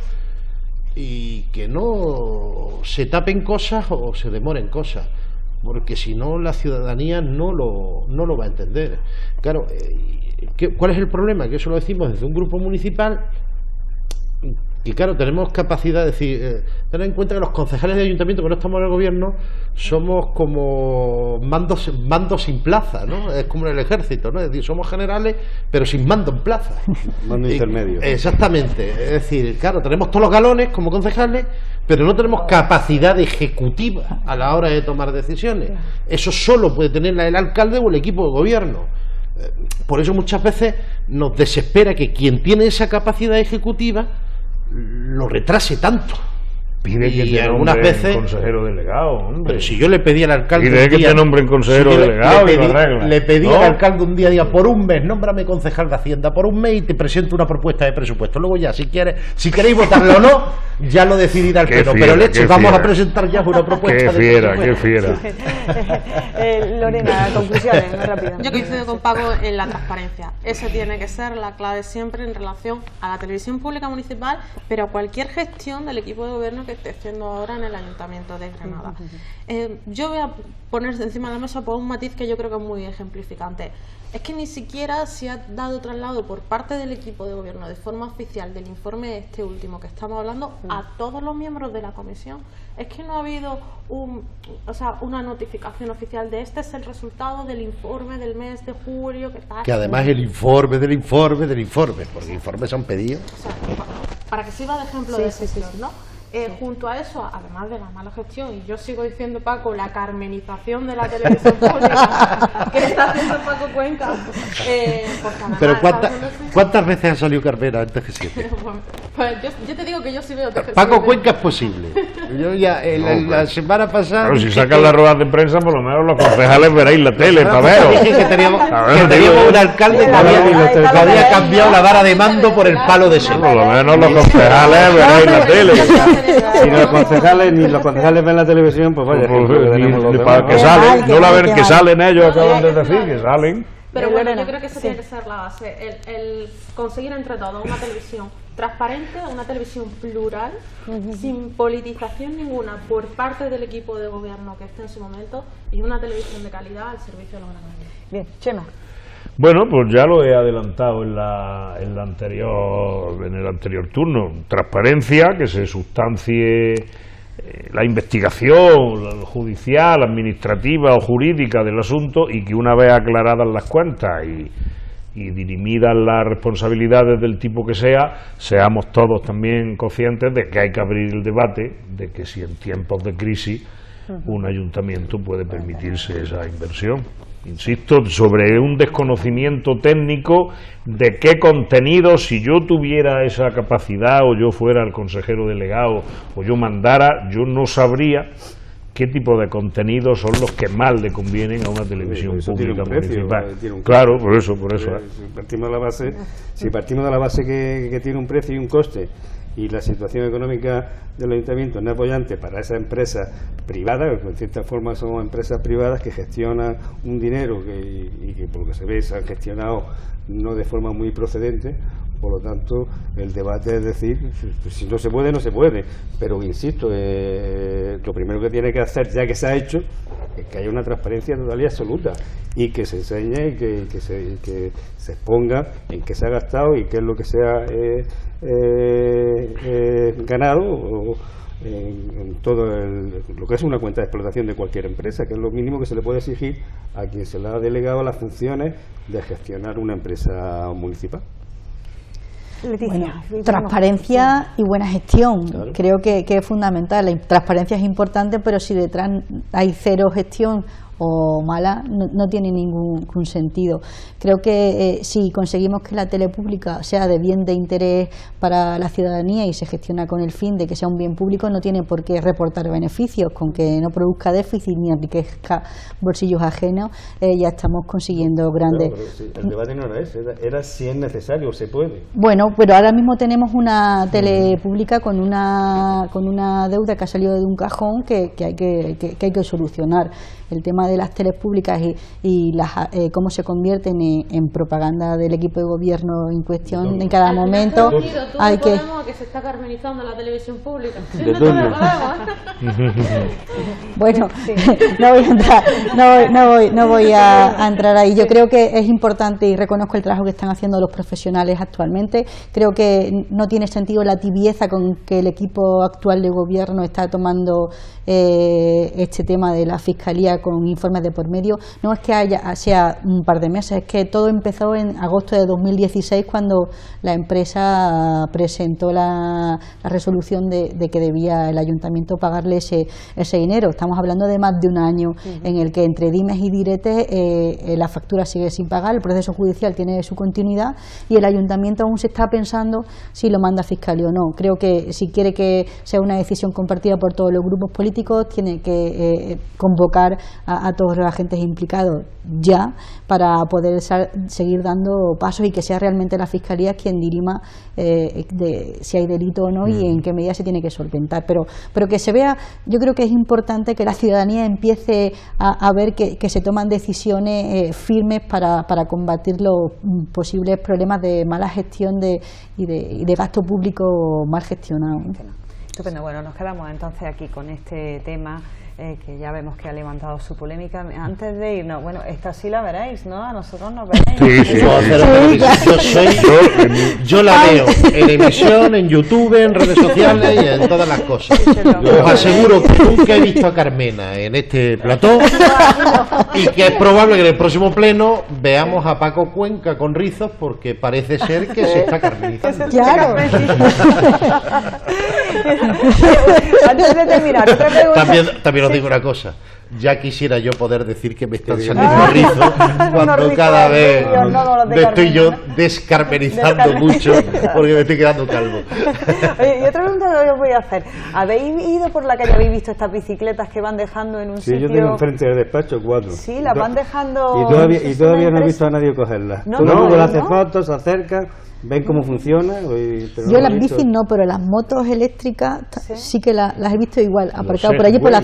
y que no se tapen cosas o se demoren cosas, porque si no la ciudadanía no lo va a entender. Claro, ¿cuál es el problema? Que eso lo decimos desde un grupo municipal. Y claro, tenemos capacidad de decir, tener en cuenta que los concejales de ayuntamiento, que no estamos en el gobierno, somos como mandos sin plaza, ¿no? Es como en el ejército, ¿no? Es decir, somos generales, pero sin mando en plaza. Mando intermedio. Exactamente. Es decir, claro, tenemos todos los galones como concejales, pero no tenemos capacidad ejecutiva a la hora de tomar decisiones. Eso solo puede tener el alcalde o el equipo de gobierno. Por eso muchas veces nos desespera que quien tiene esa capacidad ejecutiva lo retrase tanto. Pide que te algunas veces consejero delegado, hombre. Pero si yo le pedí al alcalde pide que te nombren consejero delegado, le pedí al alcalde un día por un mes, nómbrame concejal de Hacienda por un mes y te presento una propuesta de presupuesto. Luego ya, si queréis votarlo o no, ya lo decidirá el pleno. Pero leche, vamos a presentar ya una propuesta de presupuesto. Qué fiera. Lorena, conclusiones, muy rápido. Yo coincido con Paco en la transparencia. Esa tiene que ser la clave siempre en relación a la televisión pública municipal, pero a cualquier gestión del equipo de gobierno que esté haciendo ahora en el Ayuntamiento de Granada. Yo voy a poner encima de la mesa por un matiz que yo creo que es muy ejemplificante. Es que ni siquiera se ha dado traslado por parte del equipo de gobierno de forma oficial del informe este último que estamos hablando a todos los miembros de la comisión. Es que no ha habido una notificación oficial de este es el resultado del informe del mes de julio. Que además el informe del informe, porque informes son pedidos. O sea, para que sirva de ejemplo de gestión, ¿no? Junto a eso, además de la mala gestión, y yo sigo diciendo, Paco, la carmenización de la televisión pública, ¿Qué está haciendo Paco Cuenca? Pero ¿cuántas veces ha salido Carmena en TG7? Pues yo te digo que yo sí veo TG7. Paco Cuenca es posible. Yo ya la semana pasada... Pero si sacan las ruedas de prensa, por lo menos los concejales veréis la tele, Tabero. Dije que teníamos un alcalde que había cambiado la vara de mando por el palo de sol. Por lo menos los concejales veréis la tele. Si ni los concejales ven la televisión, pues vaya, para que salen, no la ven que salen ellos, acaban de decir que salen. Pero bueno, yo creo que eso tiene que ser la base, el conseguir entre todos una televisión transparente, una televisión plural, sin politización ninguna por parte del equipo de gobierno que esté en su momento, y una televisión de calidad al servicio de los ganaderos. Bien, Chema. Bueno, pues ya lo he adelantado en el anterior turno. Transparencia, que se sustancie la investigación judicial, administrativa o jurídica del asunto, y que una vez aclaradas las cuentas y dirimidas las responsabilidades del tipo que sea, seamos todos también conscientes de que hay que abrir el debate de que si en tiempos de crisis un ayuntamiento puede permitirse esa inversión. Insisto, sobre un desconocimiento técnico de qué contenido, si yo tuviera esa capacidad o yo fuera el consejero delegado o yo mandara, yo no sabría qué tipo de contenidos son los que más le convienen a una televisión pública municipal. Claro, por eso. Si partimos de la base que tiene un precio y un coste, y la situación económica del ayuntamiento no es apoyante para esa empresa privada, que en cierta forma son empresas privadas que gestionan un dinero y que por lo que se ve se han gestionado no de forma muy procedente. Por lo tanto, el debate es decir, si no se puede, no se puede. Pero insisto, lo primero que tiene que hacer, ya que se ha hecho, es que haya una transparencia total y absoluta, y que se enseñe y que se exponga en qué se ha gastado y qué es lo que se ha ganado en todo lo que es una cuenta de explotación de cualquier empresa, que es lo mínimo que se le puede exigir a quien se le ha delegado las funciones de gestionar una empresa municipal. Bueno, transparencia y buena gestión, claro. Creo que es fundamental. La transparencia es importante, pero si detrás hay cero gestión o mala, no tiene ningún sentido. Creo que si conseguimos que la tele pública sea de bien de interés para la ciudadanía y se gestiona con el fin de que sea un bien público, no tiene por qué reportar beneficios. Con que no produzca déficit ni enriquezca bolsillos ajenos, ya estamos consiguiendo grandes... Claro, pero el debate no era ese, era si es necesario o se puede. Bueno, pero ahora mismo tenemos una tele pública con una deuda que ha salido de un cajón que hay que solucionar. El tema de las teles públicas y cómo se convierten en propaganda del equipo de gobierno en cuestión en cada momento. Hay que se está carmenizando la televisión pública. Bueno, no voy a entrar ahí. Yo creo que es importante y reconozco el trabajo que están haciendo los profesionales actualmente. Creo que no tiene sentido la tibieza con que el equipo actual de gobierno está tomando este tema de la fiscalía con informes de por medio. No es que sea un par de meses, es que todo empezó en agosto de 2016, cuando la empresa presentó la resolución de que debía el ayuntamiento pagarle ese dinero. Estamos hablando de más de un año en el que entre dimes y diretes la factura sigue sin pagar, el proceso judicial tiene su continuidad y el ayuntamiento aún se está pensando si lo manda a fiscalía o no. Creo que si quiere que sea una decisión compartida por todos los grupos políticos, tiene que convocar a todos los agentes implicados ya, para poder seguir dando pasos y que sea realmente la Fiscalía quien dirima si hay delito o no y en qué medida se tiene que solventar. Pero que se vea, yo creo que es importante que la ciudadanía empiece a ver que se toman decisiones firmes para combatir los posibles problemas de mala gestión y de gasto público mal gestionado. Estupendo. Bueno, nos quedamos entonces aquí con este tema que ya vemos que ha levantado su polémica. Antes de irnos, bueno, esta sí la veréis, ¿no? A nosotros nos veréis. Yo la veo en emisión, en YouTube, en redes sociales y en todas las cosas. Os aseguro que nunca he visto a Carmena en este plató y que es probable que en el próximo pleno veamos a Paco Cuenca con rizos, porque parece ser que se está carmenizando. Claro. Antes de terminar, otra pregunta. También os digo una cosa. Ya quisiera yo poder decir que me están saliendo rizos cuando cada vez me estoy yo descarmenizando mucho porque me estoy quedando calvo. Oye, y otra pregunta que os voy a hacer. ¿Habéis ido por la calle, habéis visto estas bicicletas que van dejando en un sitio? Sí, yo tengo enfrente del despacho 4. Sí, las van dejando... Y todavía no he visto a nadie cogerlas. Todo el mundo le hace fotos, se acerca, ven cómo funciona. Yo las bicis no, pero las motos eléctricas sí que las he visto igual, aparcadas por allí, por la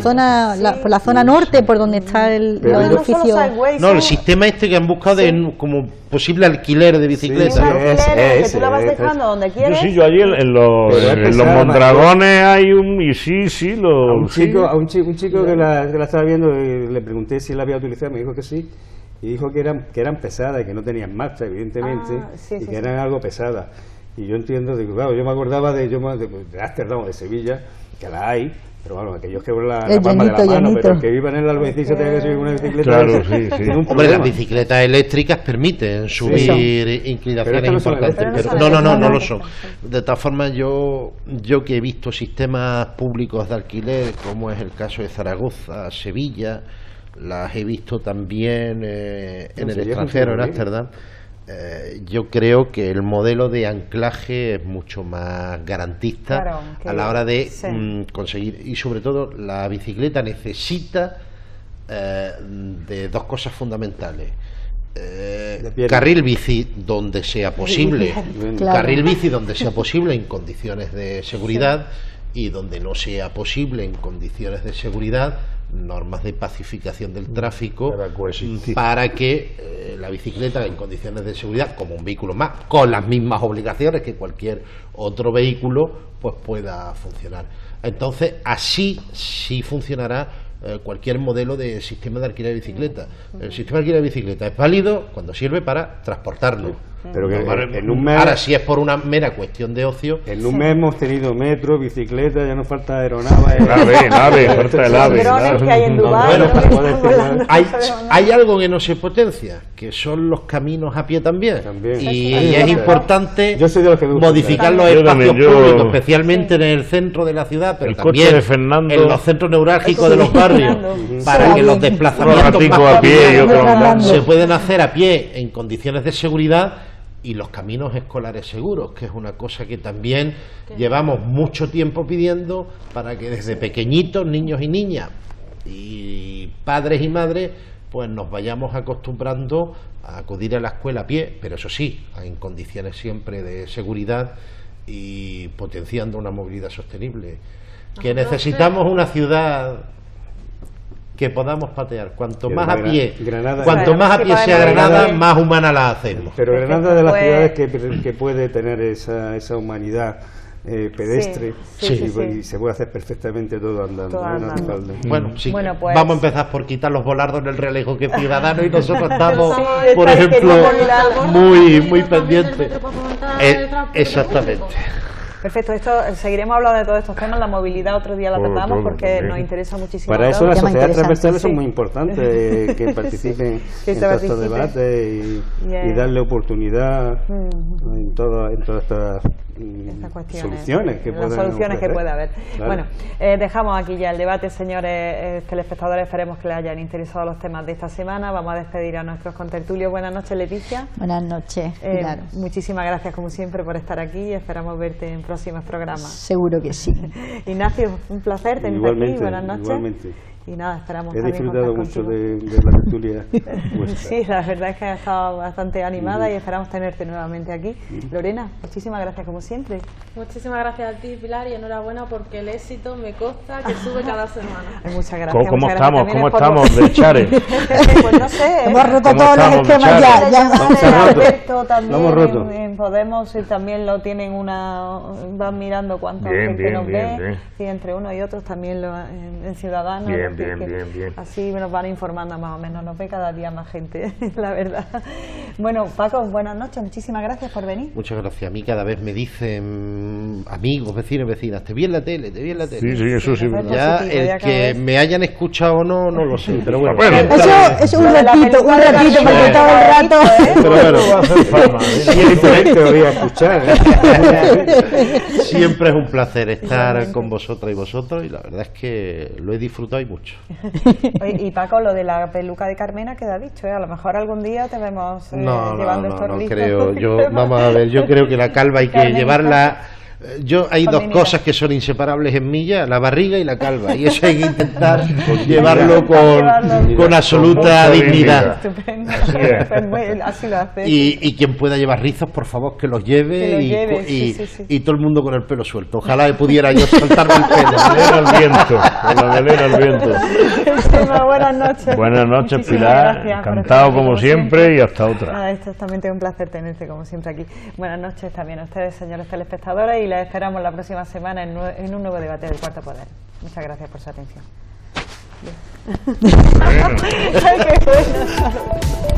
zona norte, por donde está el edificio. No, el sistema este que han buscado como posible alquiler de bicicletas. Que tú la vas dejando donde quieres. Yo allí en los Mondragones hay un... Y sí, un chico que la estaba viendo, le pregunté si la había utilizado, me dijo que sí. Y dijo que eran pesadas y que no tenían marcha, evidentemente, y que eran algo pesadas. Y yo entiendo, claro, yo me acordaba de Ámsterdam, de Sevilla, que la hay, pero bueno, aquellos que la palma de la mano, pero que vivan en el Albacete se tienen que subir una bicicleta. Claro, sí. Hombre, las bicicletas eléctricas permiten subir inclinaciones importantes, pero no lo son. De todas formas, yo que he visto sistemas públicos de alquiler, como es el caso de Zaragoza, Sevilla, las he visto también en el extranjero, en Ámsterdam. Yo creo que el modelo de anclaje es mucho más garantista a la hora de conseguir, y sobre todo la bicicleta necesita de dos cosas fundamentales. Carril bici donde sea posible, carril bici donde sea posible en condiciones de seguridad, y donde no sea posible en condiciones de seguridad, normas de pacificación del tráfico para que la bicicleta en condiciones de seguridad, como un vehículo más, con las mismas obligaciones que cualquier otro vehículo, pues pueda funcionar. Entonces, así sí funcionará cualquier modelo de sistema de alquiler de bicicleta. El sistema de alquiler de bicicleta es válido cuando sirve para transportarlo. Pero que en un mes, ahora, si es por una mera cuestión de ocio, en un mes hemos tenido metro, bicicleta, ya nos falta aeronave, falta el ave. Que hay en Dubái, hay algo que no se potencia, que son los caminos a pie también. Y es importante modificar los espacios públicos, especialmente en el centro de la ciudad, pero también en los centros neurálgicos de los barrios, para que los desplazamientos se pueden hacer a pie en condiciones de seguridad. Y los caminos escolares seguros, que es una cosa que también llevamos mucho tiempo pidiendo, para que desde pequeñitos, niños y niñas, y padres y madres, pues nos vayamos acostumbrando a acudir a la escuela a pie, pero eso sí, en condiciones siempre de seguridad y potenciando una movilidad sostenible. Que necesitamos una ciudad que podamos patear, cuanto más a pie sea Granada, más humana la hacemos. Pero Granada es de las ciudades que puede tener esa humanidad pedestre, y se puede hacer perfectamente todo andando. Bueno, pues vamos a empezar por quitar los volardos del Realejo, que es ciudadano, y nosotros estamos, por ejemplo, muy pendientes. Exactamente. Perfecto, seguiremos hablando de todos estos temas. La movilidad otro día la tratamos porque nos interesa muchísimo. Para eso las sociedades transversales son muy importantes, que participen en todos estos debates y darle oportunidad en todas estas soluciones que pueda haber. Claro. Bueno, dejamos aquí ya el debate, señores telespectadores. Esperemos que les hayan interesado los temas de esta semana. Vamos a despedir a nuestros contertulios. Buenas noches, Leticia. Buenas noches, Pilar. Muchísimas gracias, como siempre, por estar aquí, y esperamos verte en próximos programas. Seguro que sí. Ignacio, un placer tenerte aquí. Buenas noches. Igualmente. Y nada, esperamos He disfrutado mucho de la tertulia vuestra. Sí, la verdad es que ha estado bastante animada y esperamos tenerte nuevamente aquí. Lorena, muchísimas gracias como siempre. Muchísimas gracias a ti, Pilar, y enhorabuena porque el éxito me consta que sube cada semana. Muchas gracias. ¿Cómo estamos de Chare? Pues no sé. Hemos roto todos los esquemas ya. Lo hemos roto. En Podemos también lo tienen van mirando cuánta gente nos ve, y entre unos y otros también en Ciudadanos. Bien. Así nos van informando más o menos, nos ve cada día más gente, la verdad. Bueno, Paco, buenas noches, muchísimas gracias por venir. Muchas gracias. A mí cada vez me dicen amigos, vecinos, vecinas, te vi en la tele, te vi en la tele. Sí, eso sí. Ya el que me hayan escuchado o no, no lo sé, pero bueno. Eso es un ratito, porque todo el rato... Pero bueno, Siempre te voy a escuchar. siempre es un placer estar con vosotras y vosotros, y la verdad es que lo he disfrutado y mucho. Oye, y Paco, lo de la peluca de Carmena queda dicho, ¿eh? A lo mejor algún día te vemos llevando estos rizos. creo. Vamos a ver, yo creo que la calva hay que llevarla. Hay dos cosas que son inseparables en mí ya, la barriga y la calva, y eso hay que intentar llevarlo con absoluta dignidad. Estupendo. Así lo hace. Y quien pueda llevar rizos, por favor, que los lleve, y todo el mundo con el pelo suelto. Ojalá pudiera yo soltarme el pelo. La melena al viento. Buenas noches. Buenas noches, Pilar. Encantado como siempre y hasta otra. Esto es también un placer tenerte como siempre aquí. Buenas noches también a ustedes, señores telespectadores, y les esperamos la próxima semana en un nuevo debate del Cuarto Poder. Muchas gracias por su atención. Ay, qué bueno.